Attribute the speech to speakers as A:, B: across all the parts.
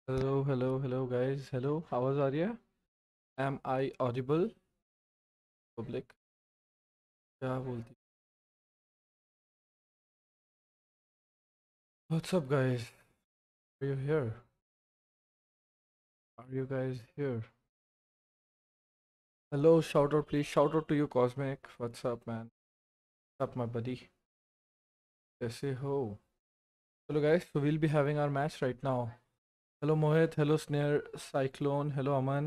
A: Hello, guys. Hello, how was Arya? Am I audible? Public. क्या बोलती? What's up, guys? Are you here? Are you guys here? Hello, shout out, please. Shout out to you, Cosmic. What's up, man? What's up, my buddy? कैसे हो? Hello, guys. So we'll be having our match right now. Hello, Mohit. Hello, Snare, Cyclone. Hello, Aman.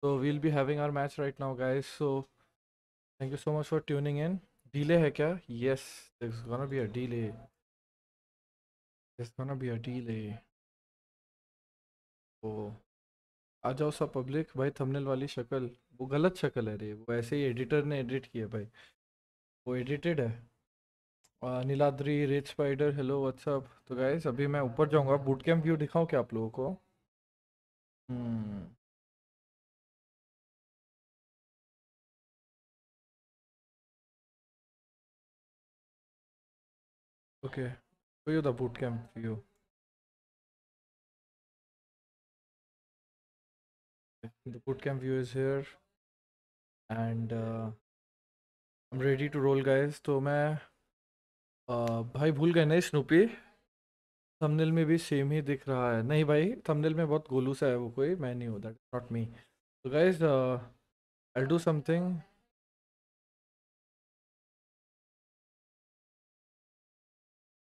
A: So we'll be having our match right now, guys. So thank you so much for tuning in. Delay है क्या? Yes, there's gonna be a delay. There's gonna be a delay. Oh. आ जाओ सब public भाई। Thumbnail वाली शक्ल वो गलत शक्ल है रे, वो ऐसे ही एडिटर ने एडिट किया भाई, वो एडिटेड है। Niladri, red spider, hello what's up. तो गाइस अभी मैं ऊपर जाऊंगा, बूट कैंप व्यू दिखाऊं क्या आप लोगों को? Hmm. Okay, show you the boot camp view. The boot camp view is here and I am ready to roll guys. तो मैं भाई भूल गए ना स्नूपी, थंबनेल में भी सेम ही दिख रहा है। नहीं भाई, थंबनेल में बहुत गोलू सा है वो, कोई मैं नहीं हूँ, दैट नॉट मी। तो guys I do something.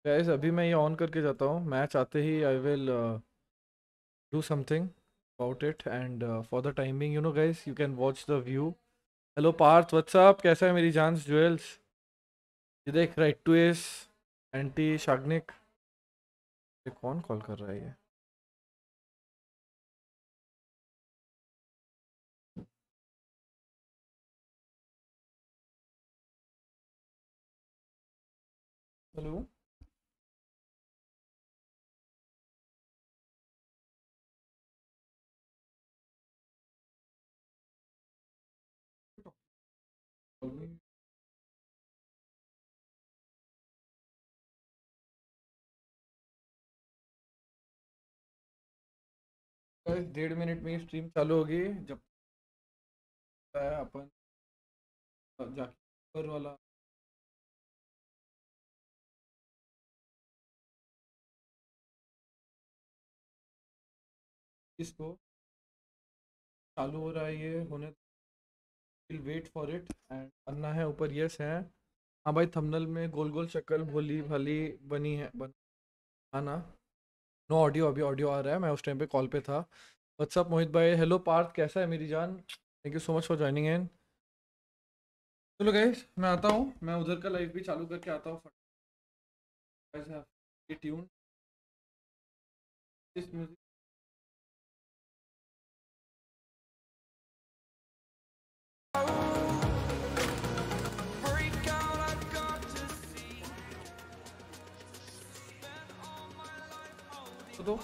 A: Guys अभी मैं ये ऑन करके जाता हूँ, मैच आते ही I will do something about it and for the timing you know guys you can watch the view. Hello Parth, what's up, कैसा है मेरी जानस ज्वेल्स? ये देख, राइट टू एस, एंटी शाग्निक। ये कौन कॉल कर रहा है ये? हेलो गाइस 1.5 मिनट में स्ट्रीम चालू होगी। जब तक है अपन जाके ऊपर वाला इसको चालू हो रहा है, ये होने will wait for it and Anna है ऊपर, यस है। हाँ भाई, थंबनेल में गोल गोल शक्ल भोली भाली बनी है हाँ ना। नो ऑडियो, अभी ऑडियो आ रहा है, मैं उस टाइम पे कॉल पे था। व्हाट्सअप मोहित भाई, हेलो पार्थ, कैसा है मेरी जान? Thank you so much for joining in. चलो गाइस मैं आता हूँ, मैं उधर का लाइव भी चालू करके आता हूँ। Tune this music. तो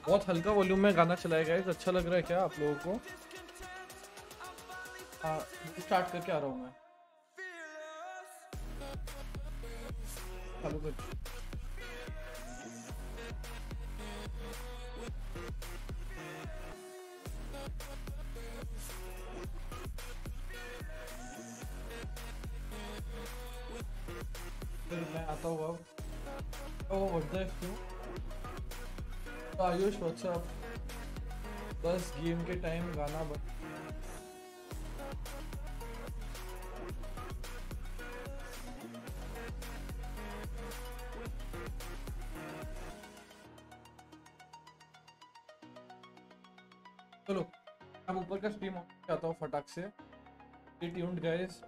A: बहुत हल्का वॉल्यूम में गाना चलाया गाइस, अच्छा लग रहा है क्या आप लोगों को? हाँ, स्टार्ट करके आ रहा हूँ मैं, चालू कर। फिर मैं आता हूँ अब। ओह व्हाट द क्यों? आयुष व्हाट्सअप, बस गेम के टाइम गाना बंद। चलो अब ऊपर का स्ट्रीम ऑन आता हूँ फटाक से। Stay tuned guys.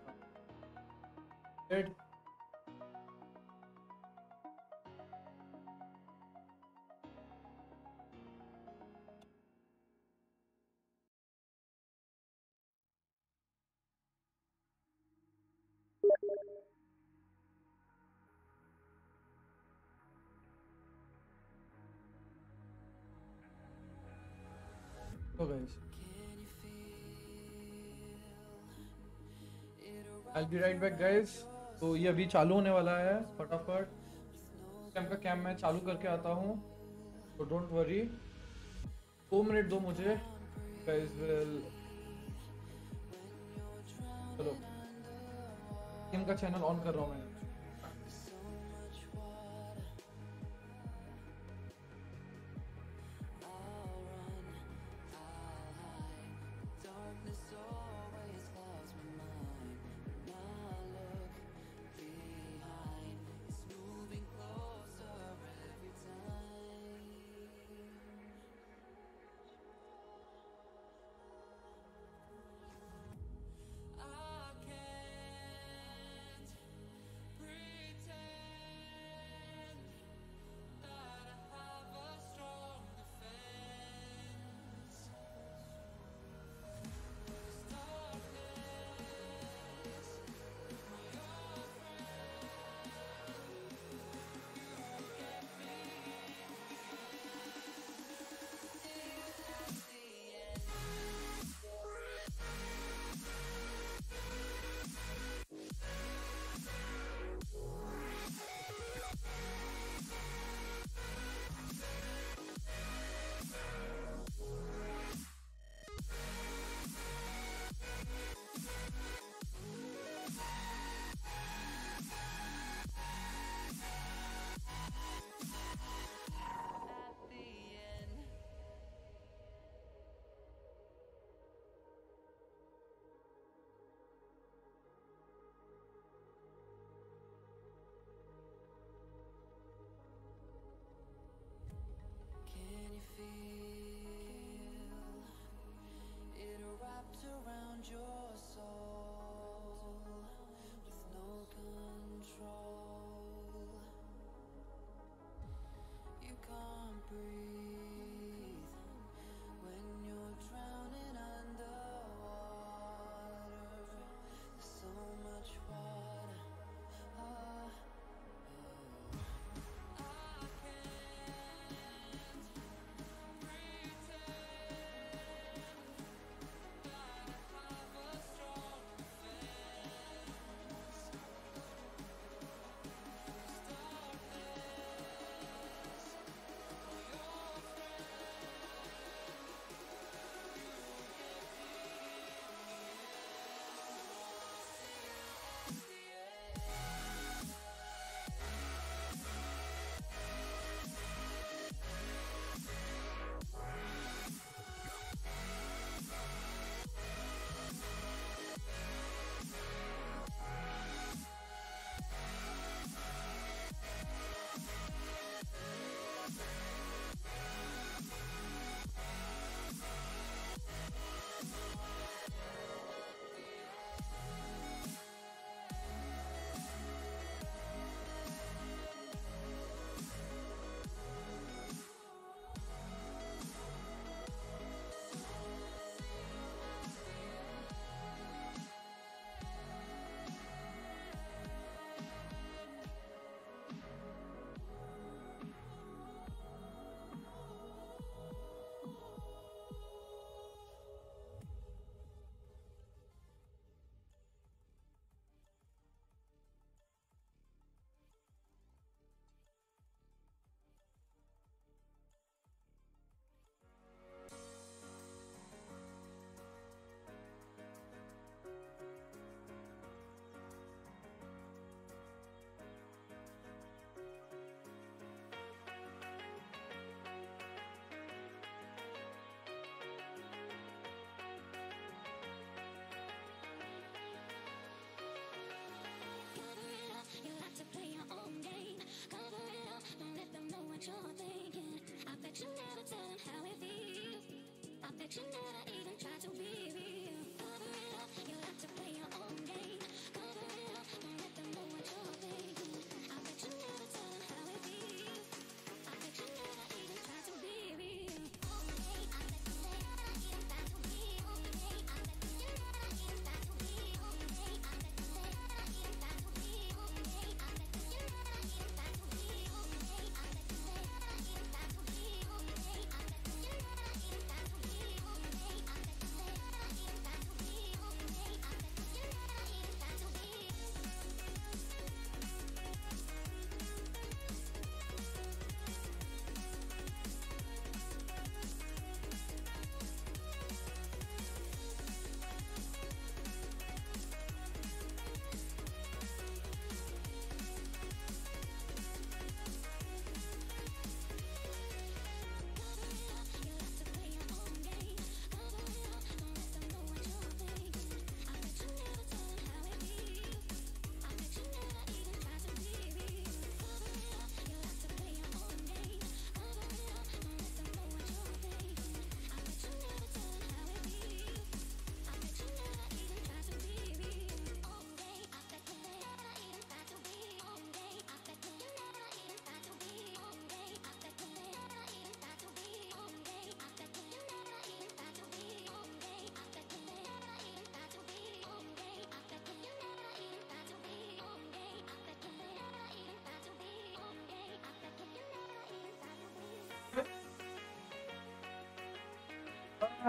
A: तो guys I will be right back guys. तो ये अभी चालू होने वाला है, फटाफट कैम का कैम मैं चालू करके आता हूँ So don't worry. 2 मिनट दो मुझे. Guys will. चलो. टीम का चैनल ऑन कर रहा हूँ मैं.
B: Around your soul with no control. You can't breathe when you're drowning underwater. There's so much water.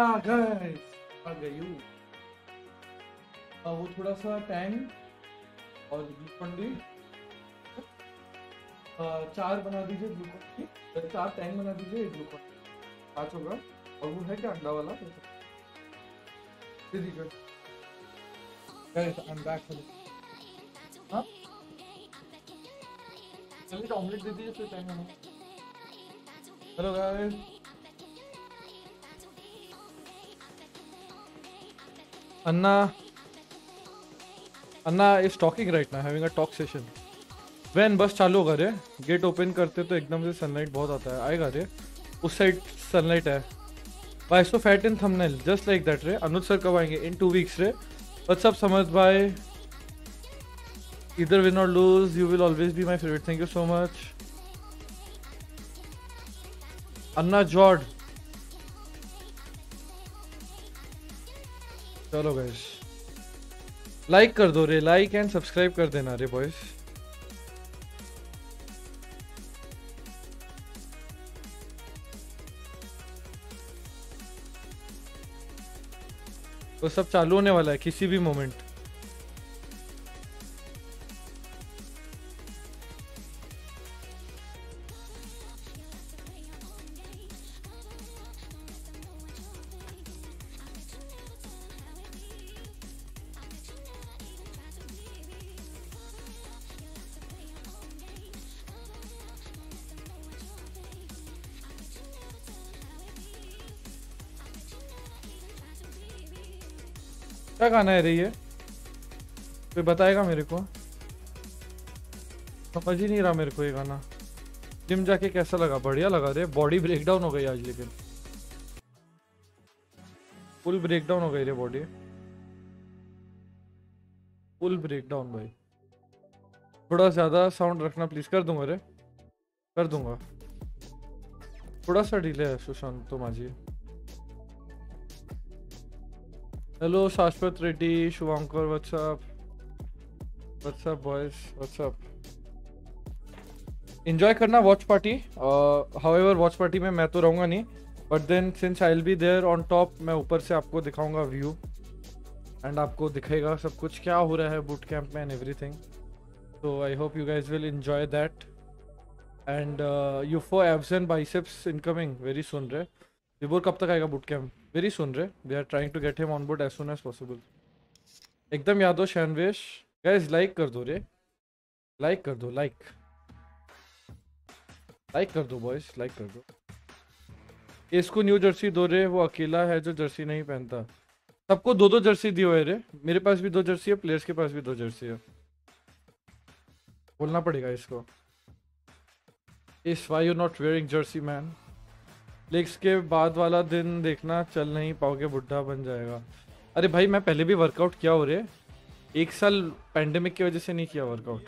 A: आ गई हूँ। वो थोड़ा सा टैंग और ग्लूकॉन डी 4 बना दीजिए, ग्लूकॉन डी 4 टैंग बना दीजिए, एक ग्लूकॉन 5 होगा। और वो है क्या अंडा वाला दे दीजिए। Guys I am back. हाँ चलिए ऑमलेट दे दीजिए फिर टैंग बना। Hello guys, Anna is talking right now, having a talk session. वैन बस चालू होगा रे, गेट ओपन करते तो एकदम से सनलाइट बहुत आता है, आएगा रे उस साइड सनलाइट है। Why so fat in thumbnail? Just like that रे। अनुज सर कब आएंगे? In 2 weeks रे। What's up समर्थ भाई? Either win or lose, you will always be my favorite. Thank you so much. अन्ना जॉर्ड। चलो गाइस लाइक कर दो रे, लाइक एंड सब्सक्राइब कर देना रे बॉयज। तो सब चालू होने वाला है किसी भी मोमेंट। क्या गाना है रे ये? कोई बताएगा मेरे को? समझ ही नहीं रहा मेरे को ये गाना। जिम जाके कैसा लगा? बढ़िया लगा रे। बॉडी ब्रेकडाउन हो गई आज, लेकिन फुल ब्रेकडाउन हो गई रे बॉडी, फुल ब्रेकडाउन भाई। थोड़ा ज्यादा साउंड रखना प्लीज। कर दूंगा रे, कर दूंगा। थोड़ा सा डिले है सुशांत तो माझी। Hello Shashwat Reddy, Shubhankar, what's up boys, what's up. Enjoy करना watch party. However watch party में मैं तो रहूँगा नहीं, but then since I will be there on top, मैं ऊपर से आपको दिखाऊंगा व्यू एंड आपको दिखेगा सब कुछ क्या हो रहा है बूट कैंप में एंड एवरीथिंग। तो I hope you guys will enjoy that. And यूफो abs and biceps incoming very सुन रहे। विबोर कब तक आएगा बूट कैंप? वेरी सुन रहे। They are trying to get him on board as soon as possible. एकदम याद हो शैनवेश। गाइज लाइक कर दो रे, लाइक कर दो, लाइक कर दो बॉयज, लाइक कर दो। इसको न्यू जर्सी दो रे, वो अकेला है जो जर्सी नहीं पहनता। सबको 2-2 जर्सी दिए हुए रे। मेरे पास भी 2 जर्सी है, प्लेयर्स के पास भी 2 जर्सी है। बोलना पड़ेगा इसको। इस why you not wearing Jersey man. Legs के बाद वाला दिन देखना, चल नहीं पाओगे, बुढ़ा बन जाएगा। अरे भाई मैं पहले भी वर्कआउट किया हो रे, 1 साल पैंडेमिक की वजह से नहीं किया वर्कआउट।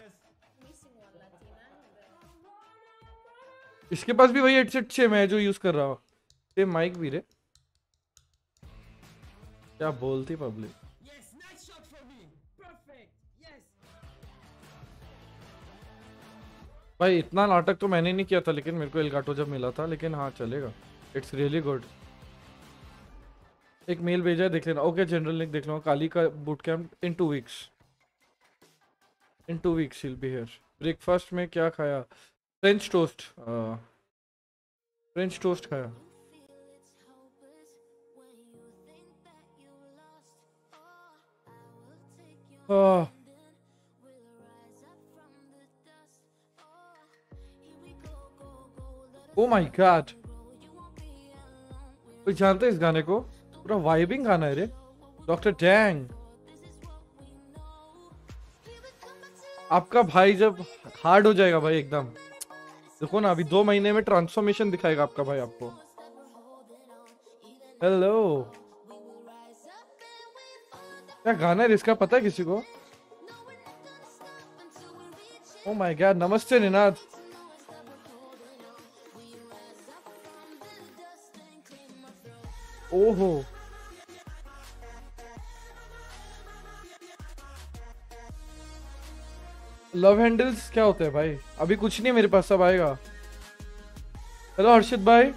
A: इसके पास भी वही हेडसेट सेम है जो यूज कर रहा हूँ, सेम माइक भी रे। क्या बोलती पब्लिक। भाई इतना नाटक तो मैंने नहीं किया था, लेकिन मेरे को एल्गाटो जब मिला था। लेकिन हाँ चलेगा, इट्स रियली गुड। एक मेल भेजा है, देख लेना। ओके जनरल लिंक देख लो। काली का boot camp in 2 weeks, in 2 weeks will be here. Breakfast में क्या खाया? फ्रेंच टोस्ट, फ्रेंच टोस्ट खाया। ओ माय गॉड, कोई जानते इस गाने को? पूरा वाइबिंग गाना है रे। डॉक्टर डैंग, आपका भाई जब हार्ड हो जाएगा भाई एकदम, देखो ना अभी 2 महीने में ट्रांसफॉर्मेशन दिखाएगा आपका भाई आपको। हेलो, क्या गाना है इसका पता है किसी को? ओ माय गॉड, नमस्ते निनाद। ओहो, लव हैंडल्स क्या होता है भाई? अभी कुछ नहीं मेरे पास, सब आएगा। हेलो हर्षित भाई।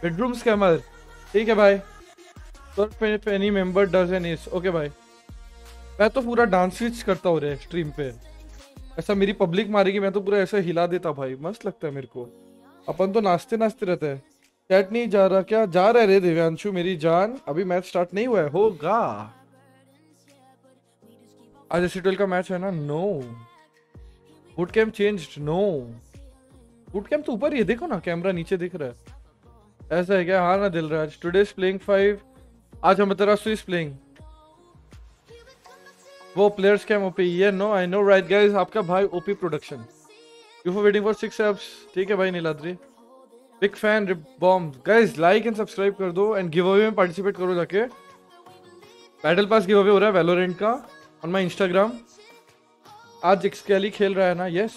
A: बेडरूम स्कैमर, ठीक है भाई। तो एनी मेंबर डज एन इस, ओके भाई। मैं तो पूरा डांस स्विच करता हूँ रे स्ट्रीम पे, ऐसा मेरी पब्लिक मारेगी मैं तो पूरा ऐसा हिला देता भाई, मस्त लगता है मेरे को। अपन तो नाचते नाचते रहते हैं। चैट नहीं जा रहा क्या? जा रहा है रे दिव्यांशु मेरी जान, अभी मैच स्टार्ट नहीं हुआ है, होगा। आज एस का मैच है ना? No. Boot camp changed? No. Boot camp तो ऊपर ही है, देखो ना कैमरा नीचे दिख रहा है। ऐसा है क्या? हाँ ना दिलराज, टुडेज प्लेइंग 5, आज हम तेरा इज प्लेइंग। वो प्लेयर्स कैम ओपी, ये no I know right guys, आपका भाई OP production. UFO waiting for 6 apps, ठीक है भाई Niladri. Big fan rip bomb guys, like and subscribe कर दो एंड गिव अवे में पार्टिसिपेट करो जाके। बैटल पास गिव अवे हो रहा है वैलोरेंट का ऑन माय इंस्टाग्राम। आज एक्सकेली खेल रहा है ना? यस।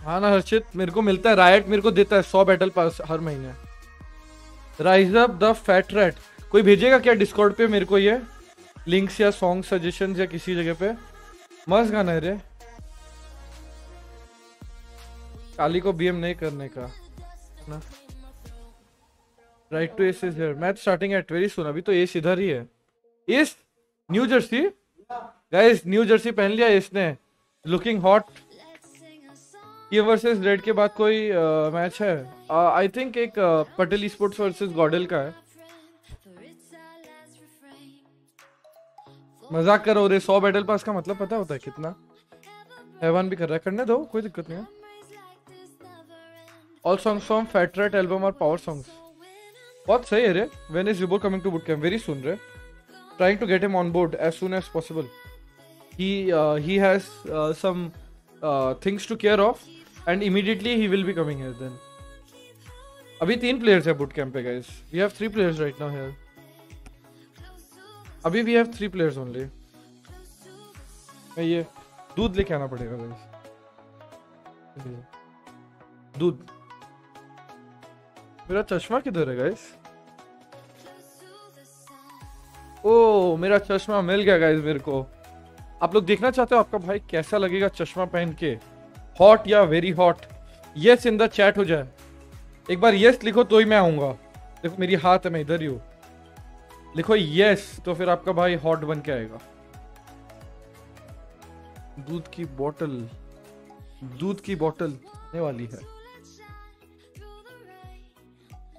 A: हाँ ना हर्षित, मेरे को मिलता है, रायट मेरे को देता है 100 बैटल पास हर महीने। Rise up the fat rat, कोई भेजेगा क्या डिस्कॉर्ड पे मेरे को ये लिंक्स या सॉन्ग सजेशंस या किसी जगह पे? मस्त गाना है रे। काली को बीएम नहीं करने का ना। Right to S is here, match starting at very soon, अभी तो एस इधर ही है। S new jersey guys, new jersey पहन लिया एस ने, लुकिंग हॉट। ये वर्सेस रेड के बाद कोई मैच है? आई थिंक एक पटेल स्पोर्ट्स वर्सेस गॉडल का है। मजाक करो रे, 100 बैटल पास का मतलब पता होता है कितना? हैवन भी कर रहा है, करने दो कोई दिक्कत नहीं है। All songs from fat rat album और पावर सॉन्ग्स, बहुत सही है रे। When is Yubo coming to bootcamp? Very soon रे, trying to get him on board as soon as possible. He has some things to care of and immediately he will be coming here then. अभी 3 players है boot camp पे guys, we have 3 players right now here. अभी we have 3 players only. मैं ये दूध लेके आना पड़ेगा guys, दूध। मेरा चश्मा किधर है guys? ओ मेरा चश्मा मिल गया guys मेरे को। आप लोग देखना चाहते हो आपका भाई कैसा लगेगा चश्मा पहन के? हॉट या very hot? Yes in the chat हो जाए एक बार, यस लिखो तो ही मैं आऊंगा। देखो मेरी हाथ है, मैं इधर ही हूं, लिखो यस तो फिर आपका भाई हॉट बन के आएगा। दूध की बोतल, दूध की बोतल आने वाली है,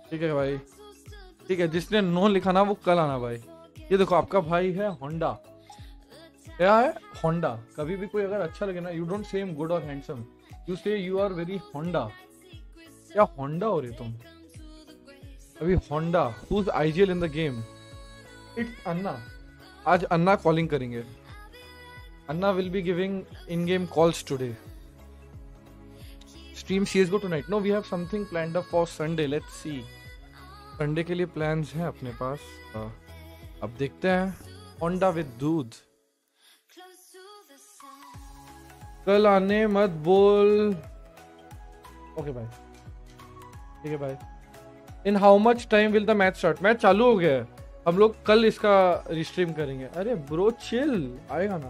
A: ठीक है भाई, ठीक है। जिसने नो लिखा ना वो कल आना भाई। ये देखो आपका भाई है होंडा, क्या है होंडा। कभी भी कोई अगर अच्छा लगे ना, you don't say him good और handsome, you say you are very Honda. क्या होंडा हो रहे तुम अभी? Honda who is IGL in the game? It's Anna. आज अन्ना कॉलिंग करेंगे, Anna will be giving in game calls today. Stream CSGO tonight? No we have something planned up for Sunday, let's see. Sunday के लिए plans हैं अपने पास, अब देखते हैं। Honda with दूध, कल आने मत बोल। ओके भाई, ठीक है भाई। In how much time will the match start? Match चालू हो गया है, हम लोग कल इसका रिस्ट्रीम करेंगे। अरे ब्रो चिल, आएगा ना।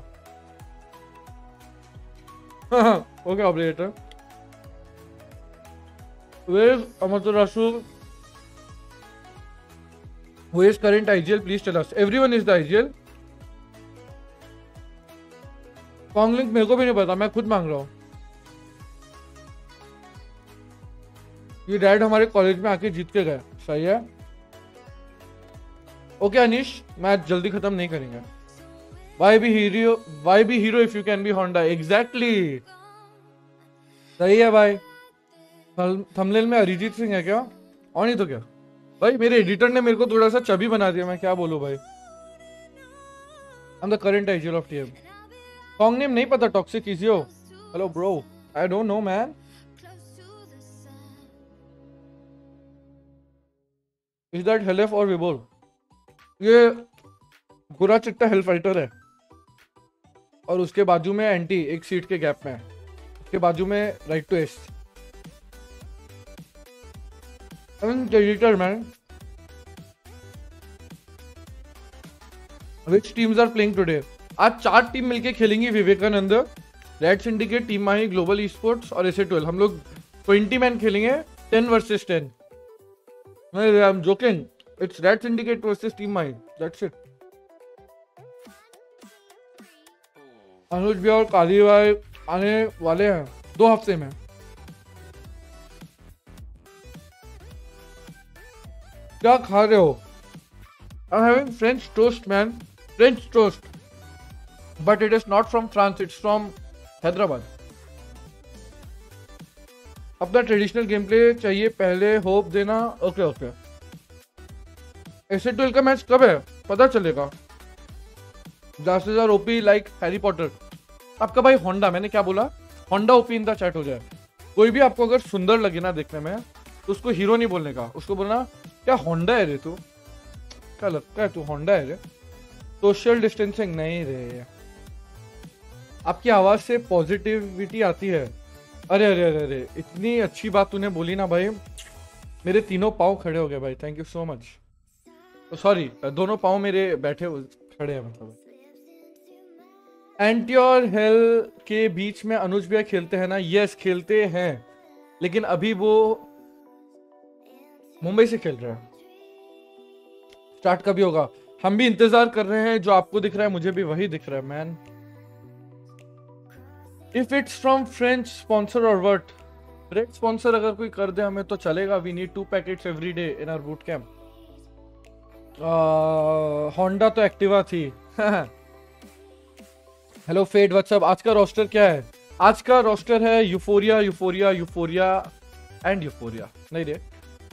A: ओके ऑपरेटर, वेयर इज अमरतोरासु, who is current IGL? Please tell us. Everyone is the IGL. कॉन्ग लिंक मेरे को भी नहीं पता, मैं खुद मांग रहा हूँ। ये डैड हमारे कॉलेज में आके जीत के गए, सही है। ओके अनिश, मैच जल्दी खत्म नहीं करेंगे। Why be hero if you can be Honda? Exactly, सही है भाई। थंबनेल में अरिजीत सिंह है क्या? और नहीं तो क्या भाई, मेरे एडिटर ने मेरे को थोड़ा सा चबी बना दिया, मैं क्या बोलूं भाई। I am the current IGL of TM. Song name नहीं पता, टॉक्सिक इजी हो। Hello bro, I don't know man. Is that हेलेफ और विबोर? ये बुरा चिट्टा हेल फाइटर है और उसके बाजू में एंटी, एक सीट के गैप में, उसके बाजू में right to east. Editor man, which teams are playing today? आज 4 टीम मिलके खेलेंगी, Vivekananda, red syndicate, team Mahi, global e sports और ऐसे 12। हम लोग 20 मैन खेलेंगे, 10 versus 10। I am joking, it's red syndicate versus team Mahi, that's it. Anuj भी और काली भाई आने वाले हैं 2 हफ्ते में। क्या खा रहे हो? I'm having French toast, man. French toast. But it is not from France, it's from Hyderabad. अपना ट्रेडिशनल गेम प्ले चाहिए पहले, होप देना। Okay okay. ऐसे 12 का मैच कब है पता चलेगा। 10,000 ओपी लाइक हैरी पॉटर। आपका भाई होंडा, मैंने क्या बोला? Honda OP in the chat हो जाए। कोई भी आपको अगर सुंदर लगे ना देखने में तो उसको हीरो नहीं बोलने का, उसको बोलना क्या होंडा है रे तू, क्या लगता है तू होंडा है रे। सोशल डिस्टेंसिंग नहीं रे। आपकी आवाज से पॉजिटिविटी आती है। अरे अरे अरे अरे, इतनी अच्छी बात तूने बोली ना भाई, मेरे तीनों पाँव खड़े हो गए भाई, thank you so much. Sorry, दोनों पाँव मेरे बैठे खड़े हैं मतलब। एंटी और हेल के बीच में अनुज भैया खेलते हैं ना? यस खेलते हैं, लेकिन अभी वो मुंबई से खेल रहे हैं। स्टार्ट कभी होगा? हम भी इंतजार कर रहे हैं, जो आपको दिख रहा है मुझे भी वही दिख रहा है man. If it's from French sponsor और व्हाट? रेड स्पॉन्सर अगर कोई कर दे हमें तो चलेगा। We need 2 packets every day in our boot camp. Honda तो एक्टिवा थी। हेलो फेड, व्हाट्सअप। आज का रोस्टर क्या है? आज का रोस्टर है euphoria, euphoria, euphoria and euphoria. नहीं रे,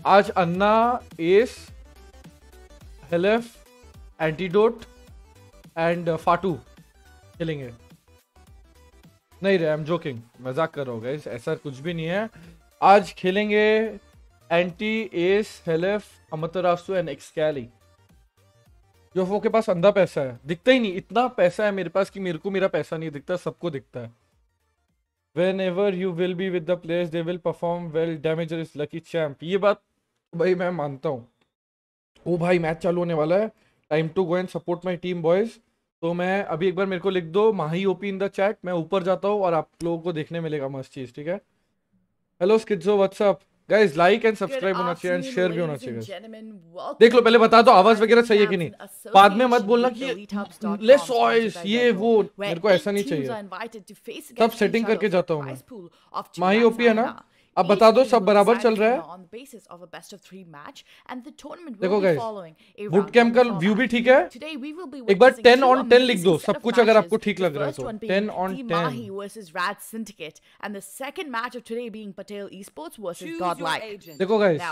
A: आज अन्ना, एस, हेलेफ, एंटीडोट एंड फाटू खेलेंगे। नहीं रे, आई एम जोकिंग, मजाक कर रहा हूँ गाइस, ऐसा कुछ भी नहीं है। आज खेलेंगे एंटी, एस, हेलेफ, अमतरासु एंड एक्सकैली। यूफो के पास अंधा पैसा है, दिखता ही नहीं। इतना पैसा है मेरे पास कि मेरे को मेरा पैसा नहीं दिखता, सबको दिखता है। Whenever you will be with the players, they will perform well. Damager is lucky champ. ये बात भाई मैं मानता हूँ। ओ भाई मैच चालू होने वाला है, time to go and support my team boys. तो मैं अभी एक बार मेरे को लिख दो Mahi OP in the chat, मैं ऊपर जाता हूँ और आप लोगों को देखने मिलेगा मस्त चीज, ठीक है? हेलो स्किड्सो, what's up guys, like and subscribe होना चाहिए एंड शेयर भी होना चाहिए। देख लो, पहले बता दो आवाज वगैरह सही है कि नहीं, बाद में मत बोलना कि लेस वॉइस ये वो, मेरे को ऐसा नहीं चाहिए। सब सेटिंग करके जाता हूँ मैं। माही ओपी है ना? अब बता दो सब बराबर चल रहा है? देखो गाइस, बूट कैंप का व्यू भी ठीक है। एक बार 10 on 10 लिख दो सब कुछ अगर आपको ठीक लग रहा है तो। 10 on 10 Mahi versus Rad Syndicate and the second match of today being Patel Esports versus Godlike. देखो guys,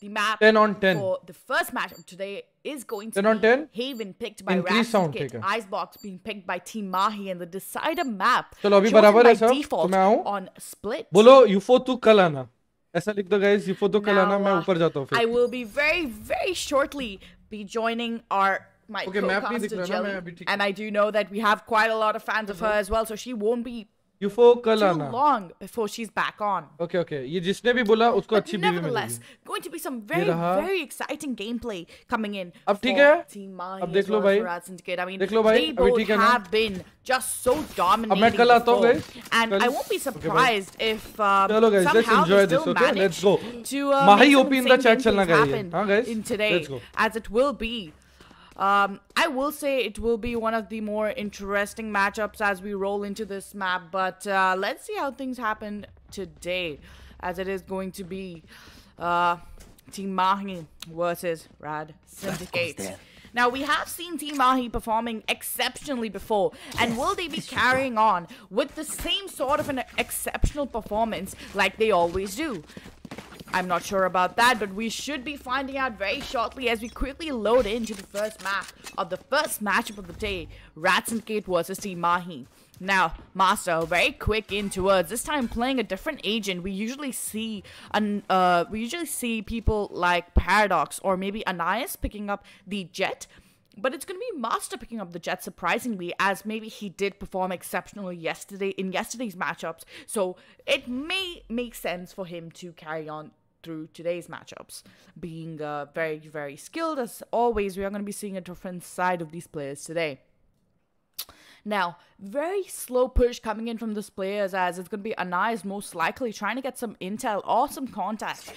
A: the map 10 on 10 for the first match of today is going to
C: 10 on 10
A: Haven picked by Rad Syndicate, Icebox being picked by Team Mahi, and the decider map
C: चलो अभी बराबर है सब, तो मैं आऊं
A: on split.
C: बोलो यूफो तू कल आना, ऐसा लिख दो गाइस, यूफो तो कल आना, मैं ऊपर जाता हूं फिर।
A: I will be very shortly be joining our my co-caster Jelly, and I do know that we have quite a lot of fans of her as well, so she won't be
C: यूफो कल
A: too
C: आना
A: long before she's back on.
C: Okay ये जिसने भी बोला उसको
A: But
C: अच्छी बीवी
A: nevertheless,
C: मिलेगी।
A: going to be some very exciting gameplay coming in.
C: अब ठीक है,
A: Team Mahi
C: अब देख
A: as
C: लो
A: well
C: भाई,
A: as Rad Syndicate. I mean,
C: देख लो भाई,
A: they
C: अभी
A: both
C: ठीक है ना?
A: have been just so dominating.
C: अब मैं कल आता हूँ
A: before.
C: guys,
A: And
C: कल-
A: I won't be
C: okay,
A: surprised if
C: चलो guys, let's
A: somehow
C: enjoy
A: they
C: this,
A: still
C: okay?
A: manage
C: Let's go.
A: to
C: Mahi
A: make some
C: OP in the
A: insane
C: chat चलना
A: gameplays
C: चाहिए,
A: happen
C: हाँ guys?
A: in today,
C: Let's go.
A: as it will be. I will say it will be one of the more interesting matchups as we roll into this map, but let's see how things happen today, as it is going to be Team Mahi versus Rad Syndicate. Now, we have seen Team Mahi performing exceptionally before, and will they be carrying on with the same sort of an exceptional performance like they always do? I'm not sure about that, but we should be finding out very shortly as we quickly load into the first map of the first matchup of the day, Rad Syndicate versus Team Mahi. Now, Master, very quick in towards this time playing a different agent. We usually see people like Paradox or maybe Anais picking up the Jet,
D: But it's going to be Master picking up the Jet, surprisingly, as maybe he did perform exceptionally in yesterday's matchups. So it may make sense for him to carry on through today's matchups. Being very, very skilled, as always, we are going to be seeing a different side of these players today. Now, very slow push coming in from this players, as it's going to be Anais most likely trying to get some intel or some contact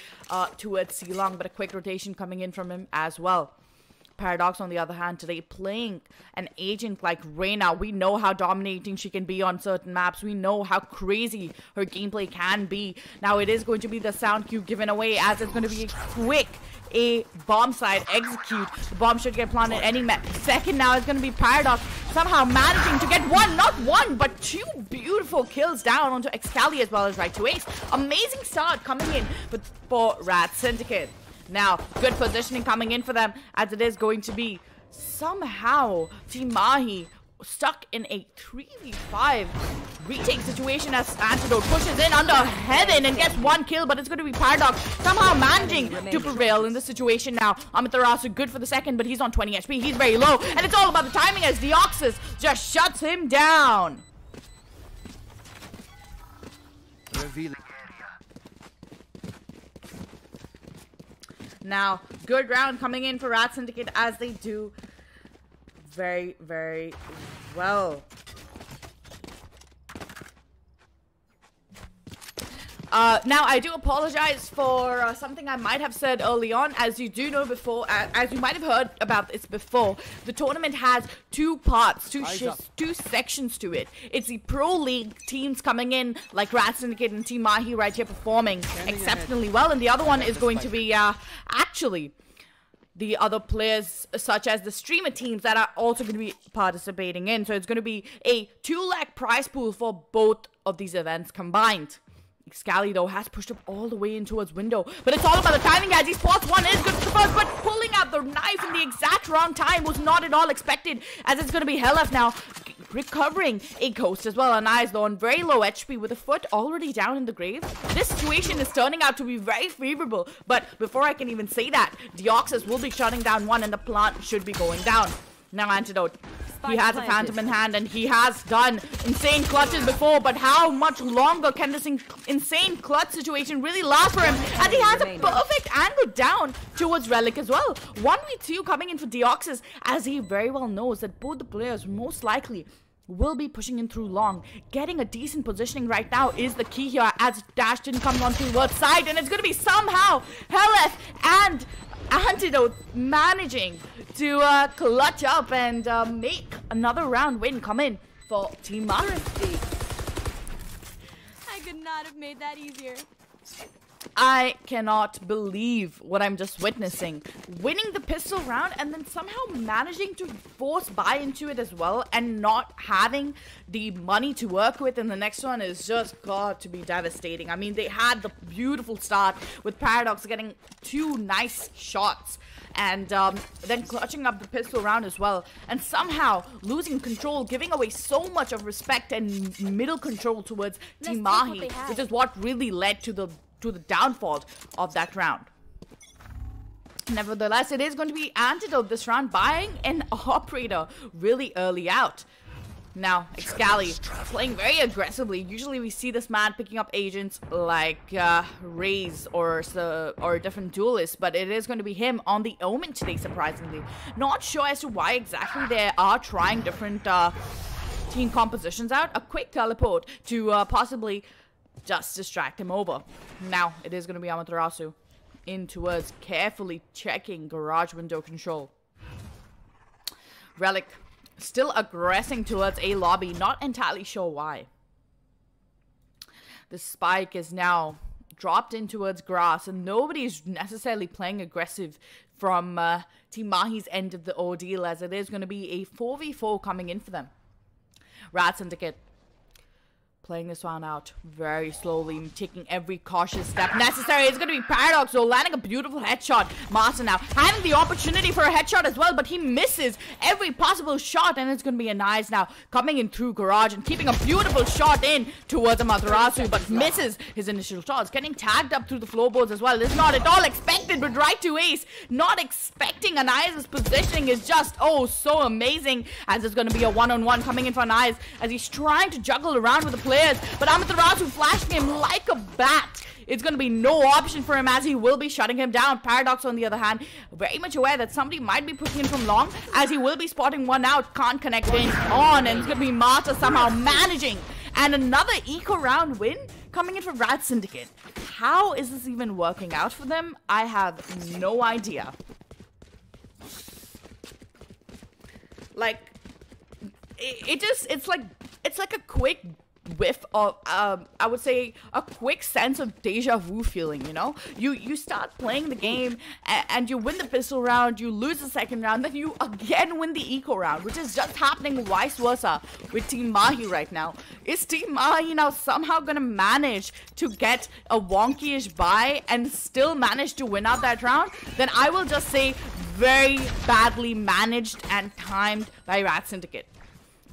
D: towards 𝘼𝘽𝙊𝙐𝙏, but a quick rotation coming in from him as well. Paradox, on the other hand, today playing an agent like Reyna. We know how dominating she can be on certain maps. We know how crazy her gameplay can be. Now, it is going to be the sound cue given away, as it's going to be a quick bomb side execute. The bomb should get planted any second. Now it's going to be Paradox somehow managing to get not one, but two beautiful kills down onto 𝘼𝘽𝙊𝙐𝙏 as well as right to ace. Amazing start coming in for Rat Syndicate. Now, good positioning coming in for them, as it is going to be somehow Team Mahi stuck in a 3v5 retake situation, as Antidote pushes in under heaven and gets one kill, but it's going to be Paradox somehow managing to prevail in this situation. Now, 𝘼𝘽𝙊𝙐𝙏 good for the second, but he's on 20 HP. He's very low, and it's all about the timing, as 𝘼𝘽𝙊𝙐𝙏 just shuts him down.
E: Revealing.
D: Now, good round coming in for Rat Syndicate, as they do very, very well. Now, I do apologize for something I might have said early on. As you do know before, as you might have heard about this before, the tournament has two parts, two sections to it. It's the Pro League teams coming in, like Rat Syndicate and Team Mahi right here performing exceptionally well. And the other one is going to be actually the other players, such as the streamer teams, that are also going to be participating in. So it's going to be a 2 lakh prize pool for both of these events combined. 𝘼𝘽𝙊𝙐𝙏, though, has pushed up all the way in towards window, but it's all about the timing, as he spots one. Is good for the first, but pulling out the knife in the exact wrong time was not at all expected, as it's going to be 𝘼𝘍𝑒𝑓 now recovering a ghost as well. Anais, though, on very low HP with a foot already down in the grave. This situation is turning out to be very favorable, but before I can even say that, 𝘼𝘽𝙊𝑒𝑓 will be shutting down one, and the plant should be going down. Now, Antidote, he has a Phantom in hand, and he has done insane clutches before, but how much longer can this insane clutch situation really last for him? And he has a perfect angle down towards Relic as well. 1v2 coming in for 𝘼𝘽𝙊𝑒𝑓, as he very well knows that both the players most likely will be pushing in through long. Getting a decent positioning right now is the key here, as dash didn't come on towards side, and it's going to be somehow 𝘼𝘍𝑒𝑓 and Antidote managing to clutch up and make another round win come in for Team Mahi.
F: I could not have made that easier.
D: I cannot believe what I'm just witnessing. Winning the pistol round and then somehow managing to force buy into it as well, and not having the money to work with in the next one is just got to be devastating. I mean, they had the beautiful start with Paradox getting 2 nice shots, and then clutching up the pistol round as well, and somehow losing control, giving away so much of respect and middle control towards Team Mahi, which is what really led to the downfall of that round. Nevertheless, it is going to be Antidote this round, buying an operator really early out. Now, 𝘼𝘽𝙊𝙐𝙏 playing very aggressively. Usually we see this man picking up agents like Raze or different duelists, but it is going to be him on the Omen today, surprisingly. Not sure as to why exactly they are trying different team compositions out. A quick teleport to possibly just distract him over. Now, it is going to be 𝘼𝘽𝙊𝙐𝙏 in towards carefully checking garage window control. Relic still aggressing towards a lobby, not entirely sure why. The spike is now dropped in towards grass, and nobody's necessarily playing aggressive from Team Mahi's end of the ordeal, as it is going to be a 4v4 coming in for them. Rat Syndicate Playing this one out very slowly, taking every cautious step necessary. It's going to be Paradox, though, landing a beautiful headshot. Master now having the opportunity for a headshot as well, but he misses every possible shot, and it's going to be a nice now coming in through Garage and keeping a beautiful shot in towards a 𝘼𝘽𝙊𝙐𝙏, but misses his initial shots. Getting tagged up through the floorboards as well. It's not at all expected, but right to ace. Not expecting Anais' positioning is just, oh, so amazing, as it's going to be a one-on-one coming in for Anais as he's trying to juggle around with the players, but 𝘼𝘽𝙊𝙐𝙏 flashing him like a bat. It's going to be no option for him as he will be shutting him down. Paradox, on the other hand, very much aware that somebody might be pushing in from long, as he will be spotting one out. Can't connect in on, and it's going to be Mata somehow managing. And another eco round win coming in for Rad Syndicate. How is this even working out for them? I have no idea. Like, it's like a quick whiff of I would say a quick sense of deja vu feeling, you know. You start playing the game and you win the pistol round, you lose the second round, then you again win the eco round, which is just happening vice versa with Team Mahi right now. Is Team Mahi now somehow gonna manage to get a wonky-ish buy and still manage to win out that round? Then I will just say very badly managed and timed by Rad Syndicate.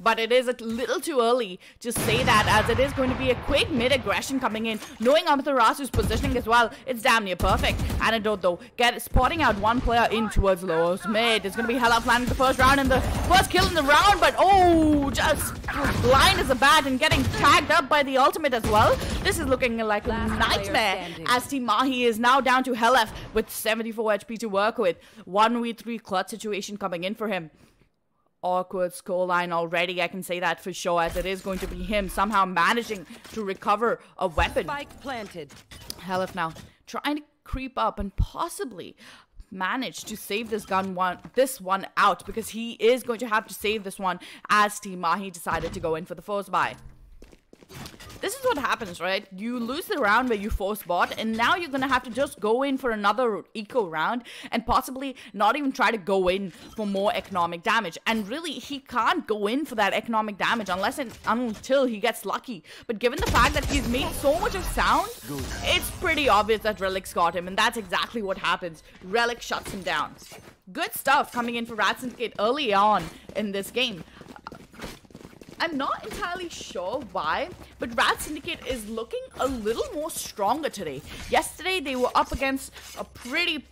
D: But it is a little too early to say that, as it is going to be a quick mid-aggression coming in. Knowing 𝘼𝘽𝙊𝙐𝙏's positioning as well, it's damn near perfect. Antidote, though, spotting out one player in towards lowest mid. It's going to be 𝘼𝘽𝙊𝙗 landing the first round and the first kill in the round, but oh, just blind as a bat and getting tagged up by the ultimate as well. This is looking like a nightmare, as Team Mahi is now down to 𝘼𝘍 with 74 HP to work with. 1v3 clutch situation coming in for him. Awkward scoreline already, I can say that for sure, as it is going to be him somehow managing to recover a weapon.
G: Spike planted.
D: 𝘼𝘍 now trying to creep up and possibly manage to save this one out, because he is going to have to save this one as Team Mahi decided to go in for the first buy. This is what happens, right? You lose the round where you force bot, and now you're gonna have to just go in for another eco round and possibly not even try to go in for more economic damage. And really, he can't go in for that economic damage until he gets lucky. But given the fact that he's made so much of sound, it's pretty obvious that Relic's got him, and that's exactly what happens. Relic shuts him down. Good stuff coming in for Rad Syndicate early on in this game. I'm not entirely sure why, but Rad Syndicate is looking a little more stronger today. Yesterday, they were up against a pretty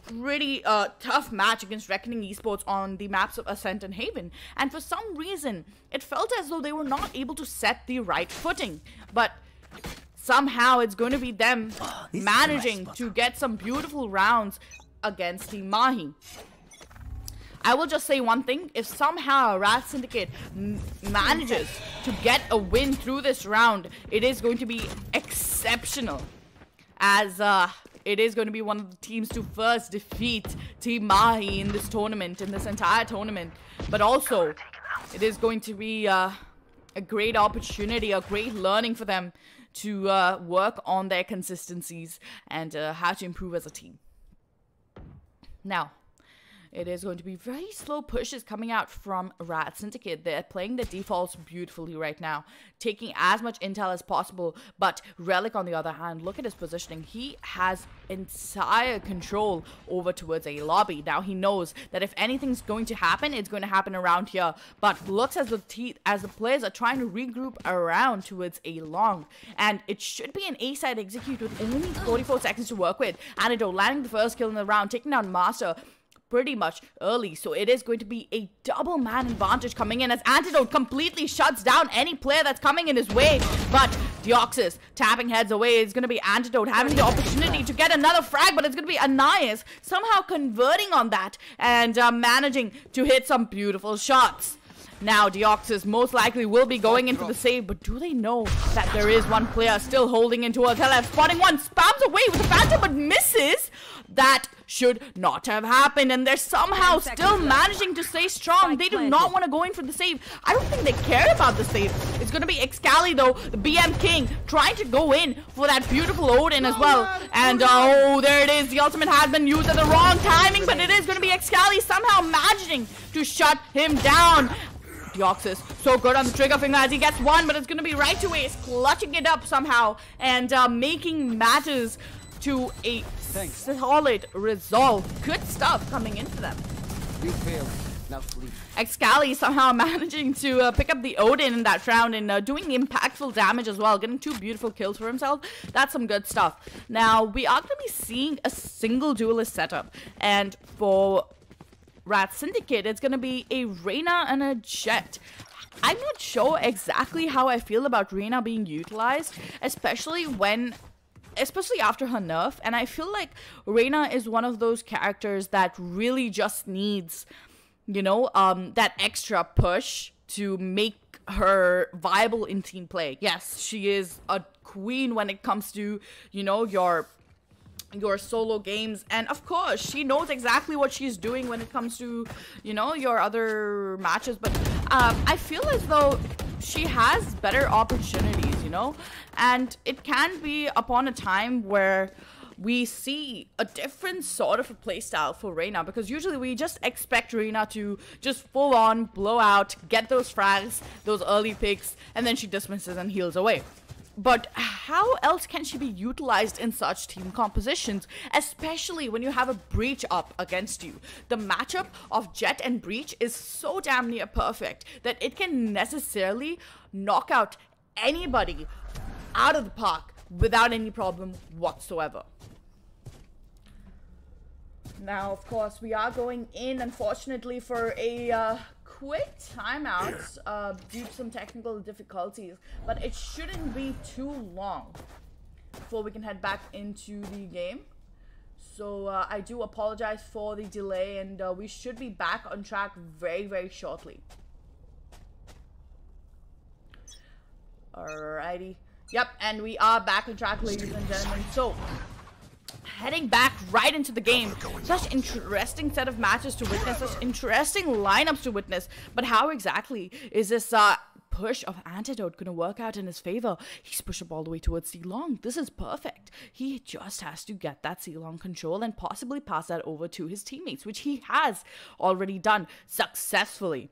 D: tough match against Reckoning Esports on the maps of Ascent and Haven. And for some reason, it felt as though they were not able to set the right footing. But somehow, it's going to be them managing to get some beautiful rounds against Team Mahi. I will just say one thing: if somehow Rad Syndicate manages to get a win through this round, it is going to be exceptional, as it is going to be one of the teams to first defeat Team Mahi in this tournament, in this entire tournament. But also, it is going to be a great opportunity, a great learning for them to work on their consistencies and how to improve as a team. Now, it is going to be very slow pushes coming out from Rad Syndicate. They're playing the defaults beautifully right now, taking as much intel as possible. But Relic, on the other hand, look at his positioning. He has entire control over towards a lobby. Now he knows that if anything's going to happen, it's going to happen around here. But looks as the players are trying to regroup around towards a long. And it should be an A-side execute with only 44 seconds to work with. Antidote landing the first kill in the round, taking down Master pretty much early, so it is going to be a double man advantage coming in as Antidote completely shuts down any player that's coming in his way. But 𝘼𝘽𝙊𝙐𝙏 tapping heads away. It's going to be Antidote having the opportunity to get another frag, but it's going to be Anais somehow converting on that and managing to hit some beautiful shots. Now 𝘼𝘽𝙊𝙐𝙏 most likely will be going in for the save, but do they know that there is one player still holding in towards 𝘼𝘍? Spotting one, spams away with the Phantom, but misses. That should not have happened, and they're somehow still managing to stay strong. They do not want to go in for the save. I don't think they care about the save. It's going to be 𝘼𝑍𝑐, though, the BM King, trying to go in for that beautiful Odin as well. And oh, there it is. The ultimate has been used at the wrong timing, but it is going to be 𝘼𝑍𝑐 somehow managing to shut him down. 𝘼𝘽𝙊𝙏 is so good on the trigger finger as he gets one, but it's going to be right away. He's clutching it up somehow and making matters to a solid resolve. Good stuff coming in for them.
E: You failed. Now sleep.
D: 𝘼𝘽𝙊𝙏 somehow managing to pick up the Odin in that round and doing impactful damage as well, getting 2 beautiful kills for himself. That's some good stuff. Now, we are going to be seeing a single duelist setup, and for Syndicate, it's going to be a Reyna and a Jett. I'm not sure exactly how I feel about Reyna being utilized, especially after her nerf, and I feel like Reyna is one of those characters that really just needs, you know, that extra push to make her viable in team play. Yes, she is a queen when it comes to, you know, your solo games, and of course she knows exactly what she's doing when it comes to, you know, your other matches, but I feel as though she has better opportunities, you know, and it can be upon a time where we see a different sort of a playstyle for Reyna, because usually we just expect Reyna to just full on blow out, get those frags, those early picks, and then she dismisses and heals away. But how else can she be utilized in such team compositions, especially when you have a Breach up against you? The matchup of Jett and Breach is so damn near perfect that it can necessarily knock out anybody out of the park without any problem whatsoever. Now, of course, we are going in, unfortunately, for a quick timeout due to some technical difficulties, but it shouldn't be too long before we can head back into the game. So I do apologize for the delay, and we should be back on track very, very shortly. Alrighty. Yep, and we are back on track, ladies and gentlemen. So, heading back right into the game. Such interesting set of matches to witness, such interesting lineups to witness. But how exactly is this push of Antidote going to work out in his favor? He's pushed up all the way towards C-Long. This is perfect. He just has to get that C-Long control and possibly pass that over to his teammates, which he has already done successfully.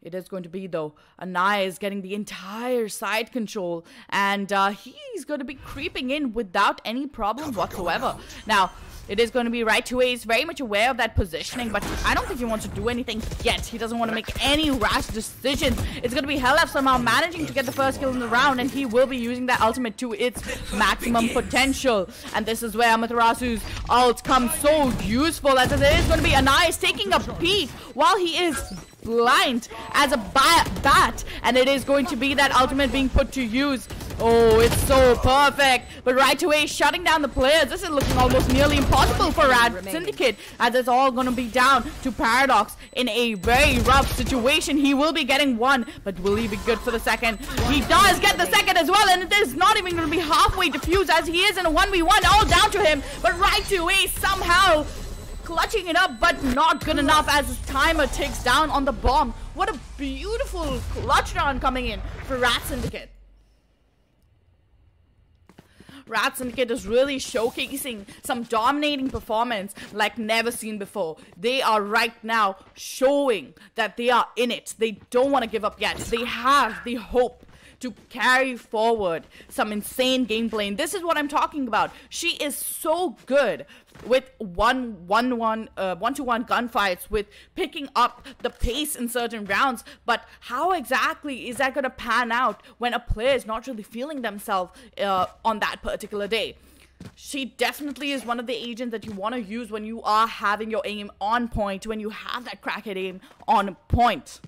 D: It is going to be, though, Anaya is getting the entire side control, and he's going to be creeping in without any problem whatsoever. Now, it is going to be 𝘼𝙁𝙊𝙏. He's very much aware of that positioning, but I don't think he wants to do anything yet. He doesn't want to make any rash decisions. It's going to be 𝘼𝐿𝐹 somehow managing to get the first kill in the round, and he will be using that ultimate to its maximum potential. And this is where Amaterasu's ult comes so useful, as it is going to be Anaya taking a peek while he is blind as a bat, and it is going to be that ultimate being put to use. Oh, it's so perfect. But 𝘼𝙁𝙏 shutting down the players. This is looking almost nearly impossible for Syndicate, as it's all going to be down to Paradox in a very rough situation. He will be getting one, but will he be good for the second? He does get the second as well, and it is not even going to be halfway defused, as he is in a 1v1, all down to him. But 𝘼𝙁𝙁 somehow clutching it up, but not good enough as his timer ticks down on the bomb. What a beautiful clutch round coming in for Syndicate. Syndicate is really showcasing some dominating performance like never seen before. They are right now showing that they are in it. They don't want to give up yet. They have the hope to carry forward some insane gameplay, and this is what I'm talking about. She is so good with one-to-one gunfights, with picking up the pace in certain rounds, but how exactly is that going to pan out when a player is not really feeling themselves on that particular day? She definitely is one of the agents that you want to use when you are having your aim on point, when you have that crackhead aim on point.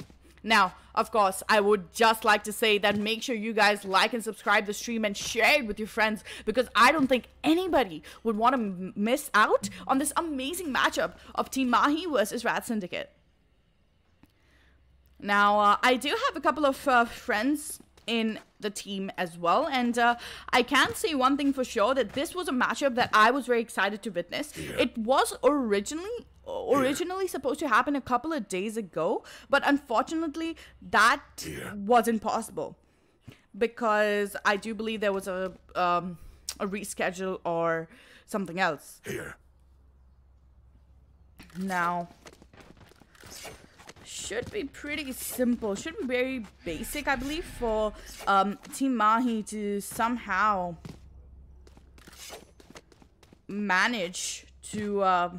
D: Now, of course, I would just like to say that make sure you guys like and subscribe the stream and share it with your friends, because I don't think anybody would want to miss out on this amazing matchup of Team Mahi versus Syndicate. Now, I do have a couple of friends in the team as well, and I can say one thing for sure, that this was a matchup that I was very excited to witness. It was originally supposed to happen a couple of days ago, but unfortunately that wasn't possible, because I do believe there was a reschedule or something else. Now, should be pretty simple. Should be very basic, I believe, for Team Mahi to somehow manage to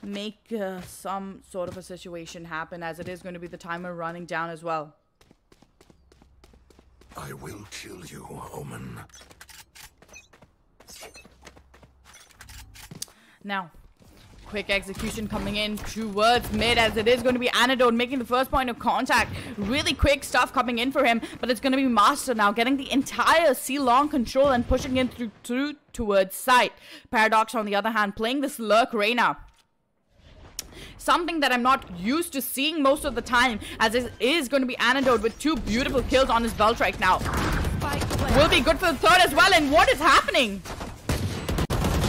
D: make some sort of a situation happen, as it is going to be the timer running down as well.
G: I will kill you, Omen.
D: Now, quick execution coming in towards mid, as it is going to be Antidote making the first point of contact. Really quick stuff coming in for him, but it's going to be Master now getting the entire C-long control and pushing in through towards site. Paradox, on the other hand, playing this Lurk Reyna. Something that I'm not used to seeing most of the time, as it is going to be Antidote with 2 beautiful kills on his belt right now. Will be good for the third as well, and what is happening?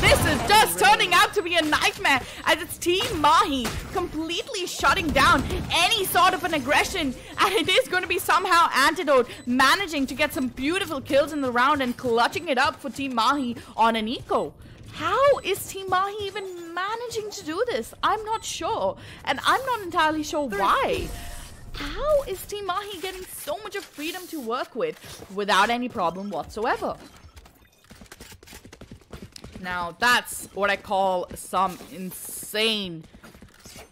D: This is just turning out to be a nightmare, as it's Team Mahi completely shutting down any sort of an aggression, and it is going to be somehow Antidote managing to get some beautiful kills in the round and clutching it up for Team Mahi on an eco. How is Team Mahi even managing to do this? I'm not sure, and I'm not entirely sure why. How is Team Mahi getting so much of freedom to work with without any problem whatsoever? Now, that's what I call some insane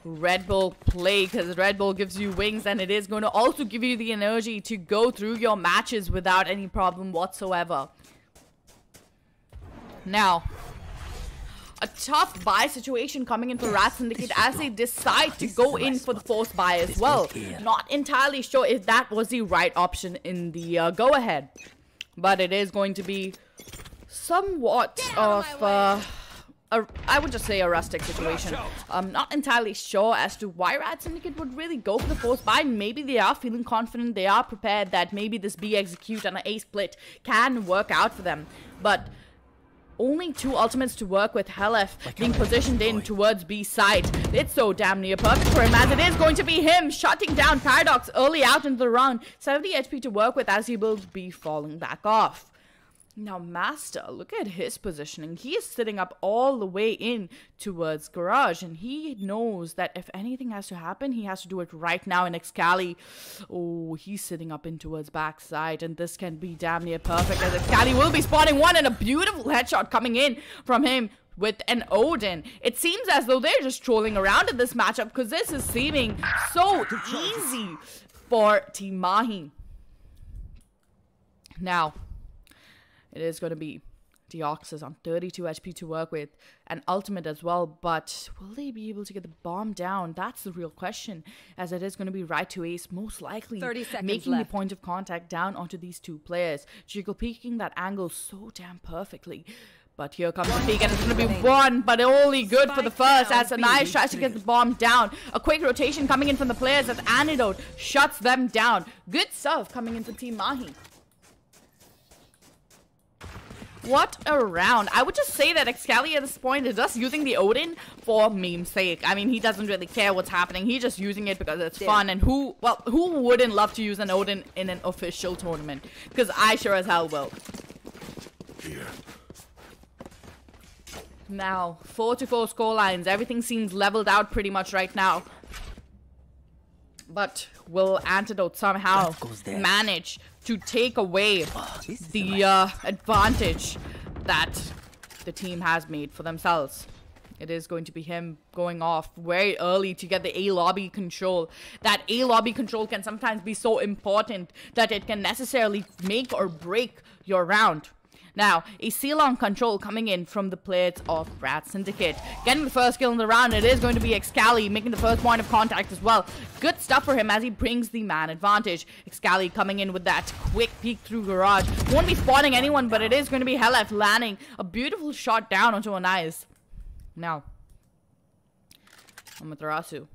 D: Red Bull play, because Red Bull gives you wings, and it is going to also give you the energy to go through your matches without any problem whatsoever. Now, a tough buy situation coming in for Rat Syndicate as they decide to go in for the forced buy as well. Not entirely sure if that was the right option in the go-ahead, but it is going to be somewhat of I would just say a rustic situation. I'm not entirely sure as to why Rat Syndicate would really go for the force buy. Maybe they are feeling confident, they are prepared that maybe this B execute and an A split can work out for them. But only 2 ultimates to work with. 𝘼𝘽𝙊𝙐 being positioned in towards B side. It's so damn near perfect for him, as it is going to be him shutting down Paradox early out into the round. 70 HP to work with, as he will be falling back off. Now, Master, look at his positioning. He is sitting up all the way in towards Garage, and he knows that if anything has to happen, he has to do it right now in 𝘼𝘽𝙊𝙬. Oh, he's sitting up in towards backside, and this can be damn near perfect, as 𝘼𝘽𝙊𝙬 will be spotting one, and a beautiful headshot coming in from him with an Odin. It seems as though they're just trolling around in this matchup, because this is seeming so easy for Team Mahi. Now, it is going to be Deoxys on 32 HP to work with, an ultimate as well, but will they be able to get the bomb down? That's the real question, as it is going to be right to ace, most likely
F: 30 seconds
D: making
F: left.
D: the point of contact down onto these 2 players. Jiggle peeking that angle so damn perfectly. But here comes the peek, and it's going to be 1, but only good for the first, as 𝘼𝘽𝙊𝙬 tries to get the bomb down. A quick rotation coming in from the players as Antidote shuts them down. Good stuff coming in for Team Mahi. What a round. I would just say that 𝘼𝘽𝙊𝙬 at this point is just using the Odin for meme's sake. I mean, he doesn't really care what's happening. He's just using it because it's fun. And who wouldn't love to use an Odin in an official tournament? Because I sure as hell will.
G: Here.
D: Now, 4-4 scorelines. Everything seems leveled out pretty much right now. But will Antidote somehow manage to take away the advantage that the team has made for themselves? It is going to be him going off very early to get the A lobby control. That A lobby control can sometimes be so important that it can necessarily make or break your round. Now, a C-long control coming in from the players of Rat Syndicate. Getting the first kill in the round, it is going to be 𝘼𝘽𝙊𝙬 making the first point of contact as well. Good stuff for him as he brings the man advantage. 𝘼𝘼𝙊𝙬 coming in with that quick peek through Garage. Won't be spotting anyone, but it is going to be 𝘼𝘍𝑎𝑡 landing a beautiful shot down onto an eyes. Now, Amaterasu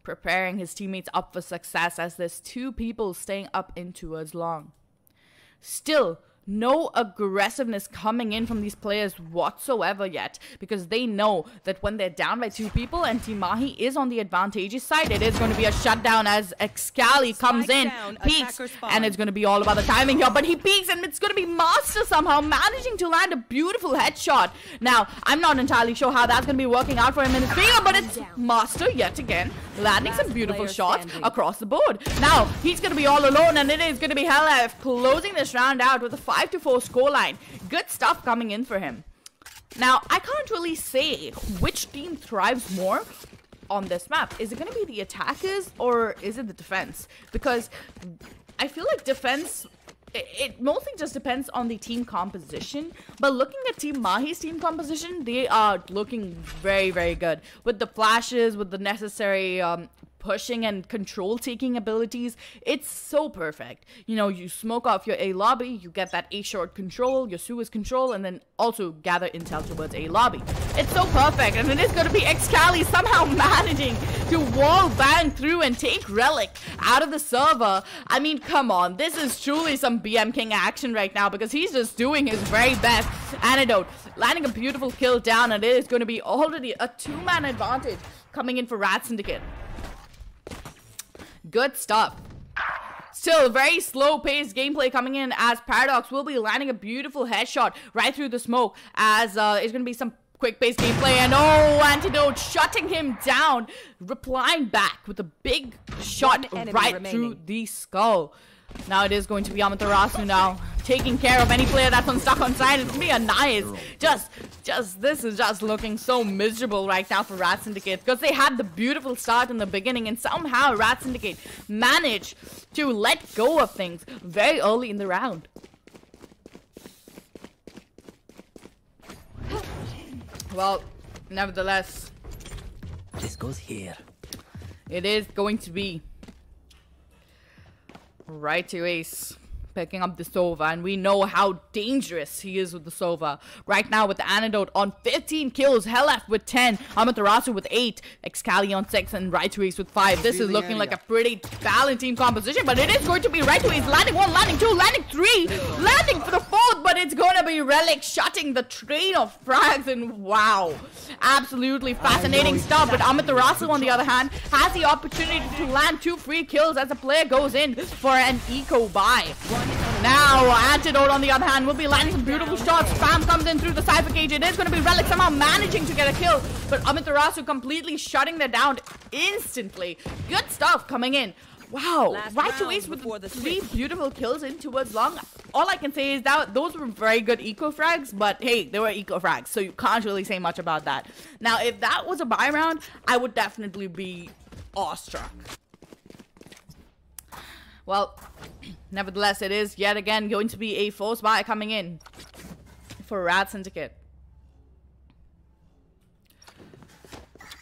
D: preparing his teammates up for success, as there's 2 people staying up in towards long. Still, no aggressiveness coming in from these players whatsoever yet, because they know that when they're down by 2 people and Team Mahi is on the advantageous side, it is going to be a shutdown as 𝘼𝘽𝙊𝙊𝙏 comes in, peeks, and it's going to be all about the timing here, but he peeks and it's going to be Master somehow managing to land a beautiful headshot. Now, I'm not entirely sure how that's going to be working out for him in his favor, but it's Master yet again landing some beautiful shots across the board. Now, he's going to be all alone, and it is going to be 𝘼𝘽𝙊𝙊 closing this round out with a 5-4 scoreline. Good stuff coming in for him. Now, I can't really say which team thrives more on this map. Is it going to be the attackers or is it the defense? Because I feel like defense, it mostly just depends on the team composition. But looking at Team Mahi's team composition, they are looking very, very good. With the flashes, with the necessary pushing and control taking abilities, it's so perfect. You know, you smoke off your A lobby, you get that A short control, your Suez control, and then also gather intel towards A lobby. It's so perfect, and it is going to be 𝘼𝘽𝙊𝙊 somehow managing to wall bang through and take Relic out of the server. I mean, come on, this is truly some BM King action right now, because he's just doing his very best. Antidote landing a beautiful kill down, and it is going to be already a 2-man advantage coming in for Rat Syndicate. Good stuff. Still, very slow-paced gameplay coming in as Paradox will be landing a beautiful headshot right through the smoke, as it's going to be some quick-paced gameplay, and oh, Antidote shutting him down, replying back with a big shot right through the skull. Now it is going to be 𝘼𝘽𝙊𝙊 now, taking care of any player that's stuck on side. It's going to be a nice, this is just looking so miserable right now for Rat Syndicate, because they had the beautiful start in the beginning, and somehow Rat Syndicate managed to let go of things very early in the round. Well, nevertheless,
E: This goes here.
D: it is going to be right to Ace picking up the Sova, and we know how dangerous he is with the Sova. Right now with the Antidote on 15 kills, 𝘼𝘍𝑒 with 10, 𝘼𝘍𝑒 with 8, 𝘼𝘼𝑽𝑊𝑒 on 6, and right to Ace with 5. This is looking like a pretty balanced team composition, but it is going to be right to Ace landing 1, landing 2, landing 3, landing for the 4th, but it's going to be Relic shutting the train of frags, and wow, absolutely fascinating stuff. But 𝘼𝘍𝑍 on the other hand has the opportunity to land 2 free kills as the player goes in for an eco buy. Now, Antidote on the other hand will be landing some beautiful shots. Spam comes in through the Cypher cage. It is going to be Relic somehow managing to get a kill, but 𝘼𝘍𝑍 completely shutting that down instantly. Good stuff coming in. Wow, right to Ace with 3 beautiful kills in towards long. All I can say is that those were very good eco frags, but hey, they were eco frags, so you can't really say much about that. Now, if that was a buy round, I would definitely be awestruck. Well, nevertheless, it is yet again going to be a force buy coming in for Rat Syndicate,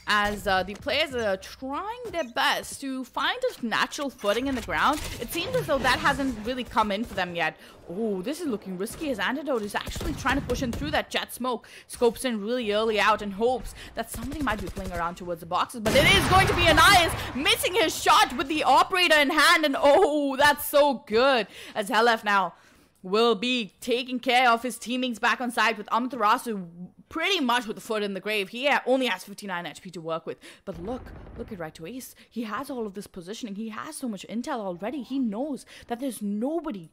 D: as the players are trying their best to find a natural footing in the ground. It seems as though that hasn't really come in for them yet. Oh, this is looking risky, as Antidote is actually trying to push in through that jet smoke. Scopes in really early out and hopes that somebody might be playing around towards the boxes, but it is going to be Anias missing his shot with the operator in hand, and oh, that's so good, as 𝘼𝘍𝑒 now will be taking care of his teammates back on side with 𝘼𝘍𝑍 pretty much with the foot in the grave. He only has 59 HP to work with. But look at right to Ace. He has all of this positioning. He has so much intel already. He knows that there's nobody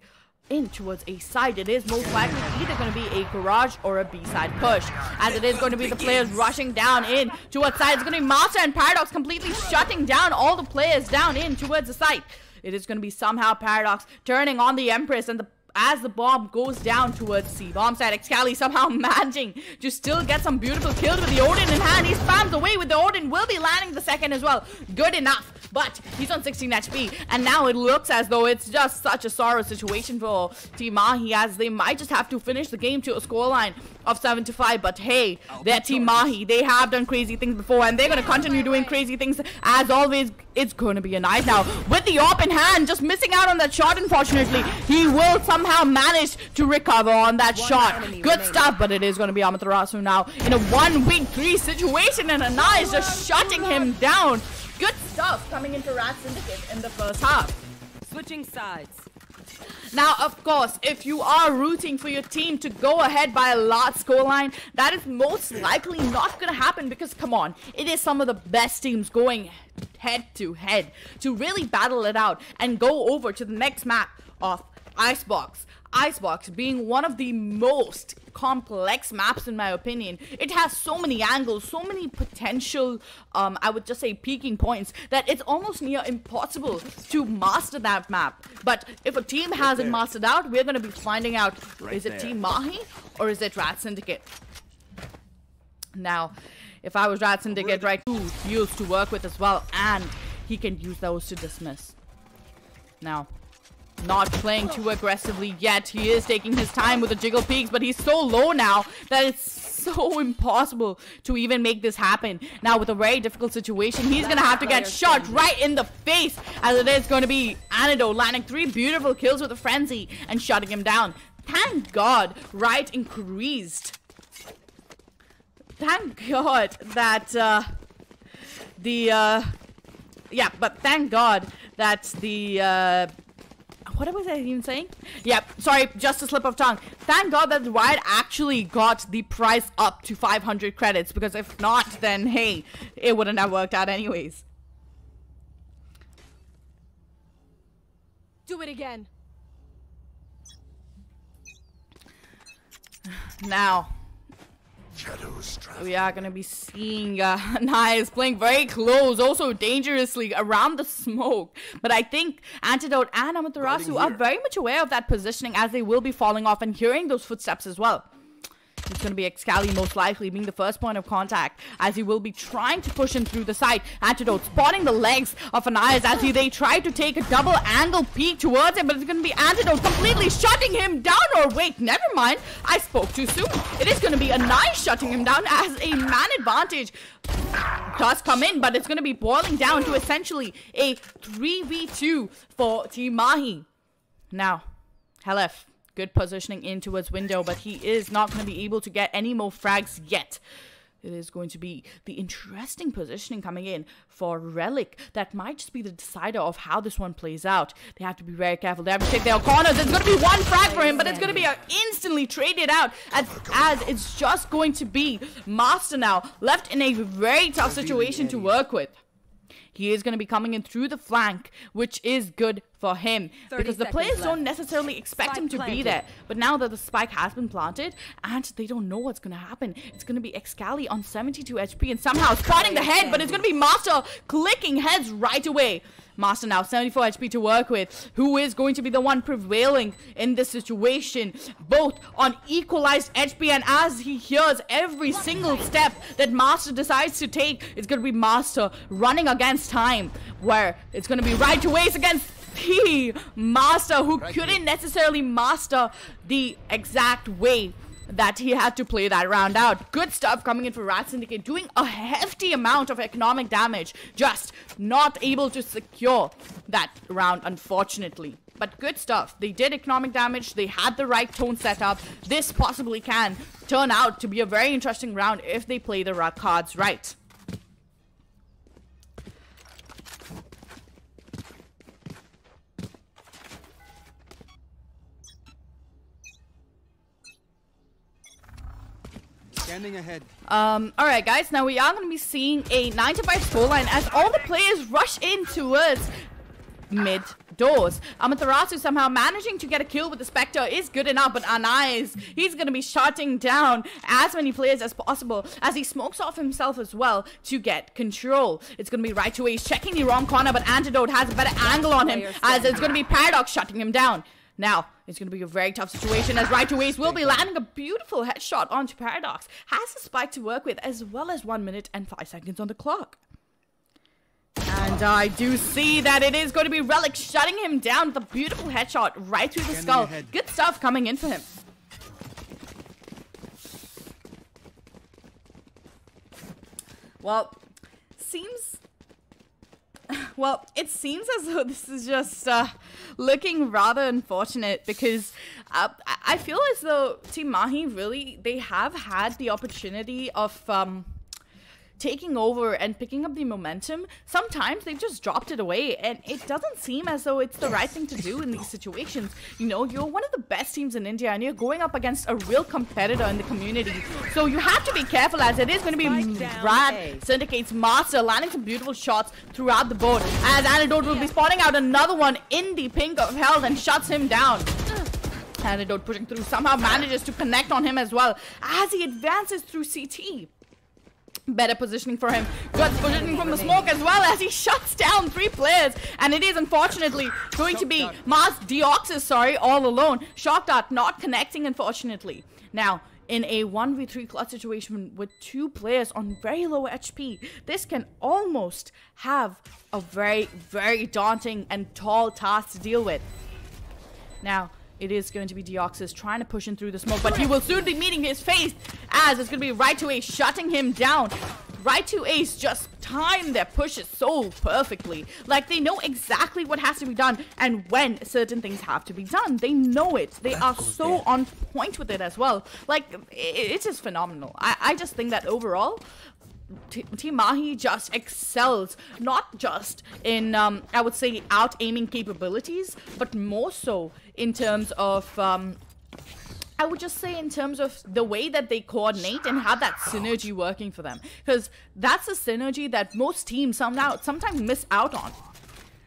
D: in towards A side. It is most likely either going to be a garage or a B side push, as it is going to be the players rushing down in towards side. It's going to be Master and Paradox completely shutting down all the players down in towards the site. It is going to be somehow Paradox turning on the Empress, and as the bomb goes down towards C. Bomb side, 𝘼𝘼𝙊𝑍 somehow managing to still get some beautiful kills with the Odin in hand. He spams away with the Odin, will be landing the second as well. Good enough, but he's on 16 HP, and now it looks as though it's just such a sorrow situation for Team Mahi, as they might just have to finish the game to a scoreline of 7-5. But hey, they're Team Mahi. They have done crazy things before, and they're going to continue doing crazy things as always. It's going to be a night now with the AWP in hand, just missing out on that shot. Unfortunately, he will somehow manage to recover on that shot. Good stuff, but it is going to be 𝘼𝘍𝑍 now in a 1v3 situation, and Anai is just shutting him down. Good stuff coming into Rat Syndicate in the first half.
H: Switching sides.
D: Now, of course, if you are rooting for your team to go ahead by a large scoreline, that is most likely not going to happen because, come on, it is some of the best teams going head to head to really battle it out and go over to the next map of Icebox. Icebox being one of the most complex maps in my opinion. It has so many angles, so many potential, I would just say peaking points that it's almost near impossible to master that map. But if a team has it mastered out, we're going to be finding out, is it Team Mahi or is it Rat Syndicate? Now, if I was Rat Syndicate, right, 2 heals to work with as well, and he can use those to dismiss. Now, not playing too aggressively yet. He is taking his time with the jiggle peaks, but he's so low now that it's so impossible to even make this happen. Now, with a very difficult situation, he's going to have to get shot right in the face, as it is going to be Antidote landing 3 beautiful kills with a frenzy and shutting him down. Thank God, right increased. Thank God that thank God that the what was I even saying? Yep, sorry, just a slip of tongue. Thank God that Riot actually got the price up to 500 credits, because if not, then hey, it wouldn't have worked out anyways.
F: Do it again.
D: Now, we are going to be seeing Nice playing very close, also dangerously around the smoke. But I think Antidote and Amaterasu are very much aware of that positioning, as they will be falling off and hearing those footsteps as well. It's going to be 𝘼𝘽𝙊𝙐𝙏 most likely being the first point of contact, as he will be trying to push in through the side. Antidote spotting the legs of Anais as they try to take a double angle peek towards him, but it's going to be Antidote completely shutting him down. Or wait, never mind, I spoke too soon. It is going to be Anais shutting him down, as a man advantage does come in, but it's going to be boiling down to essentially a 3v2 for Team Mahi. Now, 𝘼𝘼. Good positioning into his window, but he is not going to be able to get any more frags yet. It is going to be the interesting positioning coming in for Relic. That might just be the decider of how this one plays out. They have to be very careful. They have to take their corners. There's going to be one frag for him, but it's going to be instantly traded out, as it's just going to be Master now, left in a very tough situation to work with. He is going to be coming in through the flank, which is good for him, because the players don't necessarily expect him to be there. But now that the spike has been planted and they don't know what's going to happen, it's going to be 𝘼𝘼𝙊𝘼 on 72 HP and somehow spotting the head, but it's going to be Master clicking heads right away. Master now 74 HP to work with, who is going to be the one prevailing in this situation, both on equalized HP, and as he hears every single step that Master decides to take, it's going to be Master running against time, where it's going to be right to waste against the Master, who couldn't necessarily master the exact way that he had to play that round out. Good stuff coming in for Rat Syndicate, doing a hefty amount of economic damage, just not able to secure that round, unfortunately. But good stuff. They did economic damage. They had the right tone set up. This possibly can turn out to be a very interesting round if they play the cards right.
H: Ahead.
D: Alright guys, now we are going to be seeing a 9-5 scoreline as all the players rush in towards mid doors. Amaterasu somehow managing to get a kill with the Spectre is good enough, but Anais, he's going to be shutting down as many players as possible as he smokes off himself as well to get control. It's going to be right away. He's checking the wrong corner, but Antidote has a better angle on him, as it's going to be Paradox shutting him down. Now, it's going to be a very tough situation, as right away will be landing a beautiful headshot onto Paradox. Has a spike to work with, as well as 1 minute and 5 seconds on the clock. And I do see that it is going to be Relic shutting him down with a beautiful headshot right through the skull. Good stuff coming in for him. Well, it seems as though this is just looking rather unfortunate, because I feel as though Team Mahi really, they have had the opportunity of taking over and picking up the momentum, sometimes they've just dropped it away, and it doesn't seem as though it's the right thing to do in these situations. You know, you're one of the best teams in India, and you're going up against a real competitor in the community. So you have to be careful, as it is going to be Rad Syndicate's master landing some beautiful shots throughout the board, as Antidote will be spawning out another one in the pink of health and shuts him down. Antidote pushing through, somehow manages to connect on him as well as he advances through CT. Better positioning for him. Good positioning from the smoke as well, as he shuts down 3 players. And it is unfortunately going to be 𝘼𝘽𝙊𝙐, all alone. Shock Dart not connecting, unfortunately. Now, in a 1v3 clutch situation with 2 players on very low HP, this can almost have a very, very daunting and tall task to deal with. Now, it is going to be 𝘼𝘽𝙊𝙐 trying to push in through the smoke, but he will soon be meeting his fate, as it's going to be Right2Ace shutting him down. Right2Ace just timed their pushes so perfectly. Like, they know exactly what has to be done and when certain things have to be done. They know it. They are so on point with it as well. Like, it's just phenomenal. I just think that overall, Team Mahi just excels, not just in, I would say, out-aiming capabilities, but more so in terms of, I would just say in terms of the way that they coordinate and have that synergy working for them. Because that's a synergy that most teams sometimes miss out on.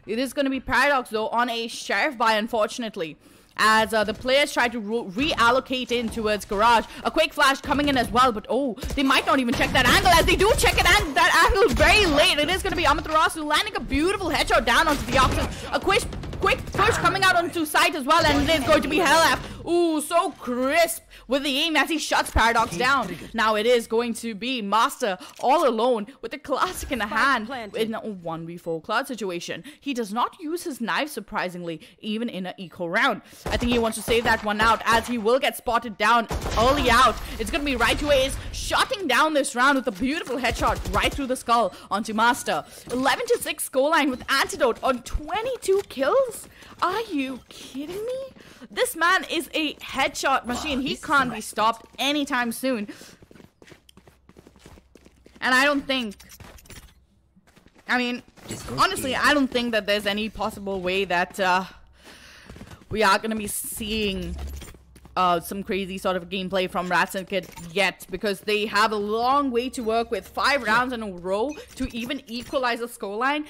D: It is going to be Paradox, though, on a sheriff buy, unfortunately, as the players try to reallocate in towards garage. A quick flash coming in as well, but oh, they might not even check that angle, as they do check it, and that angle very late. It is going to be Amaterasu landing a beautiful headshot down onto 𝘼𝘽𝙊𝙐. A quick push coming out onto site as well, and it is going to be 𝘼𝘽𝙊𝙐. Ooh, so crisp with the aim as he shuts Paradox down. Now it is going to be Master all alone with the classic in the hand in a 1v4 clutch situation. He does not use his knife, surprisingly, even in an eco round. I think he wants to save that one out, as he will get spotted down early out. It's going to be Right2Ace shutting down this round with a beautiful headshot right through the skull onto Master. 11-6 scoreline with Antidote on 22 kills. Are you kidding me? This man is a headshot machine. He can't be stopped anytime soon. And I don't think, I mean, honestly, I don't think that there's any possible way that we are going to be seeing some crazy sort of gameplay from Syndicate yet, because they have a long way to work with. 5 rounds in a row to even equalize the scoreline.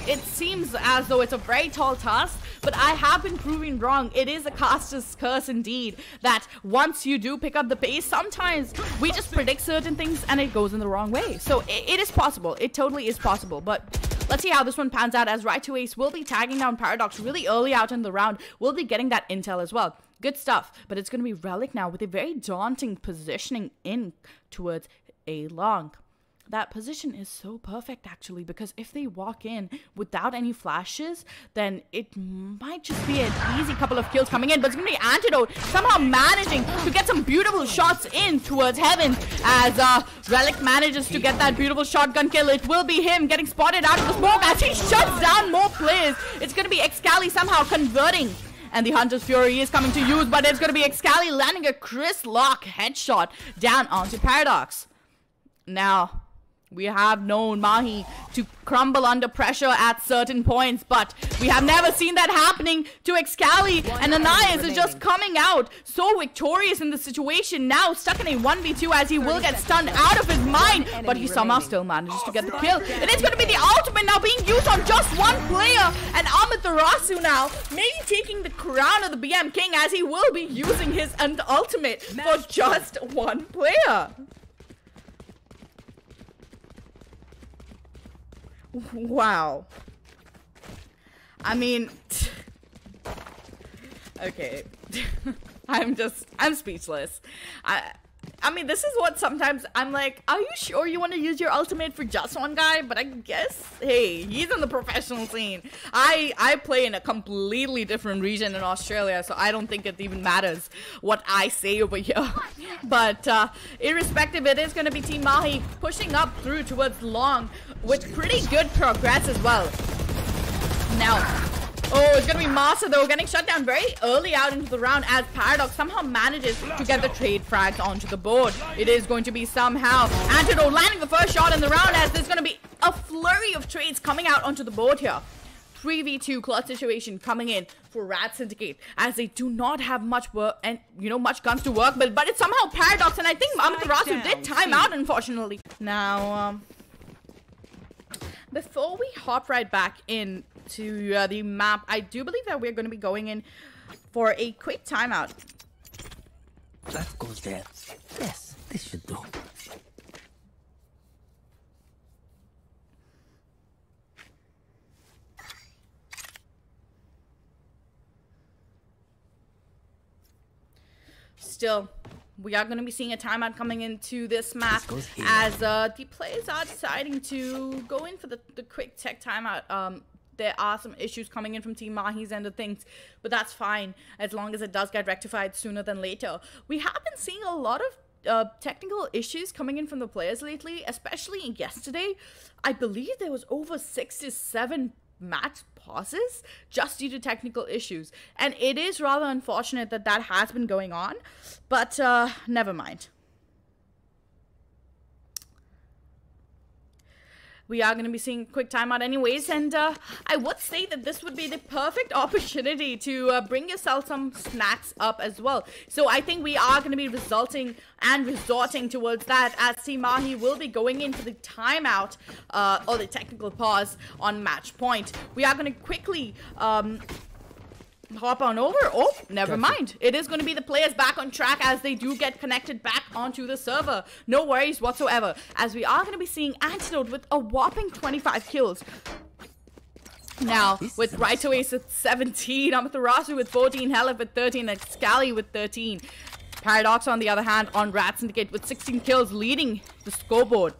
D: It seems as though it's a very tall task, but I have been proven wrong. It is a caster's curse indeed, that once you do pick up the pace, sometimes we just predict certain things and it goes in the wrong way. So it is possible. It totally is possible. But let's see how this one pans out, as Right2Ace will be tagging down Paradox really early out in the round. We'll be getting that intel as well. Good stuff. But it's going to be Relic now with a very daunting positioning in towards a long. That position is so perfect, actually, because if they walk in without any flashes, then it might just be an easy couple of kills coming in. But it's going to be Antidote somehow managing to get some beautiful shots in towards heaven, as Relic manages to get that beautiful shotgun kill. It will be him getting spotted out of the smoke as he shuts down more players. It's going to be 𝘼𝘽𝙊𝙐𝙑 somehow converting, and the Hunter's Fury is coming to use, but it's going to be 𝘼𝘽𝙊𝙑𝙑 landing a crisp lock headshot down onto Paradox. Now, we have known Mahi to crumble under pressure at certain points, but we have never seen that happening to 𝘼𝘽𝙊𝙑, and Anais is just coming out so victorious in the situation, now stuck in a 1v2 as he will get stunned out of his mind, but he somehow still manages to get the kill. It is going to be the ultimate now being used on just one player, and Amaterasu now maybe taking the crown of the BM King, as he will be using his ultimate for just one player. Wow. I mean, okay. I'm speechless. I mean, this is what sometimes I'm like, are you sure you want to use your ultimate for just one guy? But I guess, hey, he's in the professional scene. I play in a completely different region in Australia, so I don't think it even matters what I say over here. But irrespective, it is going to be Team Mahi pushing up through towards long with pretty good progress as well. Now, Oh, it's gonna be Master though, getting shut down very early out into the round as Paradox somehow manages to get the trade frags onto the board. It is going to be somehow Antidote landing the first shot in the round as there's gonna be a flurry of trades coming out onto the board here. 3v2 clutch situation coming in for Rat Syndicate as they do not have much work and much guns to work, but it's somehow Paradox, and I think 𝘼𝘽𝙊𝙐𝙏 did time out, unfortunately. Now, before we hop right back in to the map, I do believe that we're going to be going in for a quick timeout.
E: That goes there. Yes, this should do.
D: Still, we are going to be seeing a timeout coming into this map as the players are deciding to go in for the quick tech timeout. There are some issues coming in from Team Mahi's end of things, but that's fine as long as it does get rectified sooner than later. We have been seeing a lot of technical issues coming in from the players lately, especially yesterday. I believe there was over 6 to 7 match pauses just due to technical issues, and it is rather unfortunate that that has been going on, but never mind. We are going to be seeing a quick timeout anyways, and I would say that this would be the perfect opportunity to bring yourself some snacks up as well. So I think we are going to be resorting towards that as Team Mahi will be going into the timeout or the technical pause on match point. We are going to quickly hop on over. Oh, never mind. It is going to be the players back on track as they do get connected back onto the server. No worries whatsoever, as we are going to be seeing Antidote with a whopping 25 kills. Now, with Virtuoso with 17, 𝘼𝘽𝙊𝙐𝙏 with 14, 𝘼𝘽𝙊𝙐𝙐 with 13, and 𝘼𝘬𝙊𝙐 with 13. Paradox, on the other hand, on Rat Syndicate with 16 kills, leading the scoreboard.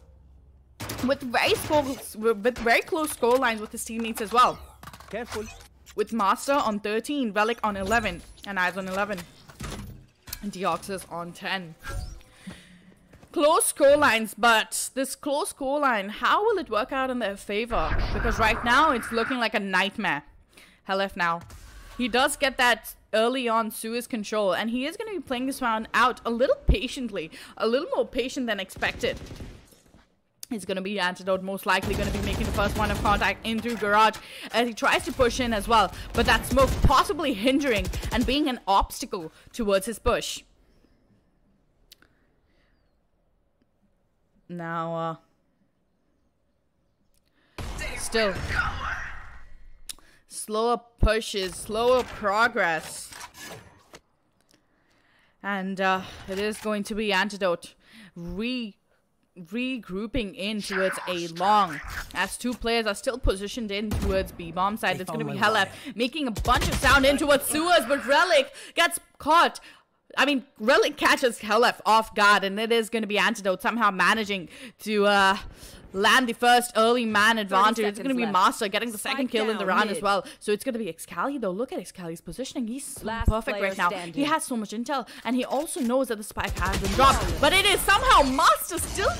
D: With very close score lines with his teammates as well.
E: Careful.
D: With Master on 13, Relic on 11, and Eyes on 11. And 𝘼𝘽𝙊𝙐𝙗 on 10. Close score lines, but this close score line, how will it work out in their favor? Because right now, it's looking like a nightmare. 𝘼𝘽𝙊𝙐𝙗 now. He does get that early on Suez control, and he is going to be playing this round out a little patiently. A little more patient than expected. It's going to be Antidote, most likely going to be making the first one of contact into garage as he tries to push in as well. But that smoke possibly hindering and being an obstacle towards his push. Now, still, slower pushes, slower progress. And it is going to be Antidote regrouping in towards a long, as two players are still positioned in towards B-bomb side. It's going to be 𝘼𝘽𝙊𝙐𝙗 making a bunch of sound in towards Suez, but Relic gets caught. I mean, Relic catches 𝘼𝘍𝙗𝙗 off guard, and it is going to be Antidote somehow managing to land the first early man advantage. It's going to be Master getting the second kill in the round as well. So it's going to be 𝘼𝘼𝙗𝙗 though. Look at 𝘼𝘼𝙗𝙗's positioning. He's so perfect right now. He has so much intel, and he also knows that the spike has been dropped. But it is somehow Master still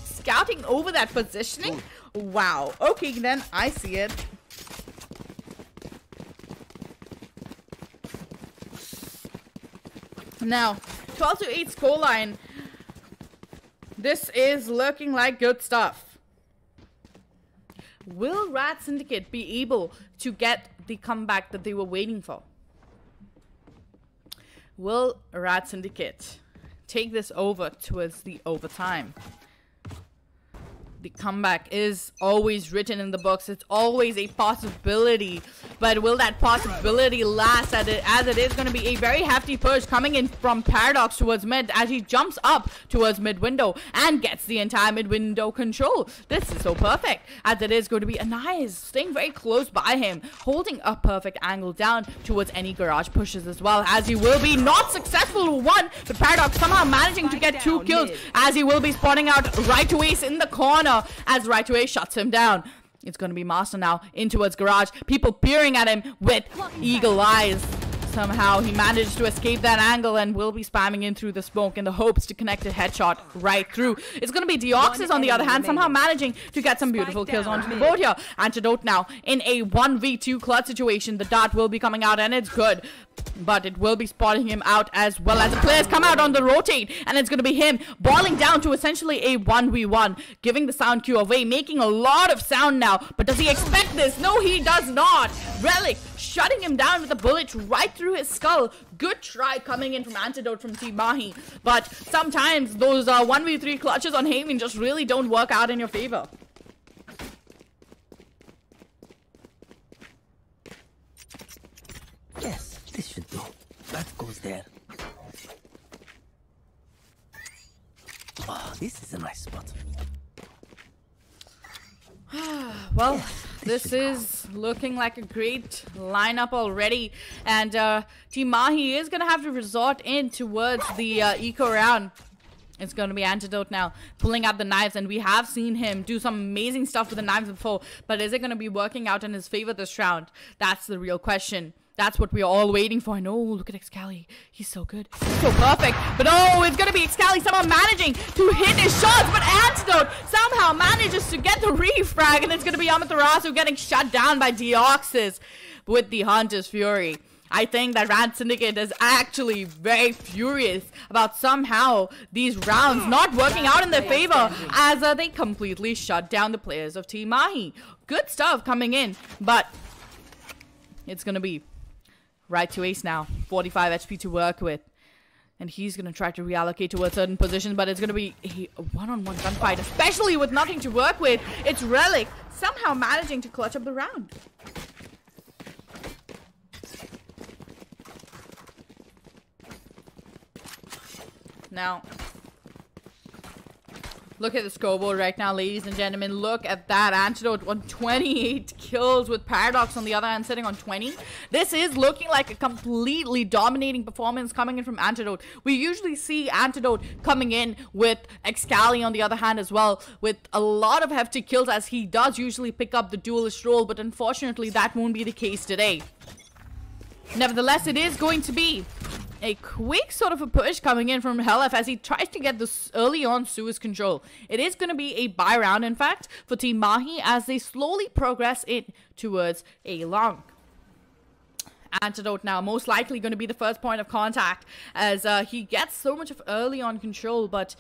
D: scouting over that positioning. Wow. Okay, then I see it. Now, 12-8 scoreline. This is looking like good stuff. Will Rat Syndicate be able to get the comeback that they were waiting for? Will Rat Syndicate take this over towards the overtime? The comeback is always written in the books. It's always a possibility. But will that possibility last as it is going to be a very hefty push coming in from Paradox towards mid as he jumps up towards mid window and gets the entire mid window control. This is so perfect as it is going to be 𝘼𝘍𝙗𝙗 staying very close by him, holding a perfect angle down towards any garage pushes as well, as he will be not successful with one, but Paradox somehow managing to get 2 kills as he will be spotting out Virtuoso in the corner as Virtuoso shuts him down. It's going to be Master now in towards garage. People peering at him with eagle eyes. somehow he managed to escape that angle and will be spamming in through the smoke in the hopes to connect a headshot right through. It's going to be 𝘼𝘽𝙊𝙐𝙏 on the other hand, somehow managing to get some beautiful kills onto the board here. Antidote now in a 1v2 clutch situation. The dart will be coming out and it's good, but it will be spotting him out as well as the players come out on the rotate, and it's going to be him boiling down to essentially a 1v1, giving the sound cue away, making a lot of sound now. But does he expect this? No, he does not. Relic shutting him down with a bullet right through his skull. Good try coming in from Antidote from Team Mahi, but sometimes those 1v3 clutches on Haven just really don't work out in your favor.
E: Yes, this should do. That goes there. Oh, this is a nice spot.
D: Well, this is looking like a great lineup already, and Team Mahi is going to have to resort in towards the eco round. It's going to be Antidote now, pulling out the knives, and we have seen him do some amazing stuff with the knives before, but is it going to be working out in his favor this round? That's the real question. That's what we're all waiting for. And oh, look at 𝘼𝘽𝙊𝙐𝙏. He's so good. He's so perfect. But oh, it's going to be 𝘼𝘍𝙊𝙐𝙏 somehow managing to hit his shots. But Antidote somehow manages to get the refrag. And it's going to be 𝘼𝘽𝙊𝙐 getting shut down by 𝘼𝘽𝙊𝙐 with the Hunter's Fury. I think that Rand Syndicate is actually very furious about somehow these rounds not working out in their favor, as they completely shut down the players of Team Mahi. Good stuff coming in, but it's going to be right to ace now. 45 HP to work with. And he's going to try to reallocate towards certain positions, but it's going to be a one-on-one gunfight, especially with nothing to work with. It's Relic somehow managing to clutch up the round. Now, look at the scoreboard right now, ladies and gentlemen. Look at that. Antidote on 28 kills with Paradox on the other hand sitting on 20. This is looking like a completely dominating performance coming in from Antidote. We usually see Antidote coming in with 𝘼𝘍𝙊𝙐𝙏 on the other hand as well, with a lot of hefty kills, as he does usually pick up the duelist role, but unfortunately that won't be the case today. Nevertheless, it is going to be a quick sort of a push coming in from 𝘼𝘍𝙁 as he tries to get this early on Suez control. It is going to be a buy round, in fact, for Team Mahi as they slowly progress in towards a long. Antidote now most likely going to be the first point of contact as he gets so much of early on control, but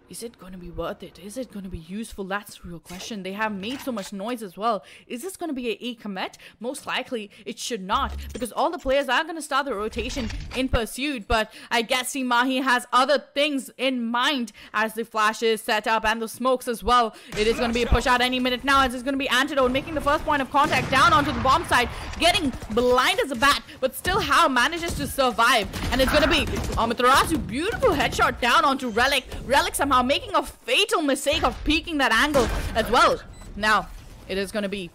D: is it going to be worth it? Is it going to be useful? That's the real question. They have made so much noise as well. Is this going to be a commit? Most likely it should not, because all the players are going to start the rotation in pursuit, but I guess Team Mahi has other things in mind as the flashes set up and the smokes as well. It is going to be a push out any minute now, as it's going to be Antidote making the first point of contact down onto the bomb side, getting blind as a bat, but still how manages to survive. And it's going to be 𝘼𝘽𝙊𝙐𝙏, beautiful headshot down onto Relic. Relic somehow making a fatal mistake of peeking that angle as well. Now, it is going to be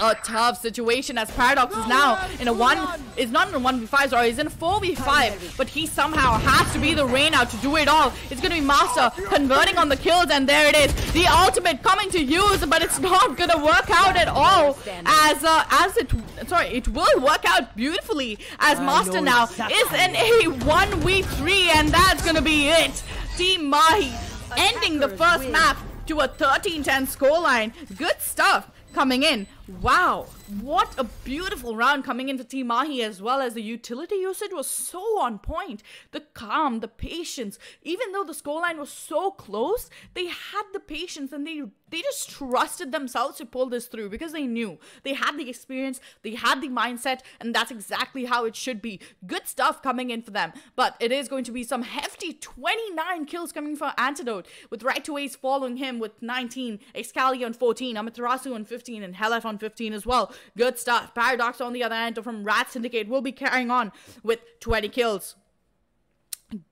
D: a tough situation as Paradox is now in a not in a 1v5, sorry, he's in a 4v5, but he somehow has to be the rain out to do it all. It's going to be Master converting on the kills, and there it is, the ultimate coming to use, but it's not going to work out at all, as it will work out beautifully as Master now is in a 1v3, and that's going to be it. Team Mahi ending the first map to a 13-10 scoreline. Good stuff coming in. Wow, what a beautiful round coming into Team Mahi, as well as the utility usage was so on point. The calm, the patience, even though the scoreline was so close, they had the patience and they just trusted themselves to pull this through, because they knew they had the experience, they had the mindset, and that's exactly how it should be. Good stuff coming in for them, but it is going to be some hefty 29 kills coming for Antidote, with right to ace following him with 19, 𝘼𝘍𝙊𝙐𝙏 on 14, 𝘼𝘽𝙊𝙐𝙏 on 15, and 𝘼𝘍𝙁 on 15 as well. Good stuff. Paradox on the other end from Rat Syndicate will be carrying on with 20 kills.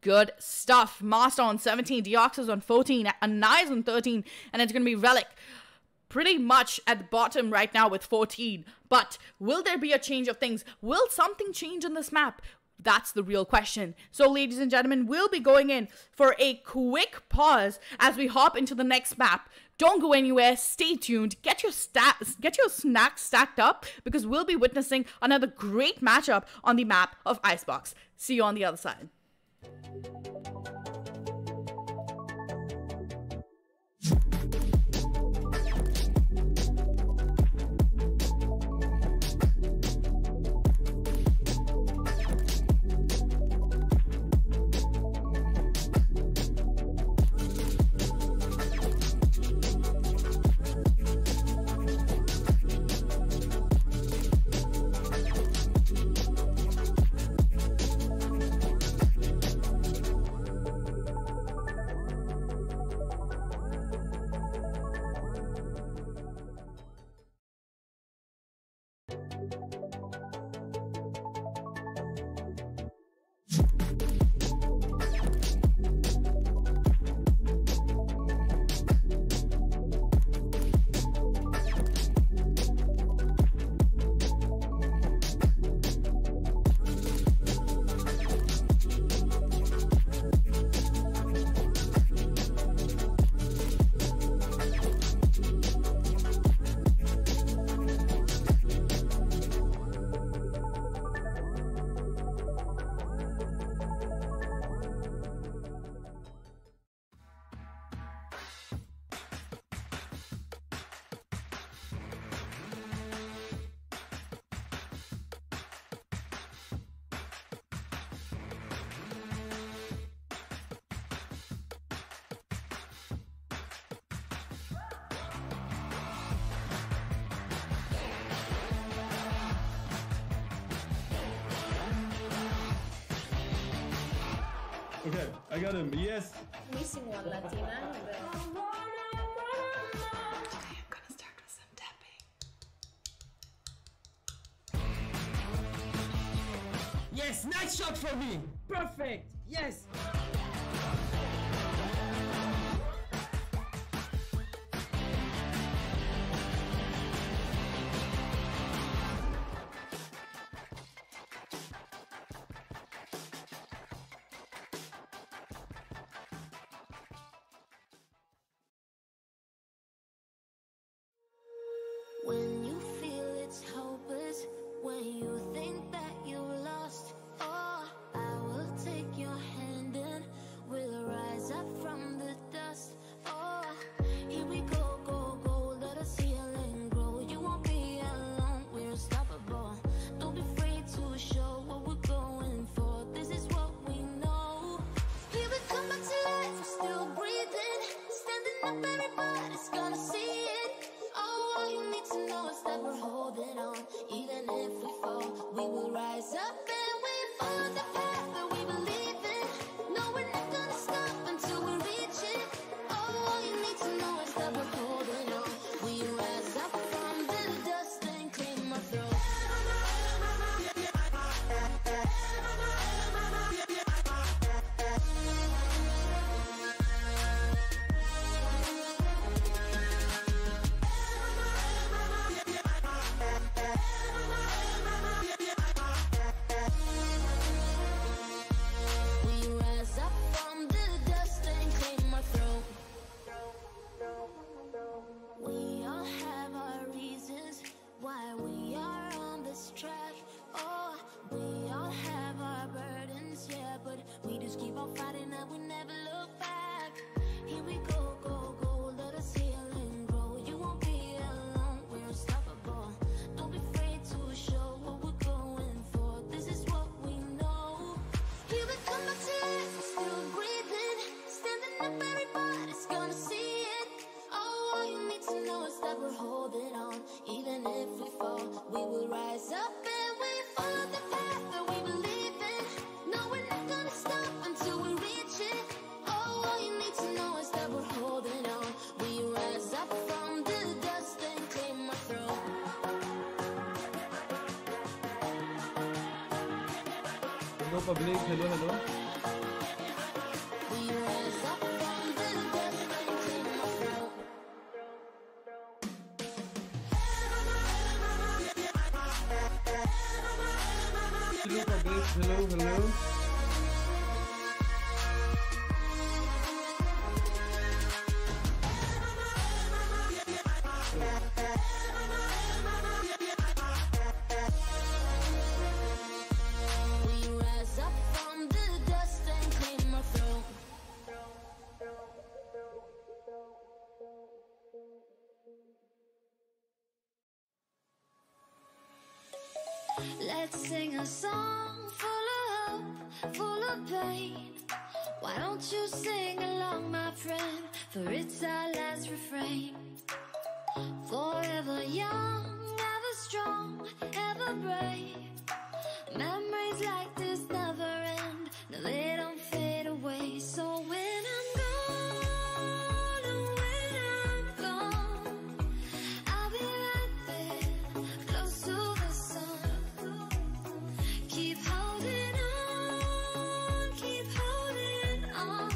D: Good stuff. Master on 17, 𝘼𝘽𝙊𝙐𝙏 on 14, Anais on 13, and it's going to be Relic pretty much at the bottom right now with 14. But will there be a change of things? Will something change in this map? That's the real question. So, ladies and gentlemen, we'll be going in for a quick pause as we hop into the next map. Don't go anywhere. Stay tuned. Get your snacks stacked up because we'll be witnessing another great matchup on the map of Icebox. See you on the other side.
C: Okay, I got him. Yes.
H: Missing one, Latina.
F: Today I'm gonna start with some tapping.
E: Yes, nice shot for me. Perfect. Yes.
B: When you feel it's hopeless, when you think that you lost, oh, I will take your hand and we'll rise up from the dust. Oh, here we go, go, go, let us heal and grow. You won't be alone, we're unstoppable. Don't be afraid to show what we're going for. This is what we know. Here we come back to life, we're still breathing. Standing up, everybody's gonna see it. Oh, all you need to know is that we're holding on. Even if we fall, we will rise up and we follow the path that we believe in. No, we're not gonna stop until we reach it. Oh, all you need to know is that we're holding on. We rise up from the dust and clean my throat. We rise up from the dust and clean my throat. We all have our reasons why we are on this track. Oh, we all have our burdens, yeah, but we just keep on fighting and we never look back. Here we go, go, go, let us heal and grow. You won't be alone, we're unstoppable. Don't be afraid to show what we're going for. This is what we know. Here we come back to life, we're still breathing. Standing up, everybody's gonna see it. Oh, all you need to know is that we're holding on. Even if we fall, we will rise up and we follow the path that we believe in. No, we're not gonna stop until we reach it. Oh, all you need to know is that we're holding on. We rise up from the dust and clean my throat.
C: Hello, public. Hello, hello.
B: We rise up from the dust and clean my throat.
C: Hello, public. Hello, hello.
B: We rise up from the dust and claim our throne. Let's sing a song full of hope, full of pain. Why don't you sing along, my friend? For it's our last refrain. Forever young, ever strong, ever brave. Memories like this never end. No, they don't fade away. So when I'm gone, oh, when I'm gone, I'll be right there, close to the sun. Keep holding on, keep holding on.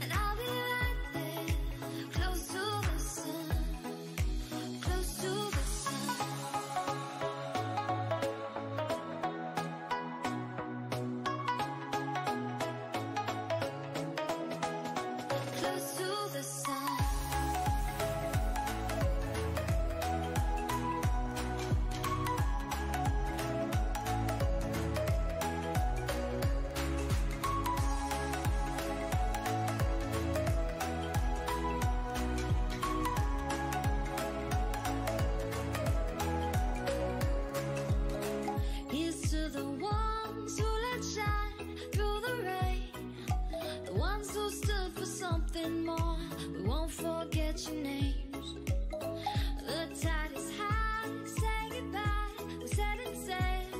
B: And I'll be right there, close to the sun, close to the sun. Close to the sun. Here's to the ones who let shine through the rain, the ones who stood for something more. We won't forget your names. The tide is high, say goodbye, we set it sail,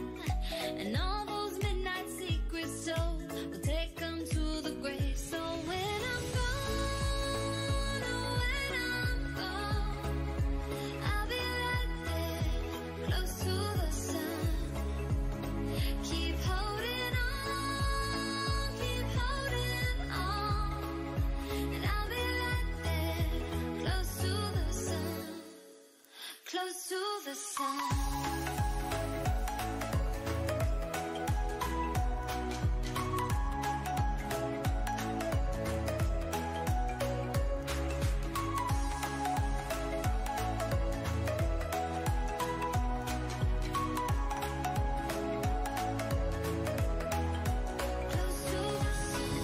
B: and all those midnight secrets told, we'll take them to the grave. So when I'm gone, oh, when I'm gone, I'll be right there, close to the sun. Keep holding on, keep holding on. And I'll be right there, close to the sun, close to the sun. Close to the sun.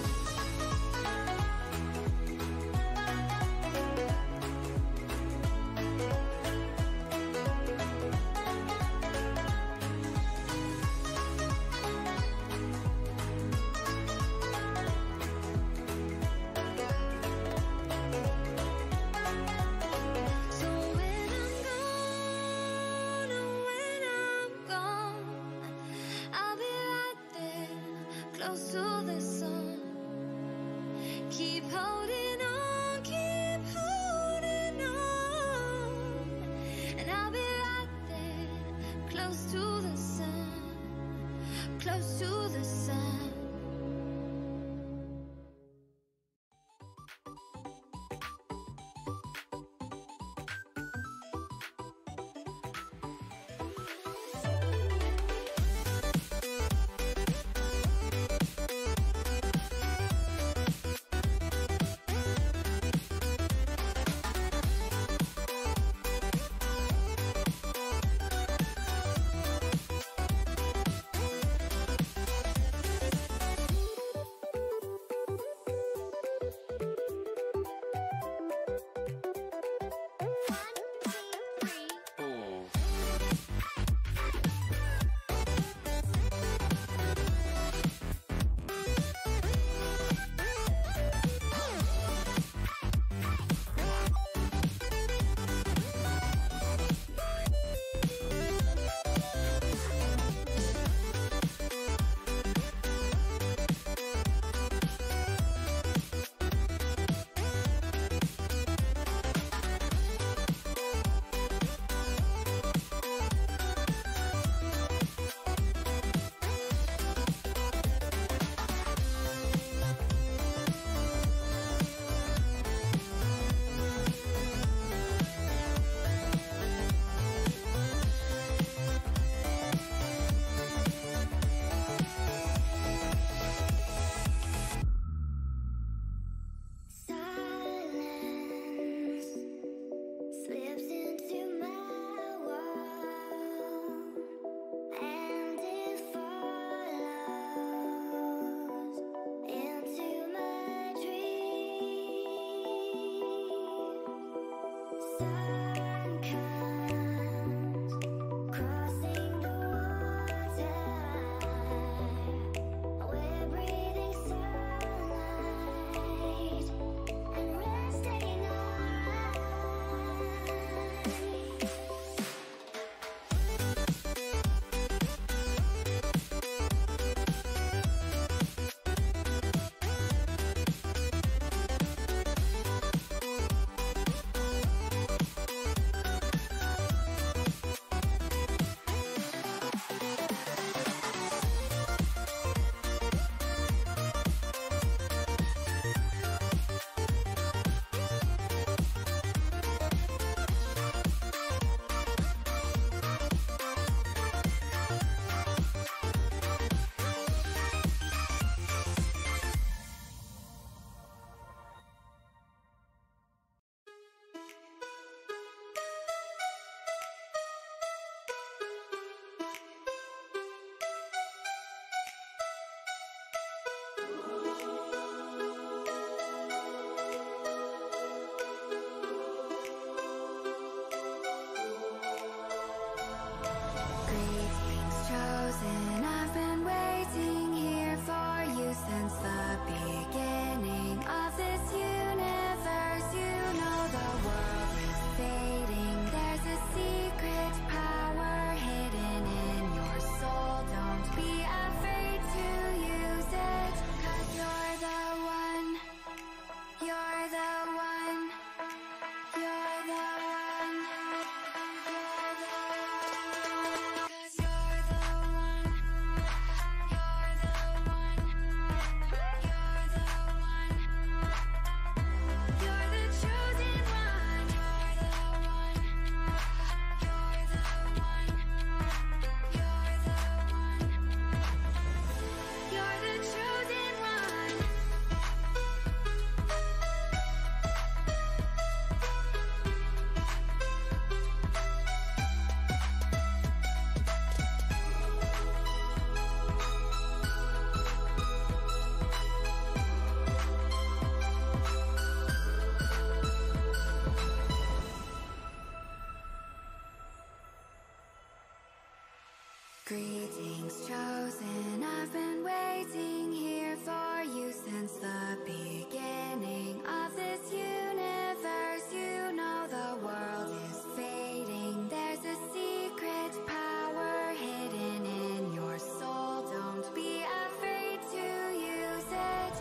B: Greetings chosen, I've been waiting here for you since the beginning of this universe. You know the world is fading. There's a secret power hidden in your soul. Don't be afraid to use it.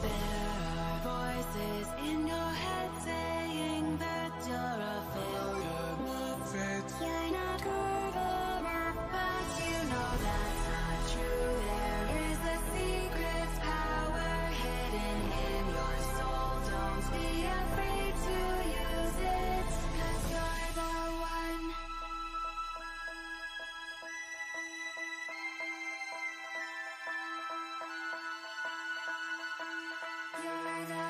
B: There are voices in your head saying that you're a failure. You're not good enough, but you know that's not true. There is a secret power hidden in your soul. Don't be afraid to use it, 'cause you're the one. You're the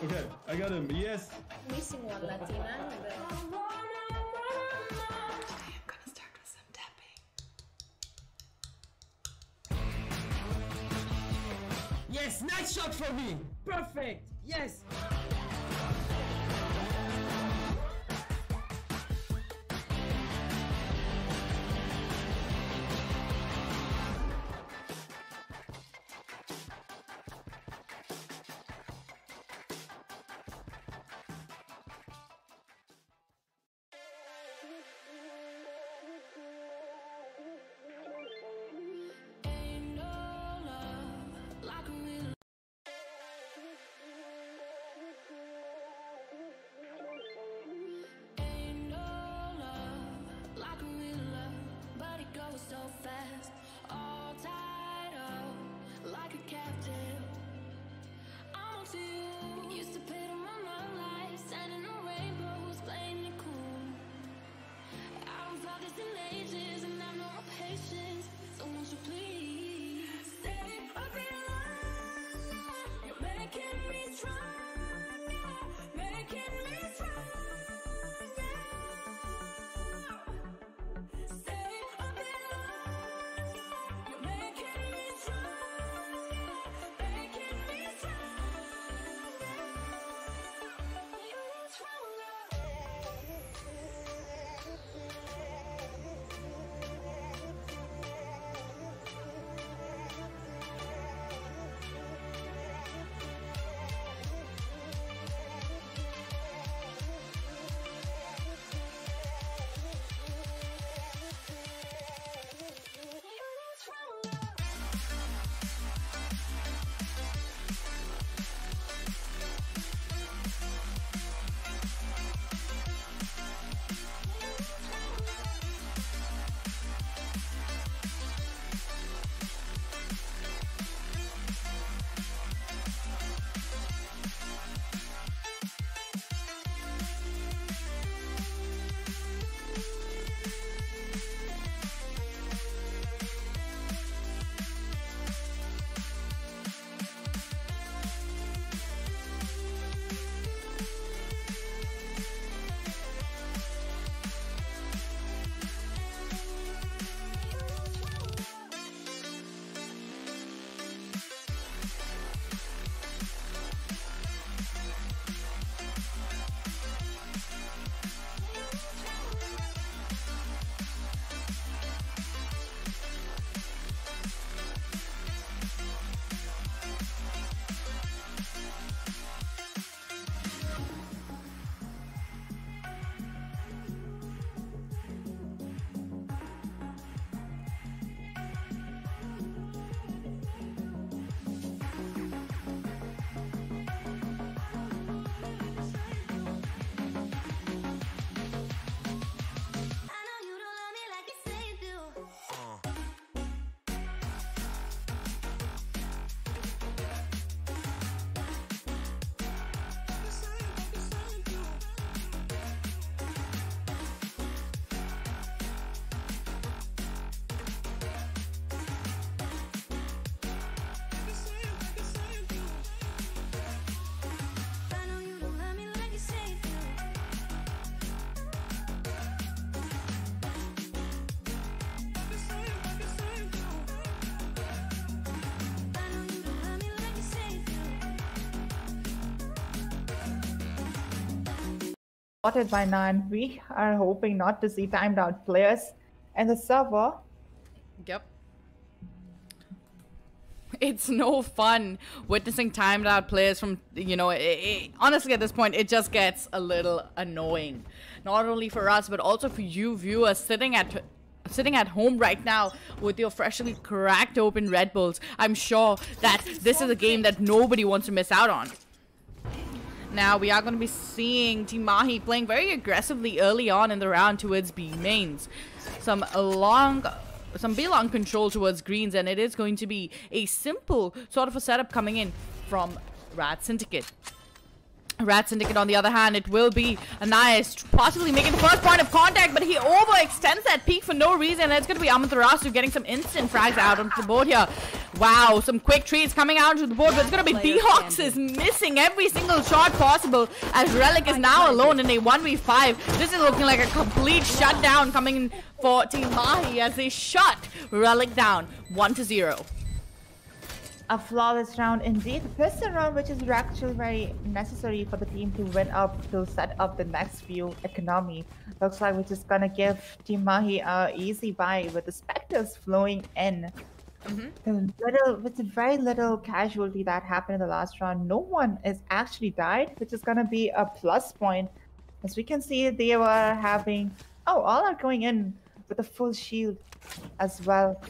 C: Okay, I got him. Yes.
H: Missing one Latina.
F: Today I'm gonna start with some tapping.
E: Yes, nice shot for me. Perfect. Yes.
I: spotted by now, and we are hoping not to see timed out players in the server.
D: Yep. It's no fun witnessing timed out players from, you know, honestly at this point it just gets a little annoying. Not only for us but also for you viewers sitting at home right now with your freshly cracked open Red Bulls. I'm sure that this is a game that nobody wants to miss out on. Now we are going to be seeing Team Mahi playing very aggressively early on in the round towards B mains. Some B-long control towards greens, and it is going to be a simple sort of a setup coming in from Syndicate. Syndicate, on the other hand, it will be a nice, possibly making the first point of contact, but he overextends that peak for no reason, and it's going to be 𝘼𝘽𝙊𝙐𝙏 getting some instant frags out onto the board here. Wow, some quick treats coming out onto the board, but it's going to be 𝘼𝘽𝙊𝙗 is missing every single shot possible as Relic is now alone in a 1v5. This is looking like a complete shutdown coming in for Team Mahi as they shut Relic down 1-0.
I: A flawless round indeed. The piston round, which is actually very necessary for the team to win up to set up the next few economy. Looks like we're just gonna give Team Mahi a easy buy with the Spectres flowing in. With very little casualty that happened in the last round, no one is actually died, which is gonna be a plus point. As we can see, they were having all are going in with a full shield as well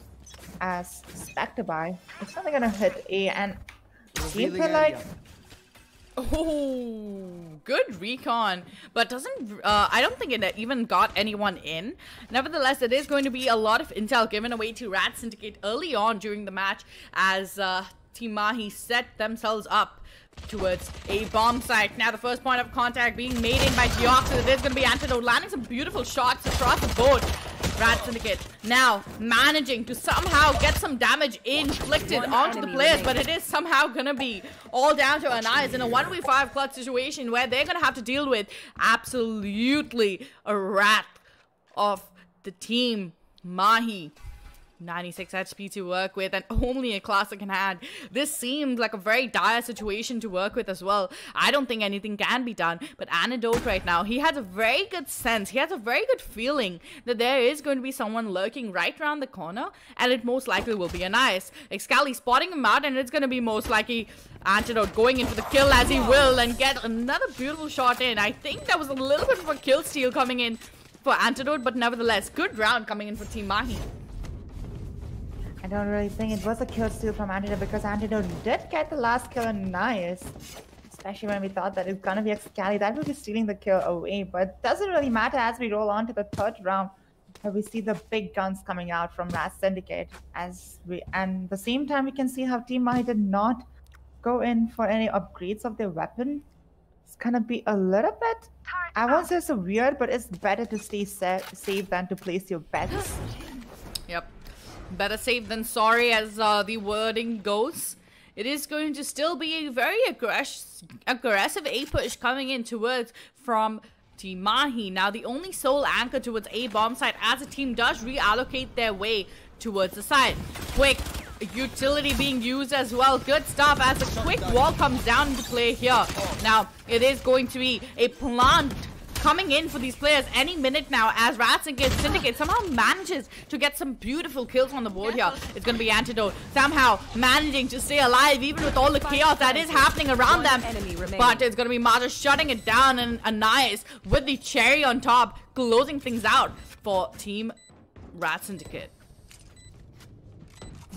I: as Spectre buy. It's not gonna hit A, and seems like
D: oh, good recon, but doesn't I don't think it even got anyone in. Nevertheless, it is going to be a lot of intel given away to Syndicate early on during the match as Team Mahi set themselves up towards a bomb site. Now the first point of contact being made in by 𝘼𝘽𝙊𝙗. It is going to be 𝘼𝘽𝙊𝙗 landing some beautiful shots across the board. Syndicate now managing to somehow get some damage inflicted onto the players, but it is somehow going to be all down to 𝘼𝘽𝙗𝙗 in a 1v5 clutch situation where they're going to have to deal with absolutely a wrath of the Team Mahi. 96 HP to work with and only a classic in hand. This seemed like a very dire situation to work with as well. I don't think anything can be done, but Antidote right now, he has a very good sense, he has a very good feeling that there is going to be someone lurking right around the corner, and it most likely will be 𝘼𝘽𝙗𝙗. 𝘼𝘽𝑗 spotting him out, and it's going to be most likely Antidote going in for the kill as he will and get another beautiful shot in. I think that was a little bit of a kill steal coming in for Antidote, but nevertheless, good round coming in for Team Mahi.
I: I don't really think it was a kill steal from Antidote, because Antidote did get the last kill on 𝘼𝘽𝙗𝑗. Especially when we thought that it's gonna be 𝘼𝘽𝑗 that will be stealing the kill away. But it doesn't really matter as we roll on to the third round, where we see the big guns coming out from Syndicate. And the same time we can see how Team Mahi did not go in for any upgrades of their weapon. It's gonna be a little bit, I won't say so weird, but it's better to stay safe than to place your bets.
D: Yep. Better safe than sorry, as the wording goes. It is going to still be a very aggressive A push coming in towards from Team Mahi. Now the only sole anchor towards A bomb site as a team does reallocate their way towards the side. Quick utility being used as well. Good stuff as a quick wall comes down into play here. Now it is going to be a plant coming in for these players any minute now as Syndicate somehow manages to get some beautiful kills on the board here. It's going to be Antidote somehow managing to stay alive even with all the chaos that is happening around them. But it's going to be Mata shutting it down, and 𝘼𝘽𝙗𝙗 with the cherry on top closing things out for Team Syndicate.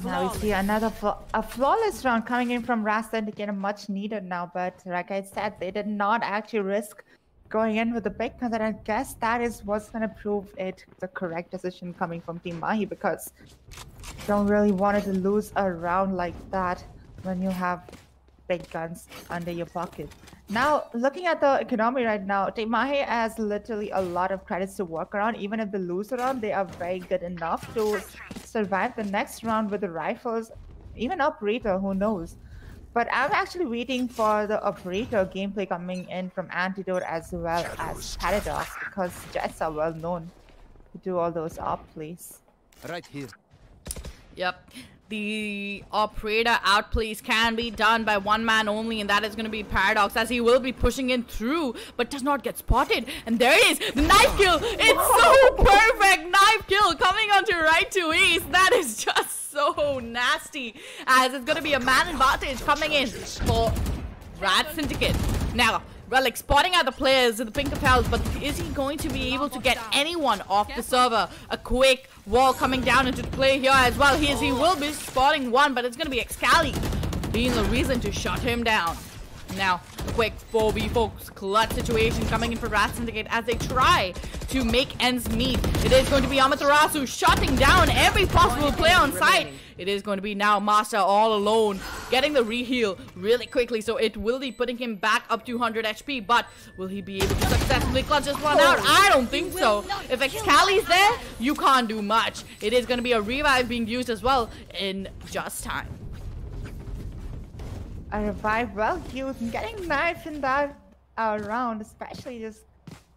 I: Now we see another flawless round coming in from Syndicate, much needed now. But like I said, they did not actually risk going in with the big gun, and I guess that is what's going to prove it the correct decision coming from Team Mahi, because you don't really want to lose a round like that when you have big guns under your pocket. Now, looking at the economy right now, Team Mahi has literally a lot of credits to work around. Even if they lose a round, they are very good enough to survive the next round with the rifles. Even Operator, who knows? But I'm actually waiting for the Operator gameplay coming in from Antidote as well as Paradox, because Jets are well known to do all those op plays.
E: Right here.
D: Yep. the operator outplays can be done by one man only, and that is going to be Paradox, as he will be pushing in through but does not get spotted. And there it is, the knife kill. It's so perfect. Knife kill coming onto right to ace. That is just so nasty, as it's going to be a man advantage coming in for Rad Syndicate. Now Relic spotting out the players in the pink of health, but is he going to be able to get anyone off the server? A quick wall coming down into play here as well. He will be spotting one, but it's going to be 𝘼𝘽𝙊𝙐𝙏 being the reason to shut him down. Now, a quick 4v4 clutch situation coming in for Rad Syndicate as they try to make ends meet. It is going to be 𝘼𝘽𝙊𝙊𝙐 shutting down every possible player on site. It is going to be now Master all alone, getting the reheal really quickly, so it will be putting him back up to 100 HP, but will he be able to successfully clutch this one out? I don't think so. If 𝘼𝘼𝙊𝙊𝙗 is there, you can't do much. It is going to be a revive being used as well in just time.
I: A revive well used, getting knife in that round, especially just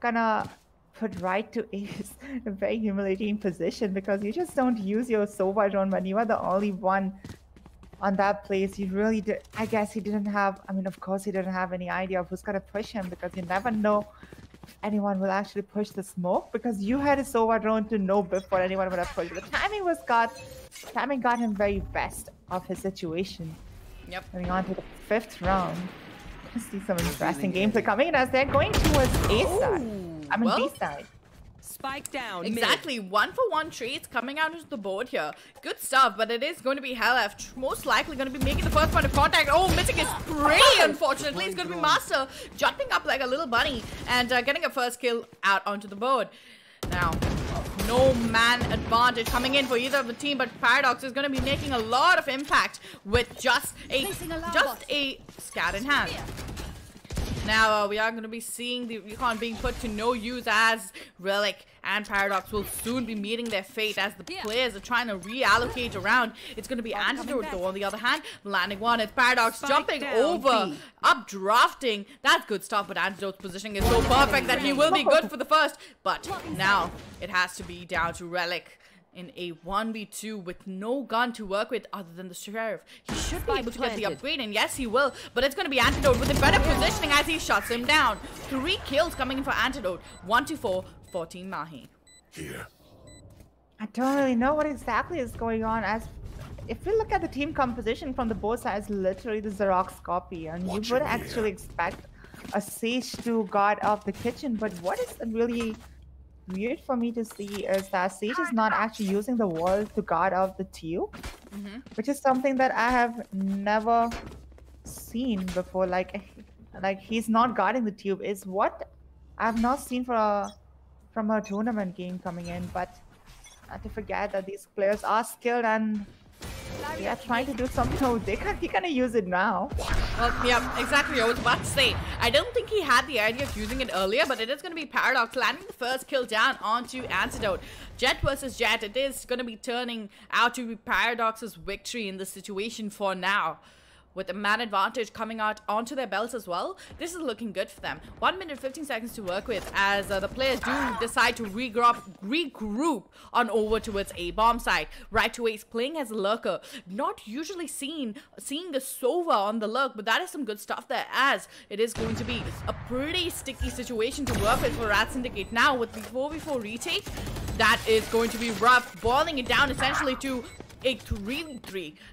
I: gonna put right to ace in a very humiliating position, because you just don't use your Sova drone when you are the only one on that place. You really did. I guess he didn't have, I mean, of course he didn't have any idea of who's gonna push him, because you never know if anyone will actually push the smoke, because you had a Sova drone to know before anyone would have pushed. The timing got him very best of his situation.
D: Yep.
I: Moving on to the 5th round. Let's see some interesting gameplay coming in as they're going towards A side. I mean, B side.
F: Spike down.
D: Exactly. 1-for-1 trades coming out into the board here. Good stuff, but it is going to be 𝘼𝘼𝙊𝙗 most likely going to be making the first point of contact. Oh, missing his spray, unfortunately. It's going to be Master jumping up like a little bunny and getting a first kill out onto the board. Now, no man advantage coming in for either of the team, but Paradox is going to be making a lot of impact with just a scat in hand. Now we are going to be seeing the recon being put to no use, as Relic and Paradox will soon be meeting their fate as the players are trying to reallocate around. It's going to be Antidote though on the other hand, landing one. It's Paradox jumping over, updrafting. That's good stuff, but Antidote's positioning is so perfect that he will be good for the first. But now it has to be down to Relic in a 1v2 with no gun to work with other than the Sheriff. He should be able to get the upgrade, and yes he will, but it's going to be Antidote with a better positioning as he shuts him down. 3 kills coming in for Antidote. 1-4 for Team Mahi.
G: Here.
I: I don't really know what exactly is going on, as if we look at the team composition from the both sides, literally the Xerox copy, and you would actually expect a Sage to guard off the kitchen, but what is really weird for me to see is that Sage is not actually using the wall to guard off the tube, which is something that I have never seen before. Like he's not guarding the tube is what I have not seen from a tournament game coming in. But not to forget that these players are skilled and they are trying to do something over there. He gonna use it now.
D: Well, yeah, exactly. I was about to say, I don't think he had the idea of using it earlier, but it is going to be Paradox landing the first kill down onto Antidote. Jett versus Jett. It is going to be turning out to be Paradox's victory in this situation for now, with a man advantage coming out onto their belts as well. This is looking good for them. 1 minute 15 seconds to work with, as the players do decide to regroup on over towards A bomb side. Right to ace playing as a lurker. Not usually seeing the Sova on the lurk, but that is some good stuff there, as it is going to be a pretty sticky situation to work with for Rad Syndicate. Now with the 4v4 retake, that is going to be rough, boiling it down essentially to a 3v3.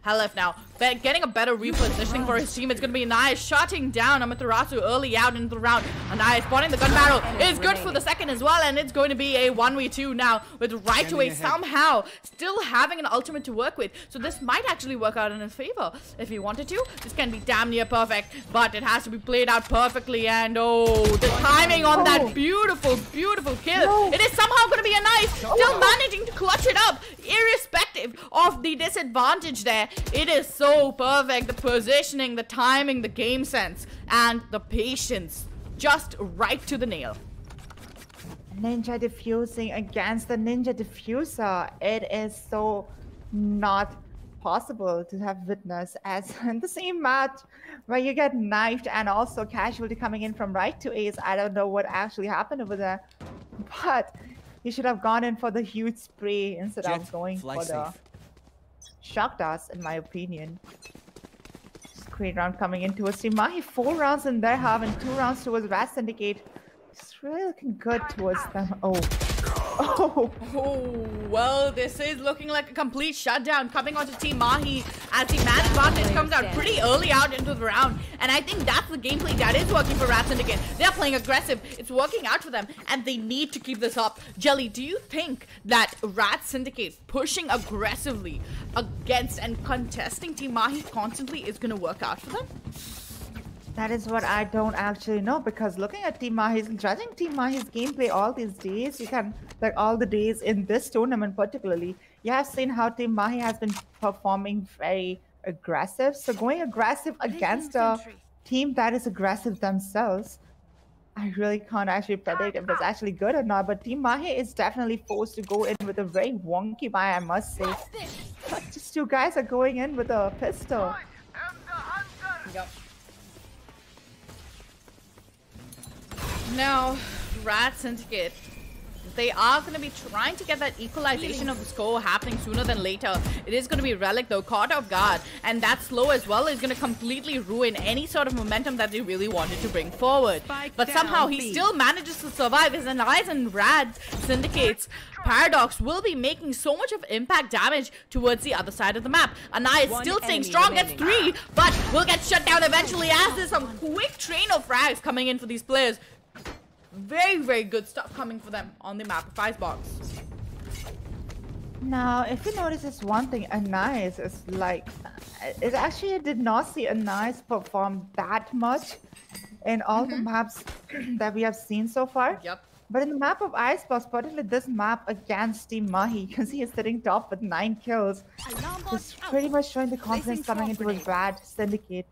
D: 𝘼𝘼𝙊𝙗𝙊 now, getting a better repositioning for his team. It's going to be Anaya shutting down 𝘼𝘼𝙊𝙗𝙗 early out into the round. Anaya spotting the gun barrel is good for the second as well, and it's going to be a 1v2 now with right to ace somehow still having an ultimate to work with. So this might actually work out in his favor if he wanted to. This can be damn near perfect, but it has to be played out perfectly, and oh, the timing on that beautiful kill. It is somehow going to be a knife, still managing to clutch it up irrespective of the disadvantage there. It is so perfect. The positioning, the timing, the game sense, and the patience. Just right to the nail.
I: Ninja diffusing against the Ninja diffuser. It is so not possible to have witnessed, as in the same match where you get knifed and also casualty coming in from right to ace. I don't know what actually happened over there, but you should have gone in for the huge spray instead of going for the shocked us, in my opinion. Great round coming in towards Team Mahi. 4 rounds in their half and 2 rounds towards Rat Syndicate. It's really looking good towards them. Oh. Oh.
D: Oh, well, this is looking like a complete shutdown coming onto Team Mahi as the man advantage comes out pretty early out into the round. And I think that's the gameplay that is working for Rat Syndicate. They're playing aggressive. It's working out for them and they need to keep this up. Jelly, do you think that Rat Syndicate pushing aggressively against and contesting Team Mahi constantly is going to work out for them?
I: That is what I don't actually know, because looking at Team Mahi's, judging Team Mahi's gameplay all these days, you can, like all the days in this tournament particularly, you have seen how Team Mahi has been performing very aggressive. So going aggressive against a team that is aggressive themselves, I really can't actually predict if it's actually good or not, but Team Mahi is definitely forced to go in with a very wonky buy, I must say. But just 2 guys are going in with a pistol.
D: Yep. Now, Rat Syndicate, they are going to be trying to get that equalization of the score happening sooner than later. It is going to be Relic though, caught off guard, and that slow as well is going to completely ruin any sort of momentum that they really wanted to bring forward. But somehow he still manages to survive. His Anais and Rat Syndicate's Paradox will be making so much of impact damage towards the other side of the map. Anais is still staying strong, gets 3, but will get shut down eventually as there's some quick train of frags coming in for these players. Very, very good stuff coming for them on the map of Icebox.
I: Now, if you notice this one thing, Anais is like, it actually did not see Anais perform that much in all the maps that we have seen so far.
D: Yep.
I: But in the map of Icebox, particularly this map against Team Mahi, you can see he's sitting top with 9 kills. He's pretty much showing the confidence coming into his Rat Syndicate.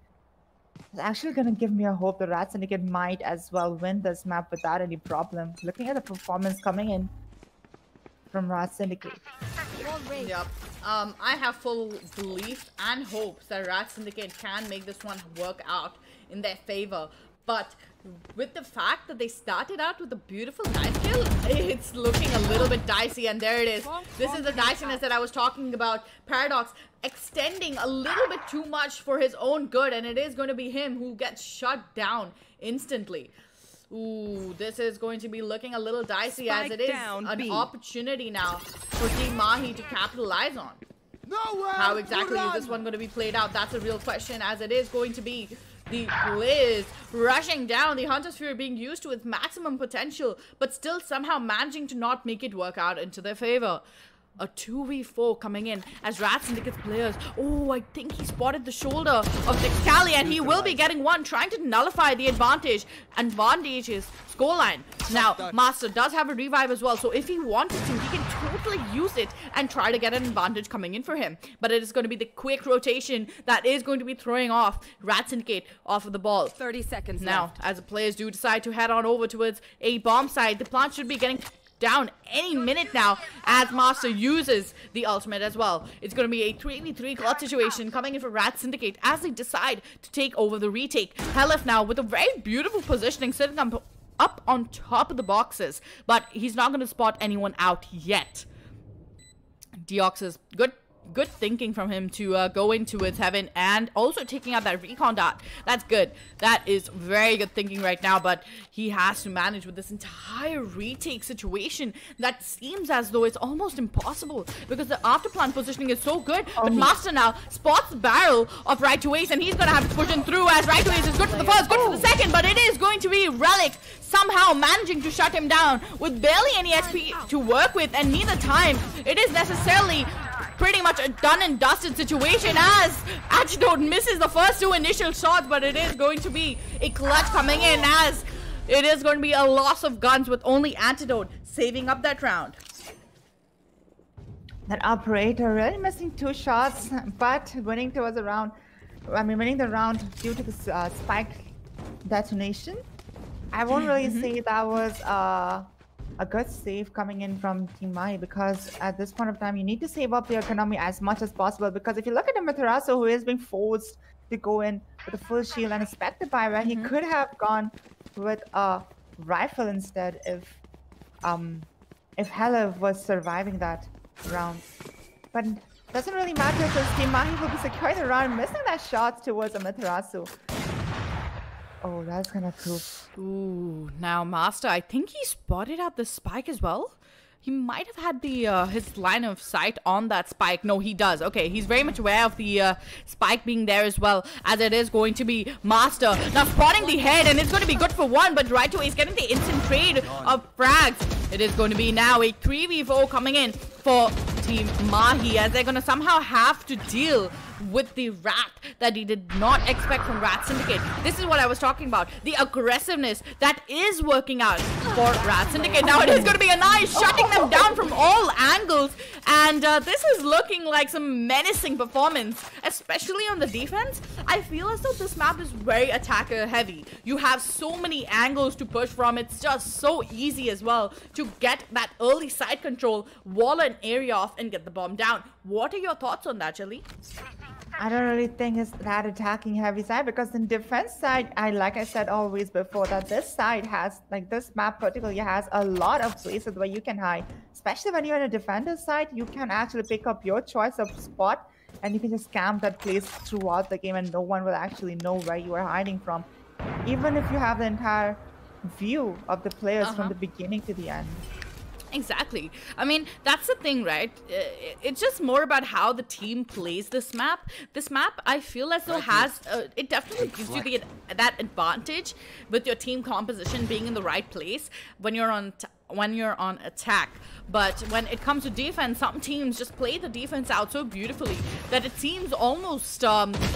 I: It's actually going to give me a hope the Rat Syndicate might as well win this map without any problem. Looking at the performance coming in from Rat Syndicate.
D: Yep. I have full belief and hopes that Rat Syndicate can make this one work out in their favor. But with the fact that they started out with a beautiful knife kill, it's looking a little bit dicey, and there it is. This is the diciness that I was talking about. Paradox extending a little bit too much for his own good, and it is going to be him who gets shut down instantly. Ooh, this is going to be looking a little dicey as it is an opportunity now for Team Mahi to capitalize on. How exactly is this one going to be played out? That's a real question, as it is going to be the Blizz rushing down, the Hunter's Fury being used to its maximum potential, but still somehow managing to not make it work out into their favor. A 2v4 coming in as Rat Syndicate's players. Oh, I think he spotted the shoulder of 𝘼𝘽𝙊𝙏, and he will be getting one, trying to nullify the advantage's scoreline. Now, Master does have a revive as well, so if he wanted to, he can totally use it and try to get an advantage coming in for him. But it is going to be the quick rotation that is going to be throwing off Rat Syndicate off of the ball.
F: 30 seconds
D: now,
F: left.
D: as the players do decide to head on over towards a bomb site, the plant should be getting down any minute now as Master uses the ultimate as well. It's going to be a 3v3 clutch situation coming in for Rat Syndicate as they decide to take over the retake. 𝘼𝘽𝙁 now with a very beautiful positioning, sitting up on top of the boxes, but he's not going to spot anyone out yet. 𝘼𝘽𝙁 is good thinking from him to go into its heaven and also taking out that recon dot. That's good. That is very good thinking right now, but he has to manage with this entire retake situation that seems as though it's almost impossible because the after plant positioning is so good. But Master now spots the barrel of Right to Ace, and he's gonna have to push in through as Right to Ace is good for the first, good for the second, but it is going to be Relic somehow managing to shut him down with barely any SP to work with, and neither time it is necessarily pretty much a done and dusted situation as Antidote misses the first 2 initial shots, but it is going to be a clutch coming in as it is going to be a loss of guns with only Antidote saving up that round.
I: That operator really missing 2 shots, but winning towards the round. I mean, winning the round due to the spike detonation. I won't really say that was a good save coming in from Team Mahi, because at this point of time you need to save up the economy as much as possible, because if you look at the Virtuoso, who is being forced to go in with a full shield and expected by where he could have gone with a rifle instead if 𝘼𝘽𝙁 was surviving that round. But Doesn't really matter because Team Mahi will be securing the round, missing that shot towards Amaterasu. Oh, that's gonna prove.
D: Ooh, now Master, I think he spotted out the spike as well. He might have had the his line of sight on that spike. No, he does. Okay, he's very much aware of the spike being there as well, as it is going to be Master. Now spotting the head, and it's going to be good for one, but right away he's getting the instant trade of frags. It is going to be now a 3v4 coming in for Team Mahi, as they're going to somehow have to deal with the rat that he did not expect from Rat Syndicate. This is what I was talking about. The aggressiveness that is working out for Rat Syndicate. Now it is going to be a nice shutting them down from all angles. And this is looking like some menacing performance, especially on the defense. I feel as though this map is very attacker heavy. You have so many angles to push from. It's just so easy as well to get that early side control, wall an area off and get the bomb down. What are your thoughts on that, Jelly?
I: I don't really think it's that attacking heavy side, because in defense side, like I said always before, that this side has, like this map particularly has a lot of places where you can hide. Especially when you're in a defender side, you can actually pick up your choice of spot and you can just camp that place throughout the game and no one will actually know where you are hiding from. Even if you have the entire view of the players from the beginning to the end.
D: Exactly. I mean, that's the thing, right? It's just more about how the team plays this map. This map, I feel as though has, it definitely gives you that advantage with your team composition being in the right place when you're on attack. But when it comes to defense, some teams just play the defense out so beautifully that it seems almost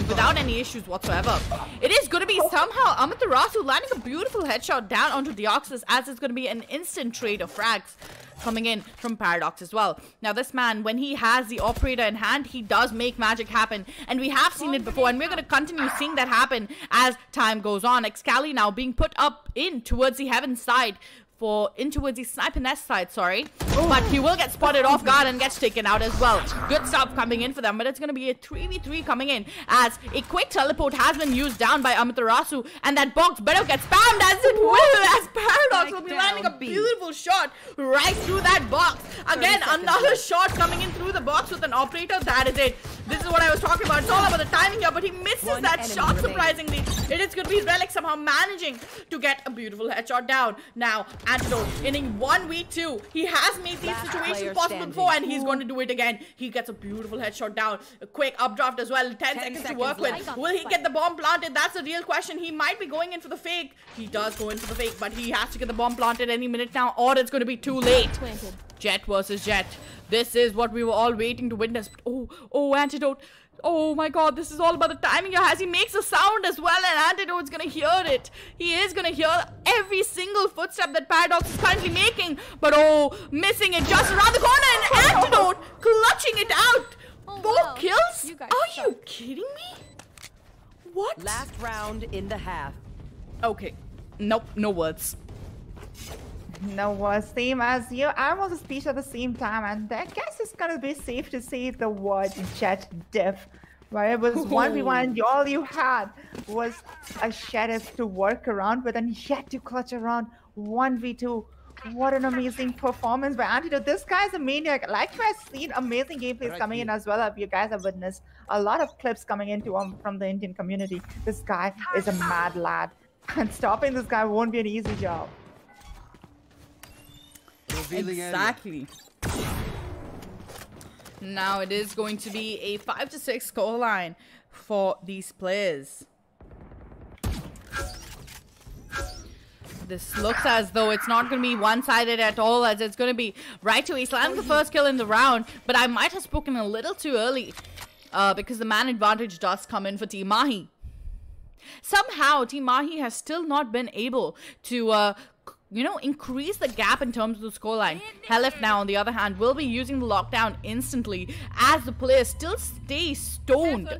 D: without any issues whatsoever. It is going to be somehow Amaterasu landing a beautiful headshot down onto Deoxys, as it's going to be an instant trade of frags coming in from Paradox as well. Now this man, when he has the operator in hand, he does make magic happen, and we have seen it before, and we're going to continue seeing that happen as time goes on. Excali now being put up in towards the heaven side, towards the sniper nest side, sorry. But he will get spotted off guard and gets taken out as well. Good stuff coming in for them, but it's going to be a 3v3 coming in, as a quick teleport has been used down by Amaterasu, and that box better get spammed as it will, as Paradox will be landing a beautiful shot right through that box. Again, another shot coming in through the box with an operator. That is it. This is what I was talking about. It's all about the timing here, but he misses that shot surprisingly. It is going to be Relic somehow managing to get a beautiful headshot down. Now, Antidote in a 1v2. He has made these situations possible before, and he's going to do it again. He gets a beautiful headshot down. A quick updraft as well. 10 seconds to work with. Will he get the bomb planted? That's the real question. He might be going in for the fake. He does go in for the fake, but he has to get the bomb planted any minute now, or it's going to be too late. Jet versus Jet. This is what we were all waiting to witness. Oh, Antidote. Oh my god, this is all about the timing here, as he makes a sound as well, and Antidote's gonna hear it. He is gonna hear every single footstep that Paradox is currently making, but missing it just around the corner, and Antidote clutching it out. 4 kills? Are you kidding me? What?
J: Last round in the half.
D: Okay. Nope, no words.
I: No words, same as you. I'm also speech at the same time, and I guess it's gonna be safe to say the word Jet diff, where it was 1v1 and all you had was a sheriff to work around with, and yet to clutch around 1v2. What an amazing performance by Antidote. This guy's a maniac. Like you have seen amazing gameplays coming in as well. You guys have witnessed a lot of clips coming into from the Indian community. This guy is a mad lad, and stopping this guy won't be an easy job.
D: Exactly. Now it is going to be a 5-6 scoreline for these players. This looks as though it's not going to be one-sided at all, as it's going to be right to Islam the first kill in the round. But I might have spoken a little too early, because the man advantage does come in for Team Mahi. Somehow Team Mahi has still not been able to increase the gap in terms of the scoreline. Helif now, on the other hand, will be using the lockdown instantly, as the players still stay stoned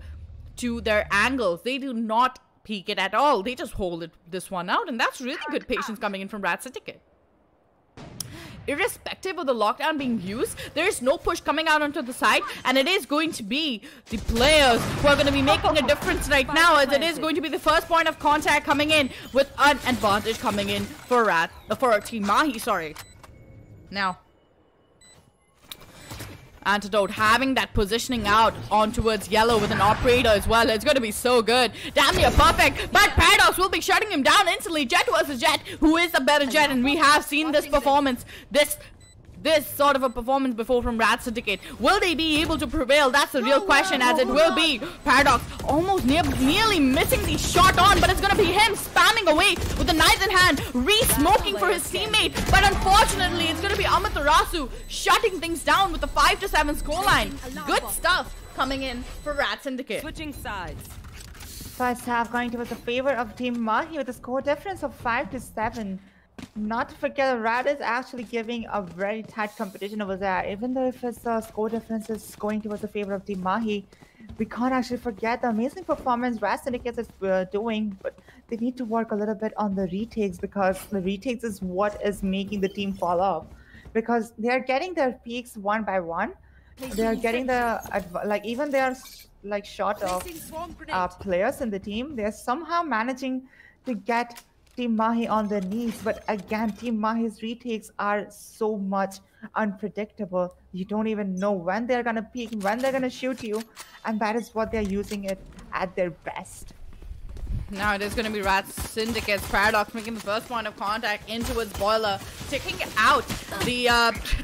D: to their angles. They do not peek it at all. They just hold this one out, and that's really good patience coming in from Rat Syndicate. Irrespective of the lockdown being used, there is no push coming out onto the side, and it is going to be the players who are going to be making a difference right now, as it is going to be the first point of contact coming in with an advantage coming in for Team Mahi, sorry. Now, Antidote having that positioning out on towards yellow with an operator as well. It's going to be so good. Damn near perfect. But Paradox will be shutting him down instantly. Jet versus Jet. Who is the better Jet? And we have seen this performance. This sort of a performance before from Rat Syndicate. Will they be able to prevail? That's the real question, as it will be. Paradox almost nearly missing the shot on, but it's going to be him spamming away with the knives in hand, re-smoking for his teammate. But unfortunately, it's going to be 𝘼𝘽𝙊𝙐𝙏 shutting things down with the 5-7 scoreline. Good stuff coming in for Rat Syndicate.
J: Switching sides.
I: First half going towards the favor of Team Mahi with a score difference of 5-7. Not to forget, Rat is actually giving a very tight competition over there. Even though if his score difference is going towards the favor of Team Mahi, we can't actually forget the amazing performance Rat Syndicate is doing. But they need to work a little bit on the retakes, because the retakes is what is making the team fall off. Because they are getting their peaks one by one. They are getting the even they are like short of players in the team. They are somehow managing to get Team Mahi on their knees, but again, Team Mahi's retakes are so much unpredictable. You don't even know when they're gonna peek, when they're gonna shoot you, and that is what they're using it at their best.
D: Now it is going to be Rat Syndicate's Paradox making the first point of contact in towards Boiler, taking out the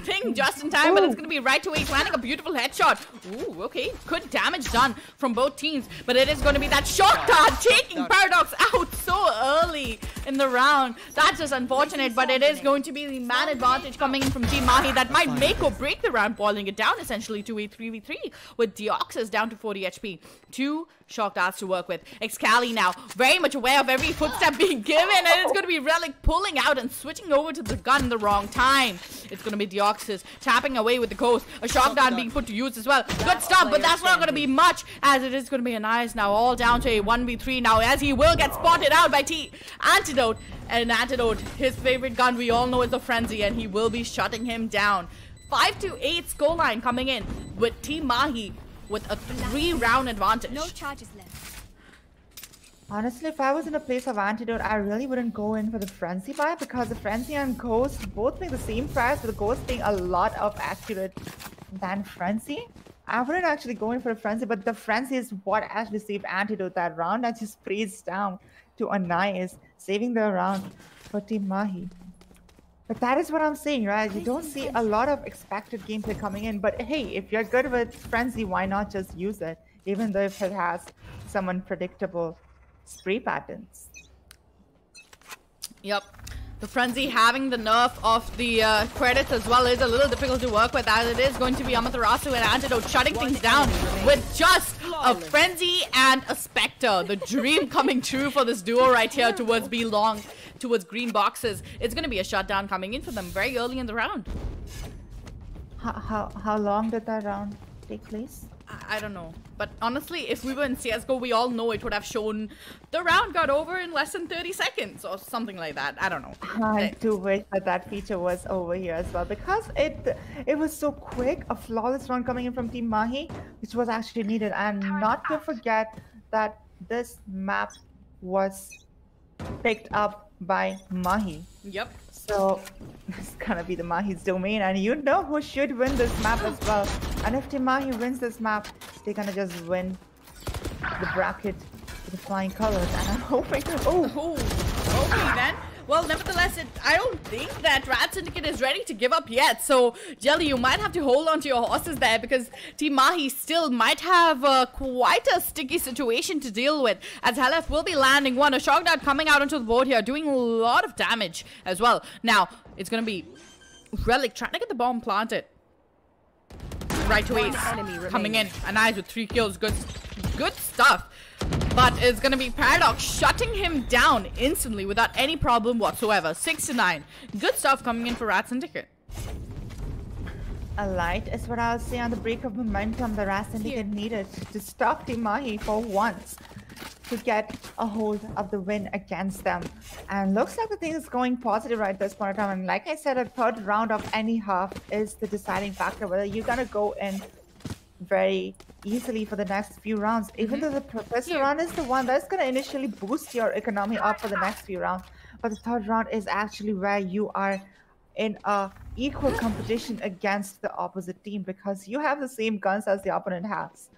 D: thing just in time, but it's going to be right away, landing a beautiful headshot. Ooh, okay, good damage done from both teams, but it is going to be that shot dart taking Paradox out so early in the round. That's just unfortunate, but it is going to be the man advantage coming in from Team Mahi that might make or break the round, boiling it down essentially to a 3v3 with 𝘼𝘽𝙊𝙐𝙏 down to 40 HP. 2 shock darts to work with. 𝘼𝘽𝙊𝙐𝙏 now very much aware of every footstep being given, and it's going to be Relic pulling out and switching over to the gun in the wrong time. It's going to be 𝘼𝘽𝙊𝙐𝙏 tapping away with the ghost. A shock dart being put to use as well. Good stuff, but that's not going to be much, as it is going to be a nice now all down to a 1v3 now, as he will get spotted out by Antidote. And Antidote, his favorite gun we all know is the Frenzy, and he will be shutting him down. 5-8 scoreline coming in with Team Mahi with a 3-round advantage.
B: No charges left.
I: Honestly, if I was in a place of Antidote, I really wouldn't go in for the Frenzy buy, because the Frenzy and Ghost both make the same price, with the Ghost being a lot of accurate than Frenzy. I wouldn't actually go in for a Frenzy, but the Frenzy is what actually saved Antidote that round. I just praised down to a nice, saving the round for Team Mahi. But that is what I'm saying, right? You don't see a lot of expected gameplay coming in, but hey, if you're good with Frenzy, why not just use it, even though if it has some unpredictable spray patterns.
D: Yep. The Frenzy having the nerf of the credits as well is a little difficult to work with, as it is going to be 𝘼𝘽𝙊𝙐𝙏 and Antidote shutting things down with just a Frenzy and a Spectre. The dream coming true for this duo right here towards B-Long, towards green boxes. It's going to be a shutdown coming in for them very early in the round.
I: How long did that round take place?
D: I don't know, but honestly, if we were in CSGO, we all know it would have shown the round got over in less than 30 seconds or something like that. I don't know.
I: I do wish that feature was over here as well, because it was so quick, a flawless round coming in from Team Mahi, which was actually needed. And not to forget that this map was picked up by Mahi.
D: Yep.
I: So it's gonna be the Mahi's domain, and you know who should win this map as well. And if Team Mahi wins this map, they're gonna just win the bracket with the flying colors. And I'm hoping. Oh,
D: okay then. Well, nevertheless, I don't think that Rat Syndicate is ready to give up yet. So, Jelly, you might have to hold on to your horses there, because Team Mahi still might have quite a sticky situation to deal with, as 𝘼𝘽𝙊𝙐𝙏 will be landing one. A shock dart coming out onto the board here, doing a lot of damage as well. Now, it's going to be Relic trying to get the bomb planted. Right away, coming in. A nice with 3 kills. Good stuff. But it's going to be Paradox shutting him down instantly without any problem whatsoever. 6-9. Good stuff coming in for Rat Syndicate.
I: A light is what I'll say on the break of momentum the Rat Syndicate needed to stop Team Mahi for once, to get a hold of the win against them. And looks like the thing is going positive right this point in time. And like I said, a third round of any half is the deciding factor, whether you're going to go in very easily for the next few rounds, even though the professor round is the one that's going to initially boost your economy up for the next few rounds. But the third round is actually where you are in a equal competition against the opposite team because you have the same guns as the opponent has.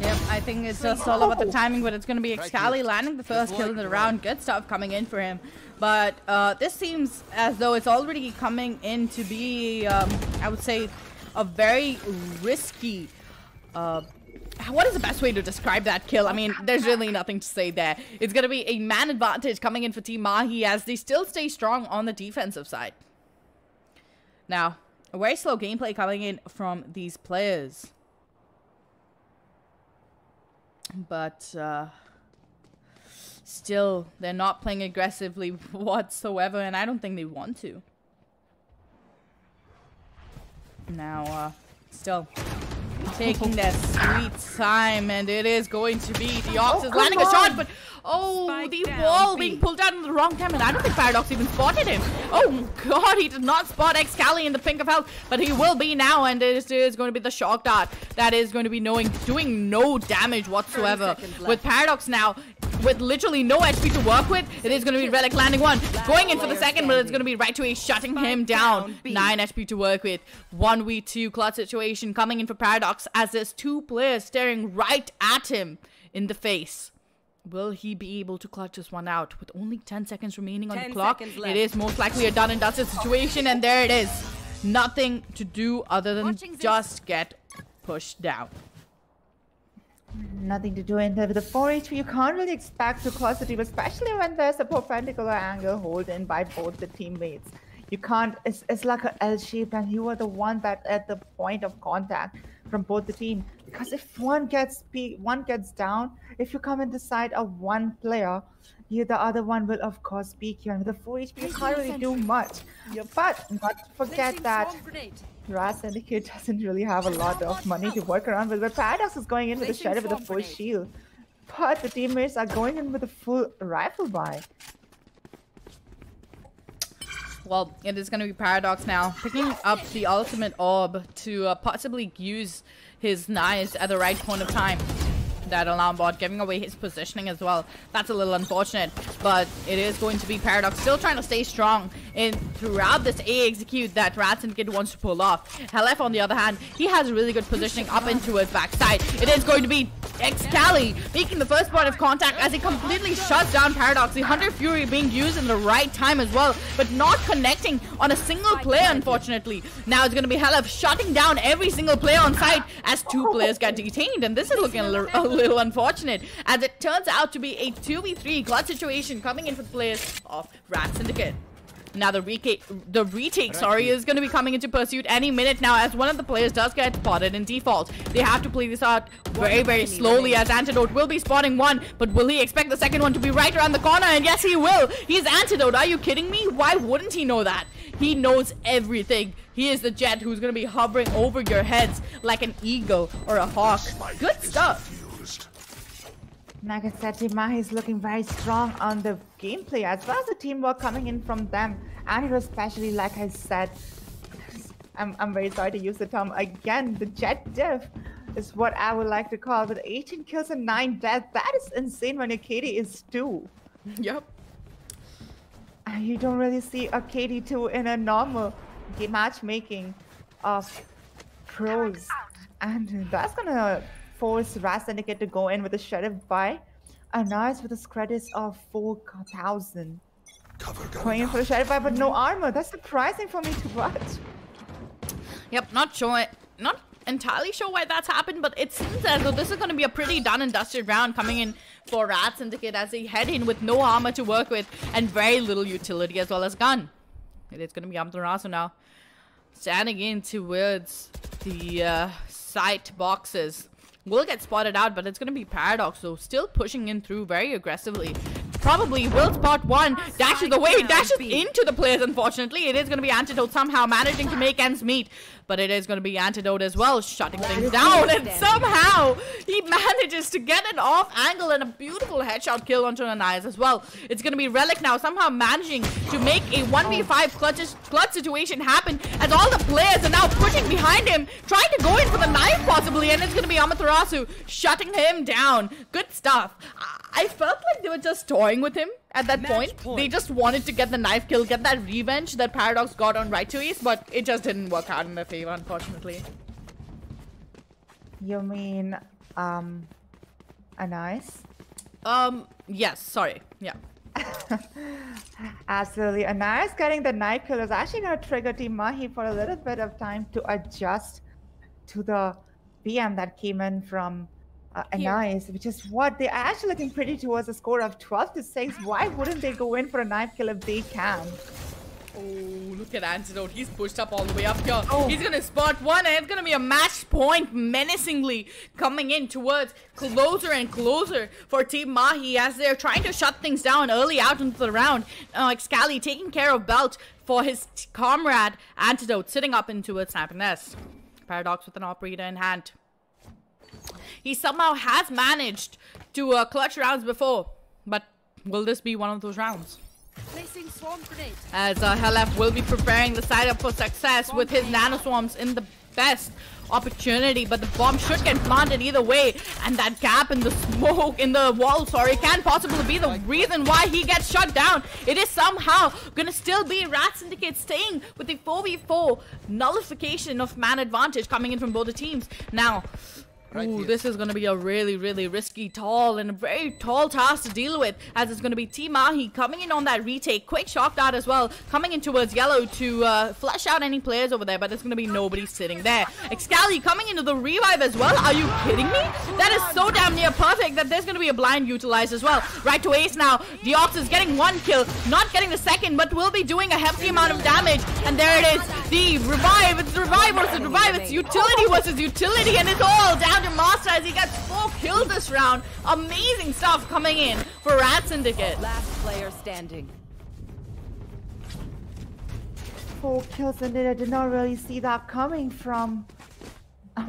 D: Yep, I think it's just all about the timing, but it's going to be 𝘼𝘽𝙊𝙐 landing the first kill in the round. Good stuff coming in for him. But this seems as though it's already coming in to be, I would say, a very risky... what is the best way to describe that kill? I mean, there's really nothing to say there. It's going to be a man advantage coming in for Team Mahi as they still stay strong on the defensive side. Now, a very slow gameplay coming in from these players. But still, they're not playing aggressively whatsoever, and I don't think they want to. Now, still taking their sweet time, and it is going to be the Ox is landing a shot, but the wall being pulled out in the wrong time, and I don't think Paradox even spotted him. Oh god, he did not spot 𝘼𝘽𝙊𝙐 in the pink of health, but he will be now, and it is going to be the shock dart that is going to be doing no damage whatsoever. With Paradox now, with literally no HP to work with, it is going to be Relic landing one, going in for the second, but it's going to be right away shutting him down. 9 HP to work with. 1v2 clutch situation coming in for Paradox as there's 2 players staring right at him in the face. Will he be able to clutch this one out with only 10 seconds remaining on the clock? It is most likely a done and dusted situation, and there it is. Nothing to do other than just get pushed down.
I: Nothing to do in there with the 4 HP. You can't really expect to close the team, especially when there's a perpendicular angle hold in by both the teammates. You can't, it's like an L shape, and you are the one that at the point of contact from both the team. Because if one gets down, if you come in the side of one player, the other one will of course peek you, and with the 4 HP you can't really do much. But not to forget that Syndicate doesn't really have a lot of money to work around with. But Paradox is going in with a shadow with a full shield, but the teammates are going in with a full rifle buy.
D: Well, it is going to be Paradox now, picking up the ultimate orb to possibly use his knives at the right point of time. That alarm bot giving away his positioning as well. That's a little unfortunate, but it is going to be Paradox still trying to stay strong in throughout this A execute that Syndicate wants to pull off. 𝘼𝘽𝙊𝙐 on the other hand, he has really good positioning up into his backside. It is going to be 𝘼𝘽𝙊𝙐 making the first point of contact as he completely shuts down Paradox. The Hunter Fury being used in the right time as well, but not connecting on a single player, unfortunately. Now it's going to be 𝘼𝘍𝑍 shutting down every single player on site as 2 players get detained, and this is looking a little unfortunate as it turns out to be a 2v3 clutch situation coming in for the players of Syndicate. Now the retake, is going to be coming into pursuit any minute now as one of the players does get spotted in default. They have to play this out very, very slowly as Antidote will be spotting one, but will he expect the second one to be right around the corner? And yes, he will. He's Antidote. Are you kidding me? Why wouldn't he know that? He knows everything. He is the jet who's going to be hovering over your heads like an eagle or a hawk. Good stuff.
I: Like I said, Team Mahi is looking very strong on the gameplay as well as the teamwork coming in from them. And especially, like I said, I'm very sorry to use the term again, the jet diff is what I would like to call. With 18 kills and 9 deaths, that is insane when your KD is 2.
D: Yep.
I: You don't really see a KD2 in a normal matchmaking of pros. And that's gonna force Syndicate to go in with a sheriff buy. And now it's with a credits of 4,000. Going in for a sheriff buy, but no armor. That's surprising for me to watch.
D: Yep, not entirely sure why that's happened, but it seems as though this is going to be a pretty done and dusted round coming in for Syndicate as they head in with no armor to work with and very little utility as well as gun. It is going to be 𝘼𝘍𝙊𝙐 now standing in towards the site boxes. Will get spotted out, but it's going to be Paradox, so still pushing in through very aggressively. Probably will spot one, dashes away, dashes into the players, unfortunately. It is going to be Antidote somehow managing to make ends meet, but it is going to be Antidote as well, shutting things down, and somehow he manages to get an off angle and a beautiful headshot kill onto an eyes as well. It's going to be Relic now somehow managing to make a 1v5 clutch situation happen as all the players are now pushing behind him, trying to go in for the knife possibly, and it's going to be 𝘼𝘍𝙊𝙐 shutting him down. Good stuff. I felt like they were just toying with him at that point. They just wanted to get the knife kill, get that revenge that Paradox got on right to East, but it just didn't work out in their favor, unfortunately.
I: You mean, a nice?
D: Yes, sorry. Yeah.
I: Absolutely. Anaris getting the knife kill is actually going to trigger Team Mahi for a little bit of time to adjust to the PM that came in from Anaris, which is what they're actually looking pretty towards a score of 12-6. Why wouldn't they go in for a knife kill if they can?
D: Oh, look at Antidote. He's pushed up all the way up here. Oh. He's gonna spot one, and it's gonna be a match point menacingly coming in towards closer and closer for Team Mahi as they're trying to shut things down early out into the round. 𝘼𝘽𝙊𝙐 taking care of Belt for his comrade Antidote sitting up into a snap nest. Paradox with an operator in hand. He somehow has managed to clutch rounds before, but will this be one of those rounds?
J: Placing swarm grenade.
D: As 𝘼𝘽𝙊𝙑 will be preparing the side up for success with his nano swarms in the best opportunity, but the bomb should get planted either way, and that gap in the smoke in the wall, can possibly be the reason why he gets shut down. It is somehow gonna still be Rat Syndicate staying with the 4v4 nullification of man advantage coming in from both the teams. Now, ooh, this is going to be a really, really risky, tall, and a very tall task to deal with, as it's going to be Team Mahi coming in on that retake. Quick shock dart as well, coming in towards yellow to flush out any players over there, but there's going to be nobody sitting there. 𝘼𝘽𝙊𝙑 coming into the revive as well. Are you kidding me? That is so damn near perfect that there's going to be a blind utilized as well. Right to ace now. 𝘼𝘽𝑥 is getting one kill, not getting the second, but will be doing a hefty amount of damage. And there it is, the revive. It's the revive versus revive. It's utility versus utility, and it's all down to Master as he gets 4 kills this round. Amazing stuff coming in for Rat Syndicate.
J: Last player standing.
I: 4 kills, and I did not really see that coming from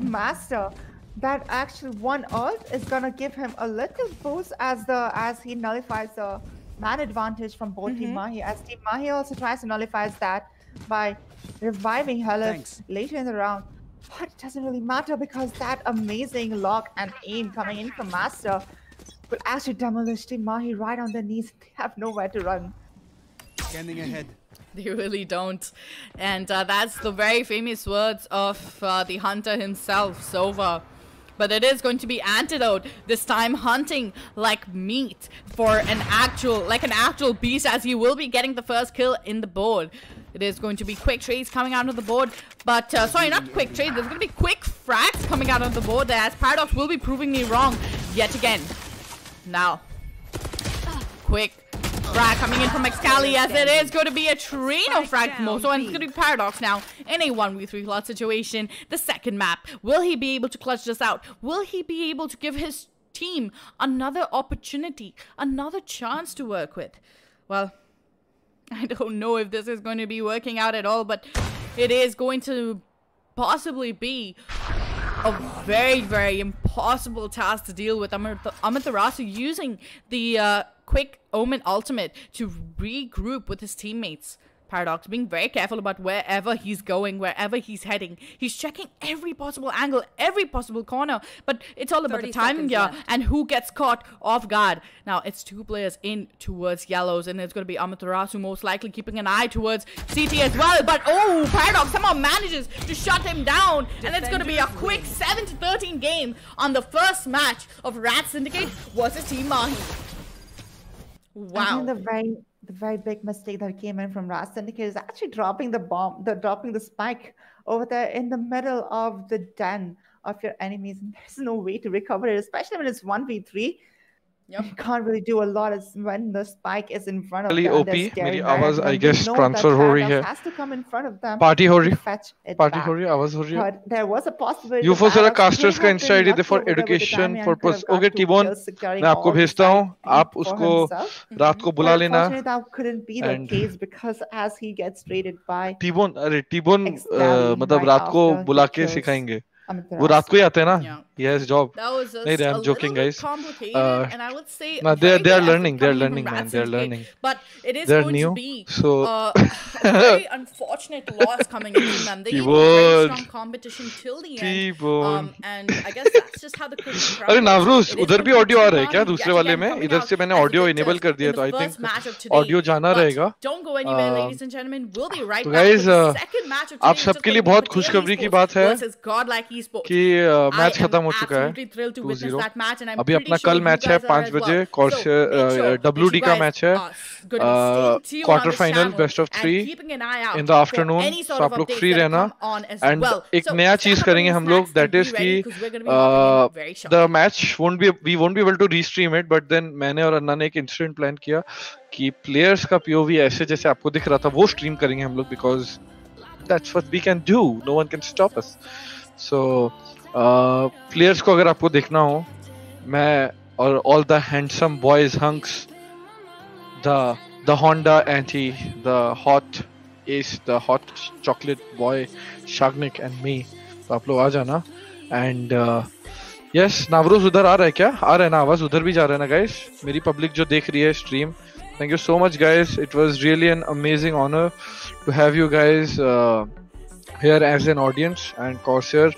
I: Master. That actually one ult is gonna give him a little boost as he nullifies the man advantage from both Team Mahi. As Team Mahi also tries to nullify that by reviving 𝘼𝘽𝙑 later in the round. But it doesn't really matter because that amazing lock and aim coming in from Master will actually demolish Team Mahi right on their knees. They have nowhere to run.
K: Scanning ahead.
D: They really don't. And that's the very famous words of the hunter himself, Sova. But it is going to be Antidote, this time hunting like meat for an actual beast, as he will be getting the first kill in the board. It is going to be quick trades coming out of the board, but sorry, not quick trades. There's going to be quick frags coming out of the board there, as Paradox will be proving me wrong yet again. Now, quick frag coming in from 𝘼𝘽𝙊𝙑, as it is going to be a Trino frag from Moso, and it's going to be Paradox now in a 1v3 clutch situation. The second map, will he be able to clutch this out? Will he be able to give his team another opportunity, another chance to work with? Well, I don't know if this is going to be working out at all, but it is going to possibly be a very, very impossible task to deal with. 𝘼𝘽𝙊𝙑 using the quick Omen ultimate to regroup with his teammates. Paradox being very careful about wherever he's going, wherever he's heading. He's checking every possible angle, every possible corner, but it's all about the timing here and who gets caught off guard. Now, it's 2 players in towards yellows, and it's going to be 𝘼𝘽𝙊𝙑 most likely keeping an eye towards CT as well, but oh, Paradox somehow manages to shut him down, and it's going to be a quick 7-13 game on the first match of Rat Syndicate versus Team Mahi. Wow.
I: I think the very big mistake that came in from Rat Syndicate is actually dropping the bomb, dropping the spike over there in the middle of the den of your enemies. And there's no way to recover it, especially when it's 1v3. You can't really do a lot when the spike is in front of them.
C: OP, मेरी आवाज I guess transfer हो रही है.
I: Has to come in front of them.
C: Party हो रही है.
I: Party
C: हो रही है, आवाज हो रही है.
I: But there was a possibility.
C: Eupho जरा casters का Insta ID they for education purpose. Okay, T-Bone, मैं आपको भेजता हूँ. आप उसको रात को बुला लेना.
I: That couldn't be the case because as he gets traded by
C: T-Bone मतलब रात को बुला के सिखाएंगे. वो रात को ही आते हैं ना? he has job.
D: That was just
C: Nahi,
D: a
C: I'm joking,
D: little bit
C: guys.
D: complicated, and I would say
C: No, they
D: very
C: are
D: good effort
C: learning. They are
D: coming from
C: learning, man.
D: Rad
C: They are
D: Syndicate.
C: learning.
D: But it is
C: They're
D: going
C: new,
D: to be
C: so
D: a very unfortunate loss coming into them. They gave a very
C: keyboard.
D: strong competition till the end,
C: Keyboard.
D: and I guess that's just how the cookie
C: अरे
D: crumbles.
C: नावरूस
D: It is
C: उधर
D: going
C: भी
D: to be
C: audio आ
D: Team
C: रहा है क्या
D: Mahi
C: दूसरे
D: yet
C: वाले
D: again
C: में?
D: coming
C: इधर
D: out
C: से मैंने
D: as the
C: audio
D: victors
C: enable कर दिया,
D: in
C: तो
D: the
C: I
D: first
C: think
D: match of today.
C: Audio जाना
D: But
C: रहेगा.
D: don't go anywhere, ladies and gentlemen. We'll be right
C: तो
D: back with
C: guys,
D: the second match of today,
C: आप
D: which is
C: सबके
D: going
C: लिए
D: to be
C: बहुत
D: Patel
C: खुशखबरी की
D: Esports
C: बात है
D: versus Godlike Esports.
C: कि मैच
D: I am
C: खत्म हो चुका है
D: absolutely thrilled to witness
C: 2-0.
D: that match, and I'm
C: अभी
D: pretty
C: अपना
D: sure
C: कल
D: you
C: मैच है
D: guys are
C: 5
D: as well.
C: बजे
D: So make
C: Corsair
D: sure that you
C: WD का
D: guys
C: मैच है
D: are going to be staying tuned on
C: quarter
D: this
C: final
D: channel
C: best of
D: and
C: 3
D: keeping an eye out
C: in the
D: for
C: afternoon.
D: any
C: तो
D: sort of
C: आप लोग
D: updates
C: free
D: that
C: रहना.
D: come on as
C: and
D: well.
C: एक
D: So
C: नया
D: stand
C: चीज
D: up on
C: करेंगे
D: your
C: हम लोग,
D: snacks and
C: that
D: be
C: is
D: ready
C: कि
D: because we're going to be hopping in very
C: the
D: shortly.
C: Match we won't be able to restream it, but then मैंने और अन्ना ने एक इंसिडेंट प्लान किया कि प्लेयर्स का पीओवी ऐसे जैसे आपको दिख रहा था वो स्ट्रीम करेंगे हम लोग, because that's what we can do. No one can stop us. So players को अगर आपको देखना हो, मैं और all the handsome boys hunks, the Honda Anti, the hot Ace, the hot chocolate boy Shagnik and me. तो आप लोग आ जाना. एंड यस, नावरोज उधर आ रहा है क्या? आ रहा है ना आवाज? उधर भी जा रहा है ना गाइस? मेरी पब्लिक जो देख रही है stream, thank you so much guys. It was really an amazing honour to have you guys here as an audience, and Corsair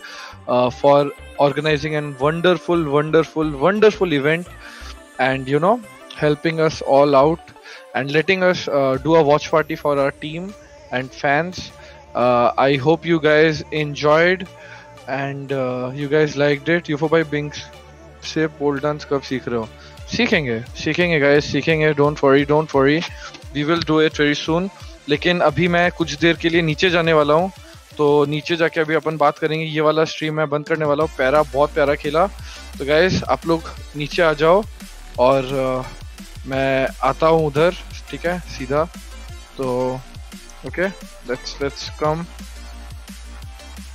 C: for organizing a wonderful event, and you know, helping us all out and letting us do a watch party for our team and fans. I hope you guys enjoyed and you guys liked it. Eupho by Binks से pole dance कब सीख रहे हो? सीखेंगे guys, सीखेंगे. Don't worry, we will do it very soon. लेकिन अभी मैं कुछ देर के लिए नीचे जाने वाला हूँ, तो नीचे जाके अभी अपन बात करेंगे. ये वाला स्ट्रीम मैं बंद करने वाला हूँ. पैरा बहुत प्यारा खेला. तो गाइस आप लोग नीचे आ जाओ और मैं आता हूँ उधर, ठीक है, सीधा. तो okay, let's come,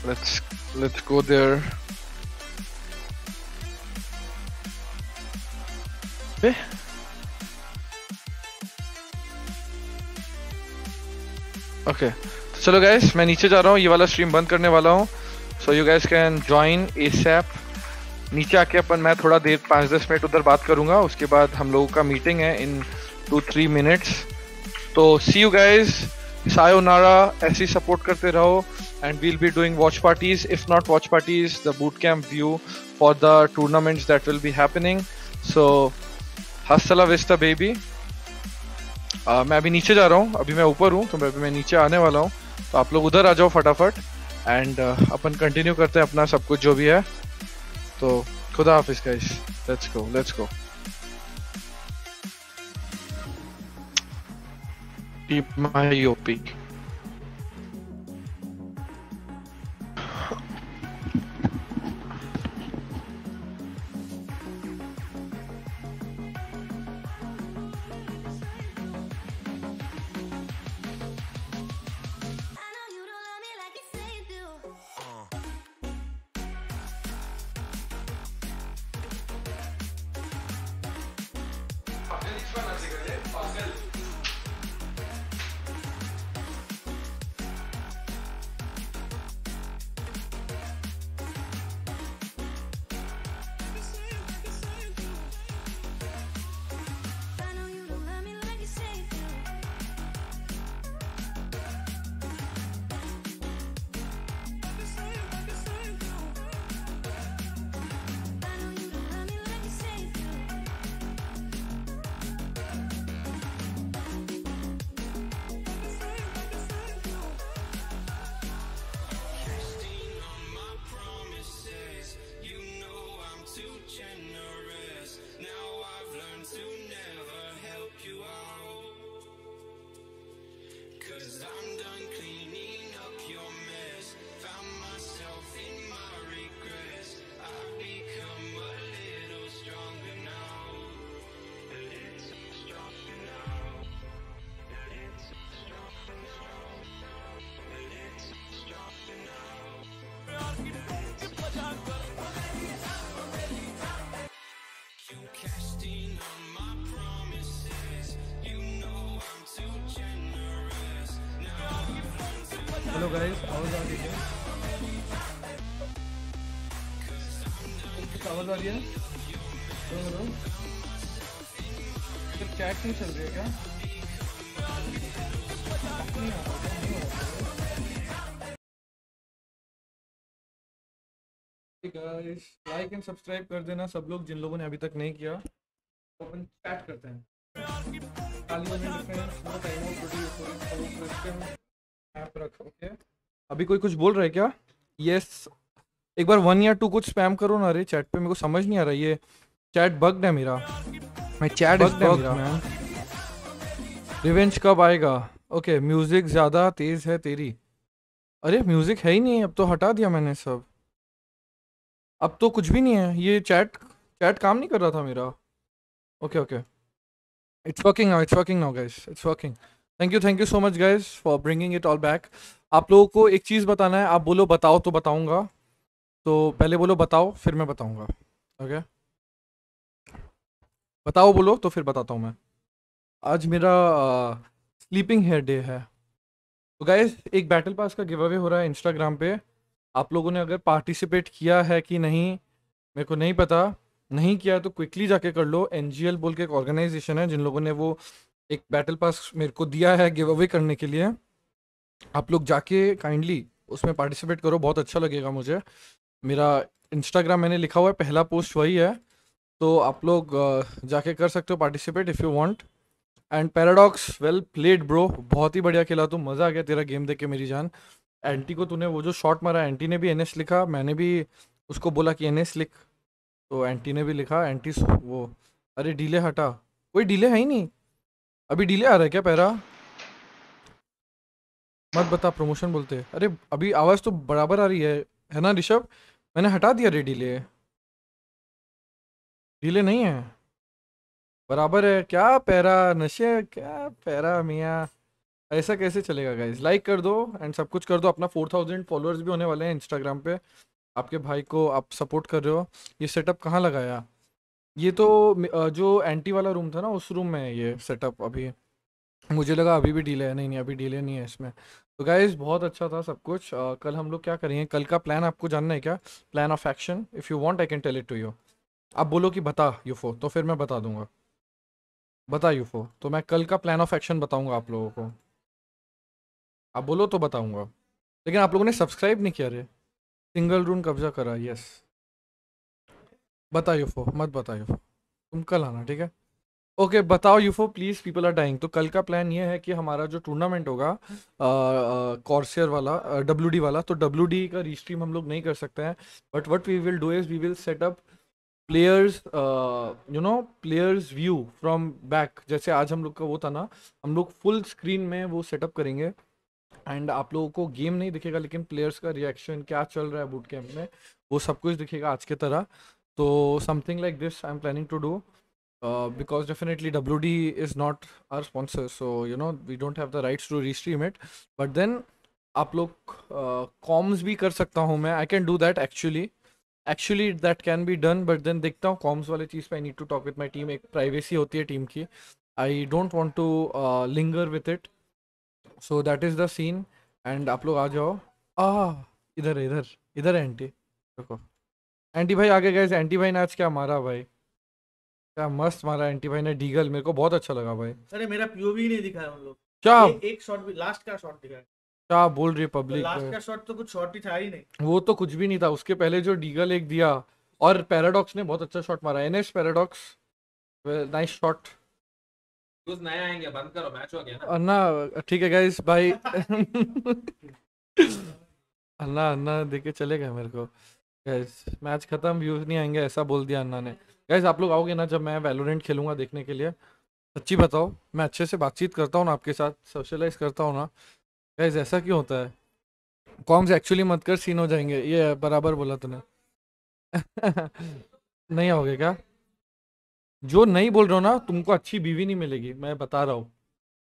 C: let's go there. Okay, चलो गाइस मैं नीचे जा रहा हूँ, ये वाला स्ट्रीम बंद करने वाला हूँ. So you guys can join ASAP. नीचे आके अपन मैं थोड़ा देर 5-10 मिनट उधर बात करूंगा, उसके बाद हम लोगों का मीटिंग है इन 2-3 मिनट्स. तो सी यू गाइस, सायोनारा. ऐसे ही सपोर्ट करते रहो and we'll be doing watch parties, if not watch parties, the boot camp view for the tournaments that will be happening. So hasta la vista baby. मैं अभी नीचे जा रहा हूँ, अभी मैं ऊपर हूँ, तो अभी मैं नीचे आने वाला हूँ. तो आप लोग उधर आ जाओ फटाफट एंड अपन कंटिन्यू करते हैं अपना सब कुछ जो भी है. तो खुदा हाफिज guys, let's go. Keep my OP.
A: Hello guys, आवाज आ रही है? आवाज आ रही है? हेलो चैट नहीं चल रही है क्या? नहीं आ रहा, नहीं हो रहा। गाइस लाइक एंड सब्सक्राइब कर देना सब लोग जिन लोगों ने अभी तक नहीं किया। तो अपन चैट करते हैं। ओके अभी कोई कुछ बोल रहा है क्या? यस एक बार 1 या 2 कुछ स्पैम करो ना रे चैट पे, मेरे को समझ नहीं आ रहा ये चैट बग्ड है मेरा। मैं chat is bugged man. Revenge कब आएगा? ओके म्यूजिक ज़्यादा तेज है तेरी। अरे म्यूजिक है ही नहीं, अब तो हटा दिया मैंने सब, अब तो कुछ भी नहीं है। ये चैट काम नहीं कर रहा था मेरा। Okay okay it's working now guys, it's working. Thank you so much guys for bringing it all back. आप लोगों को एक चीज़ बताना है, आप बोलो बताओ तो बताऊंगा, तो पहले बोलो बताओ फिर मैं बताऊंगा। ओके बताओ बोलो तो फिर बताता हूँ मैं। आज मेरा स्लीपिंग हेयर डे है। तो गाइस एक बैटल पास का गिव अवे हो रहा है इंस्टाग्राम पे। आप लोगों ने अगर पार्टिसिपेट किया है कि नहीं मेरे को नहीं पता, नहीं किया तो क्विकली जाके कर लो। NGL बोल के एक ऑर्गेनाइजेशन है जिन लोगों ने वो एक बैटल पास मेरे को दिया है गिव अवे करने के लिए। आप लोग जाके काइंडली उसमें पार्टिसिपेट करो, बहुत अच्छा लगेगा मुझे। मेरा इंस्टाग्राम मैंने लिखा हुआ है, पहला पोस्ट वही है, तो आप लोग जाके कर सकते हो participate if you want. And paradox well played bro, बहुत ही बढ़िया खेला तू, मज़ा आ गया तेरा गेम देख के मेरी जान। एंटी को तूने वो जो शॉट मारा, एंटी ने भी NS लिखा, मैंने भी उसको बोला कि NS लिख, तो एंटी ने भी लिखा। एंटी वो अरे डीले हटा, कोई डीले है ही नहीं। अभी डीले आ रहा है क्या पैरा? मत बता प्रमोशन बोलते। अरे अभी आवाज़ तो बराबर आ रही है ना ऋषभ? मैंने हटा दिया रे डीले, डीले नहीं है, बराबर है। क्या पैरा नशे, क्या पैरा मियाँ, ऐसा कैसे चलेगा गाइज? लाइक कर दो एंड सब कुछ कर दो। अपना 4000 फॉलोअर्स भी होने वाले हैं इंस्टाग्राम पे। आपके भाई को आप सपोर्ट कर रहे हो। ये सेटअप कहाँ लगाया? ये तो जो एंटी वाला रूम था ना उस रूम में है ये सेटअप। अभी मुझे लगा अभी भी डीले है, नहीं अभी डीले नहीं है इसमें। तो गाइज बहुत अच्छा था सब कुछ। कल हम लोग क्या करेंगे, कल का प्लान आपको जानना है क्या? Plan of action if you want I can tell it to you. आप बोलो कि बता यूफो, तो फिर मैं बता दूंगा। बता यूफो, तो मैं कल का प्लान ऑफ एक्शन बताऊंगा आप लोगों को। आप बोलो तो बताऊंगा। लेकिन आप लोगों ने सब्सक्राइब नहीं किया रे। सिंगल रूम कब्जा करा, यस। बता यूफो, मत बता यूफो, तुम कल आना ठीक है? ओके बताओ यूफो प्लीज़, पीपल आर डाइंग। तो कल का प्लान ये है कि हमारा जो टूर्नामेंट होगा कॉर्सियर वाला WD वाला, तो WD का रीस्ट्रीम हम लोग नहीं कर सकते हैं, but what we will do is we will set up players players view from back. जैसे आज हम लोग का वो था ना, हम लोग फुल स्क्रीन में वो सेटअप करेंगे एंड आप लोगों को गेम नहीं दिखेगा लेकिन प्लेयर्स का रिएक्शन क्या चल रहा है बूट कैंप में वो सब कुछ दिखेगा आज के तरह। तो something like this I am planning to do because definitely WD is not our sponsor, so you know we don't have the rights to restream it, but then आप लोग comms भी कर सकता हूँ मैं, I can do that actually that can be done, but then देखता हूँ comms वाले चीज़ पे I need to talk with my team। एक privacy होती है टीम की, I don't want to linger with it, so that is the scene। and आप लोग आ जाओ। इधर है इधर है एंटी, देखो एंटी भाई आगे गए। एंटी भाई ने आज क्या मारा भाई, क्या मस्त मारा एंटी भाई ने डीगल, मेरे को बहुत अच्छा लगा भाई।
L: अरे मेरा POV नहीं दिखाया उन लोग,
A: क्या
L: एक शॉट भी, लास्ट का शॉट दिखाया।
A: क्या बोल रही है पब्लिक?
L: तो लास्ट का शॉट तो कुछ शॉट ही था ही नहीं,
A: वो तो कुछ भी नहीं था। उसके पहले जो डीगल एक दिया, और पैराडॉक्स ने बहुत अच्छा शॉट मारा। NS paradox nice shot.
M: कुछ नए आएंगे, बंद करो, मैच हो गया ना।
A: अन्ना ठीक है गाइस भाई। अन्ना देख के चले गए मेरे को गाइस, मैच खत्म, व्यूज नहीं आएंगे ऐसा बोल दिया अन्ना ने। गाइस आप लोग आओगे ना जब मैं वैलोरेंट खेलूंगा देखने के लिए? सच्ची बताओ, मैं अच्छे से बातचीत करता हूँ ना आपके साथ, सोशलाइज करता हूँ ना गाइस, ऐसा क्यों होता है? कॉम्स एक्चुअली मत कर, सीन हो जाएंगे। ये बराबर बोला तूने। नहीं आओगे क्या? जो नहीं बोल रहा हो ना, तुमको अच्छी बीवी नहीं मिलेगी, मैं बता रहा हूँ।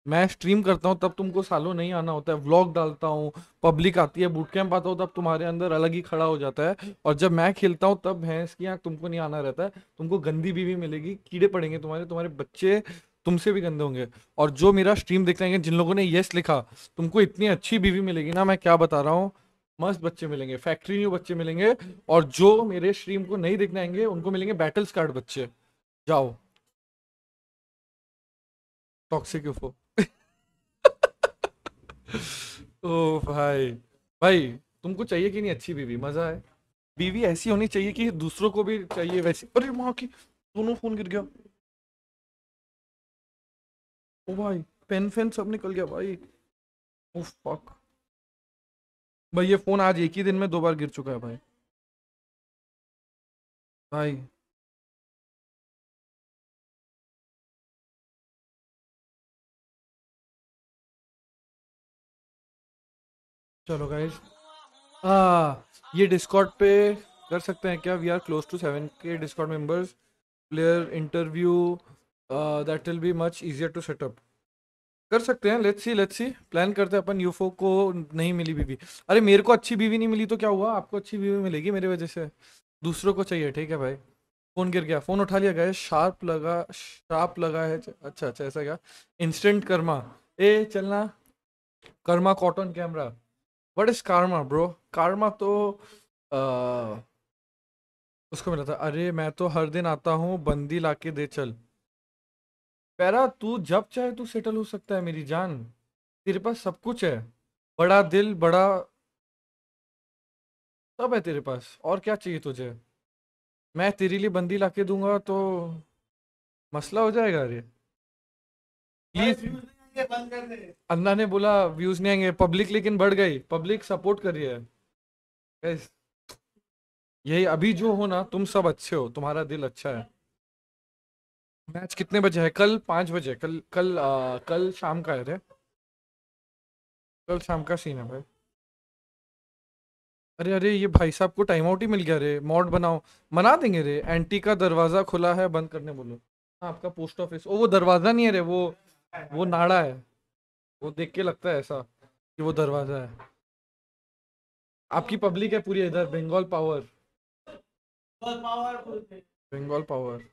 A: मैं स्ट्रीम करता हूँ तब तुमको सालों नहीं आना होता है, व्लॉग डालता हूँ, पब्लिक आती है, बूट कैंप आता हूँ तब तुम्हारे अंदर अलग ही खड़ा हो जाता है, और जब मैं खेलता हूँ तब भैंस की आँख तुमको नहीं आना रहता है। तुमको गंदी बीवी मिलेगी, कीड़े पड़ेंगे तुम्हारे बच्चे तुमसे भी गंदे होंगे। और जो मेरा स्ट्रीम देख रहे हैं जिन लोगों ने यस लिखा, तुमको इतनी अच्छी बीवी मिलेगी ना, मैं क्या बता रहा हूँ, मस्त बच्चे मिलेंगे, फैक्ट्री न्यू बच्चे मिलेंगे, और जो मेरे स्ट्रीम को नहीं देखने आएंगे उनको मिलेंगे बैटल स्कार्ड बच्चे। जाओ टॉक्सिक यूफो। ओ भाई, भाई तुमको चाहिए कि नहीं अच्छी बीवी? मजा है, बीवी ऐसी होनी चाहिए कि दूसरों को भी चाहिए वैसी। अरे माँ की, दोनों फोन गिर गया। ओ भाई, पेन फेन सब निकल गया भाई। ओ फक भाई, ये फोन आज एक ही दिन में 2 बार गिर चुका है भाई। भाई चलो गाइस, ये डिस्कॉर्ड पे कर सकते हैं क्या? We are close to 7K Discord members. Player interview that will be much easier to setup. कर सकते हैं, लेट्स सी प्लान करते हैं अपन। यूफो को नहीं मिली बीवी। अरे मेरे को अच्छी बीवी नहीं मिली तो क्या हुआ, आपको अच्छी बीवी मिलेगी मेरे वजह से। दूसरों को चाहिए, ठीक है भाई। फोन गिर गया, फोन उठा लिया गया, शार्प लगा है। अच्छा अच्छा, ऐसा क्या? इंस्टेंट कर्मा, ए चलना। Karma cotton camera, what is Karma bro? Karma तो उसको मिला था। अरे मैं तो हर दिन आता हूँ, बंदी लाके दे चल। पैरा तू जब चाहे तू सेटल हो सकता है मेरी जान, तेरे पास सब कुछ है। बड़ा दिल, बड़ा सब है तेरे पास, और क्या चाहिए तुझे? मैं तेरे लिए बंदी लाके दूंगा तो मसला हो जाएगा। अरे प्लीज,
L: बंद कर दे।
A: अन्ना ने बोला व्यूज नहीं आएंगे, पब्लिक लेकिन बढ़ गई, पब्लिक सपोर्ट कर रही है गाइस। यही अभी जो हो ना, तुम सब अच्छे हो, तुम्हारा दिल अच्छा है। मैच कितने बजे है? कल 5 बजे। कल शाम का है रे, कल शाम का सीन है भाई। अरे अरे, ये भाई साहब को टाइम आउट ही मिल गया रे। मॉड बनाओ, मना देंगे रे। एंटी का दरवाजा खुला है, बंद करने बोलो। हाँ, आपका पोस्ट ऑफिस, ओ वो दरवाजा नहीं है रे, वो नाड़ा है। वो देख के लगता है ऐसा कि वो दरवाजा है। आपकी पब्लिक है पूरी इधर, Bengal power, Bengal power.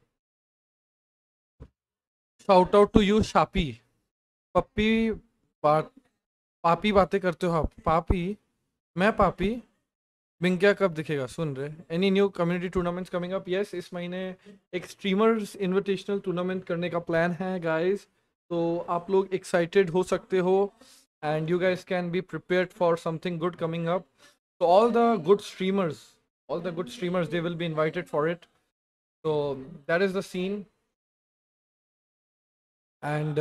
A: Shout out to you शापी। पप्पी बात, पापी बातें करते हो आप? पापी? मैं पापी? बिंकिया कब दिखेगा? सुन रहे? Any new community tournaments coming up? Yes, इस महीने एक स्ट्रीमर्स इनविटेशनल टूर्नामेंट करने का प्लान है गाइस, तो आप लोग एक्साइटेड हो सकते हो, and you guys can be prepared for something good coming up. तो all the good streamers, they will be invited for it. So that is the scene, and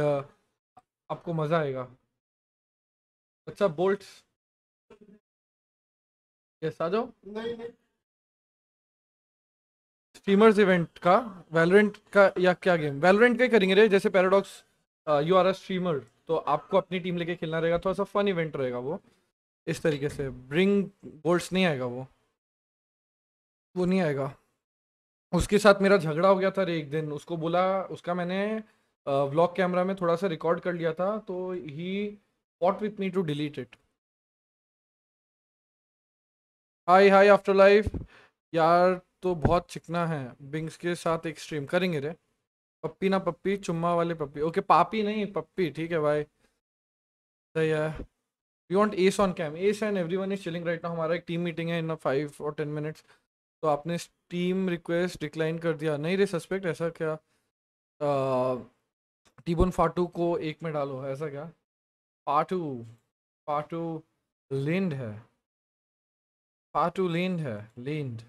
A: आपको मजा आएगा। अच्छा बोल्ट, यस आ जाओ। स्ट्रीमर्स इवेंट का, Valorant का या क्या गेम? वैलोरेंट का ही करेंगे रे। जैसे Paradox, you are a streamer, तो आपको अपनी टीम लेके खेलना रहेगा, थोड़ा सा फन इवेंट रहेगा वो। इस तरीके से ब्रिंग बोल्ट्स नहीं आएगा, वो नहीं आएगा। उसके साथ मेरा झगड़ा हो गया था रे एक दिन, उसको बोला, उसका मैंने व्लॉग कैमरा में थोड़ा सा रिकॉर्ड कर लिया था, तो he fought with me to delete it. Hi hi afterlife यार, तो बहुत चिकना है। बिंग्स के साथ एक स्ट्रीम करेंगे रे। पप्पी ना पप्पी, चुम्मा वाले पप्पी। ओके, पापी नहीं पप्पी, ठीक है भाई, सही है। We want S on cam, S and everyone is chilling right now. हमारा एक टीम मीटिंग है इन 5 और 10 मिनट्स। तो आपने टीम रिक्वेस्ट डिक्लाइन कर दिया? नहीं रे सस्पेक्ट, ऐसा क्या? टीबोन फाटू को एक में डालो, ऐसा क्या? फाटू, फाटू लिंड है, फाटू लिंड है, लिंड।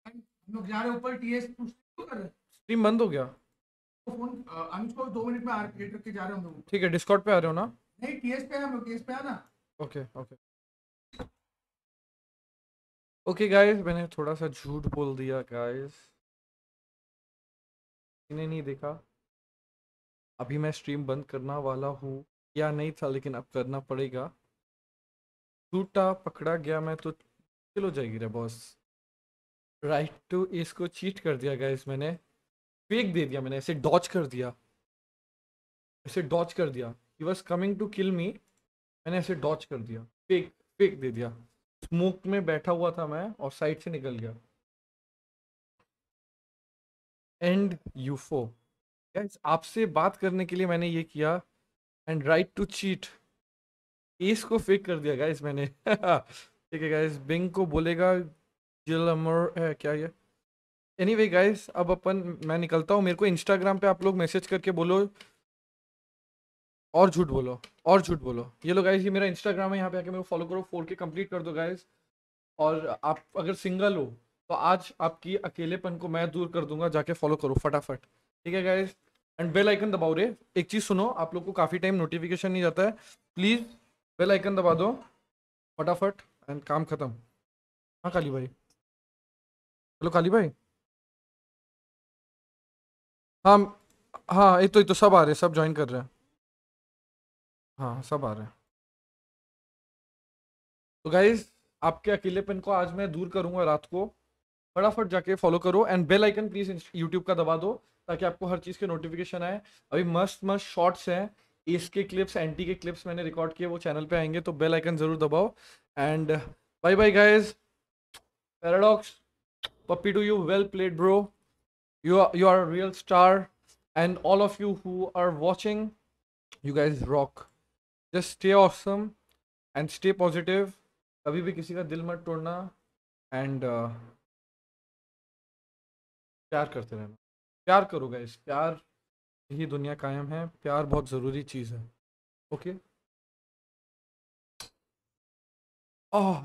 L: हम लोग जा रहे ऊपर, टीएस क्यों कर रहे हैं?
A: स्ट्रीम बंद हो गया।
L: फोन अनुज को 2 मिनट में गेट रख के जा रहे हैं हम लोग।
A: ठीक है, डिस्कॉर्ड पे आ रहे हो ना?
L: नहीं, टीएस पे हम लोग, टीएस पे आना।
A: ओके ओके ओके गाइस, मैंने थोड़ा सा झूठ बोल दिया गाइस, इन्हें नहीं देखा। अभी मैं स्ट्रीम बंद करना वाला हूँ, या नहीं था लेकिन अब करना पड़ेगा। झूठा पकड़ा गया मैं तो चलो जाएगी रे बॉस। राइट टू इसको चीट कर दिया गाइस मैंने, फेक दे दिया मैंने, ऐसे डॉच कर दिया, ऐसे डॉच कर दिया। He was coming to kill me, मैंने ऐसे डॉच कर दिया, फेक फेक दे दिया। स्मोक में बैठा हुआ था मैं और साइड से निकल गया। एंड यूफो गाइस, आपसे बात करने के लिए मैंने ये किया, and right to cheat S को फेक कर दिया गाइस मैंने। ठीक है गाइस, बिंग को बोलेगा जिलमर है क्या ये। एनीवे गाइस, अब मैं निकलता हूँ। मेरे को इंस्टाग्राम पे आप लोग मैसेज करके बोलो और झूठ बोलो, और झूठ बोलो। ये लो गाइस, ये मेरा इंस्टाग्राम है, यहाँ पे आके मेरे को फॉलो करो, 4K कंप्लीट कर दो गाइस। और आप अगर सिंगल हो तो आज आपकी अकेलेपन को मैं दूर कर दूंगा, जाके फॉलो करो फटाफट। ठीक है गाइस, एंड बेल आइकन दबाओ रे। एक चीज़ सुनो, आप लोग को काफ़ी टाइम नोटिफिकेशन नहीं जाता है, प्लीज़ बेल आइकन दबा दो फटाफट एंड काम खत्म। हाँ काली भाई, हेलो काली भाई। हाँ हाँ, ये तो सब आ रहे हैं, सब ज्वाइन कर रहे हैं। हाँ सब आ रहे हैं। तो गाइज, आपके अकेलेपन को आज मैं दूर करूंगा रात को। फटाफट जाके फॉलो करो and bell icon please YouTube का दबा दो, ताकि आपको हर चीज़ के नोटिफिकेशन आए। अभी मस्त मस्त शॉर्ट्स हैं, एस के क्लिप्स, एंटी के क्लिप्स मैंने रिकॉर्ड किए, वो चैनल पे आएंगे, तो बेल आइकन जरूर दबाओ। And bye bye guys. Paradox, puppy to you, well played bro, you are a real star, and all of you who are watching, you guys rock. Just stay awesome and stay positive. कभी भी किसी का दिल मत तोड़ना and प्यार करते रहना। प्यार करो गाइस, प्यार ही दुनिया कायम है, प्यार बहुत ज़रूरी चीज़ है। ओके। ओह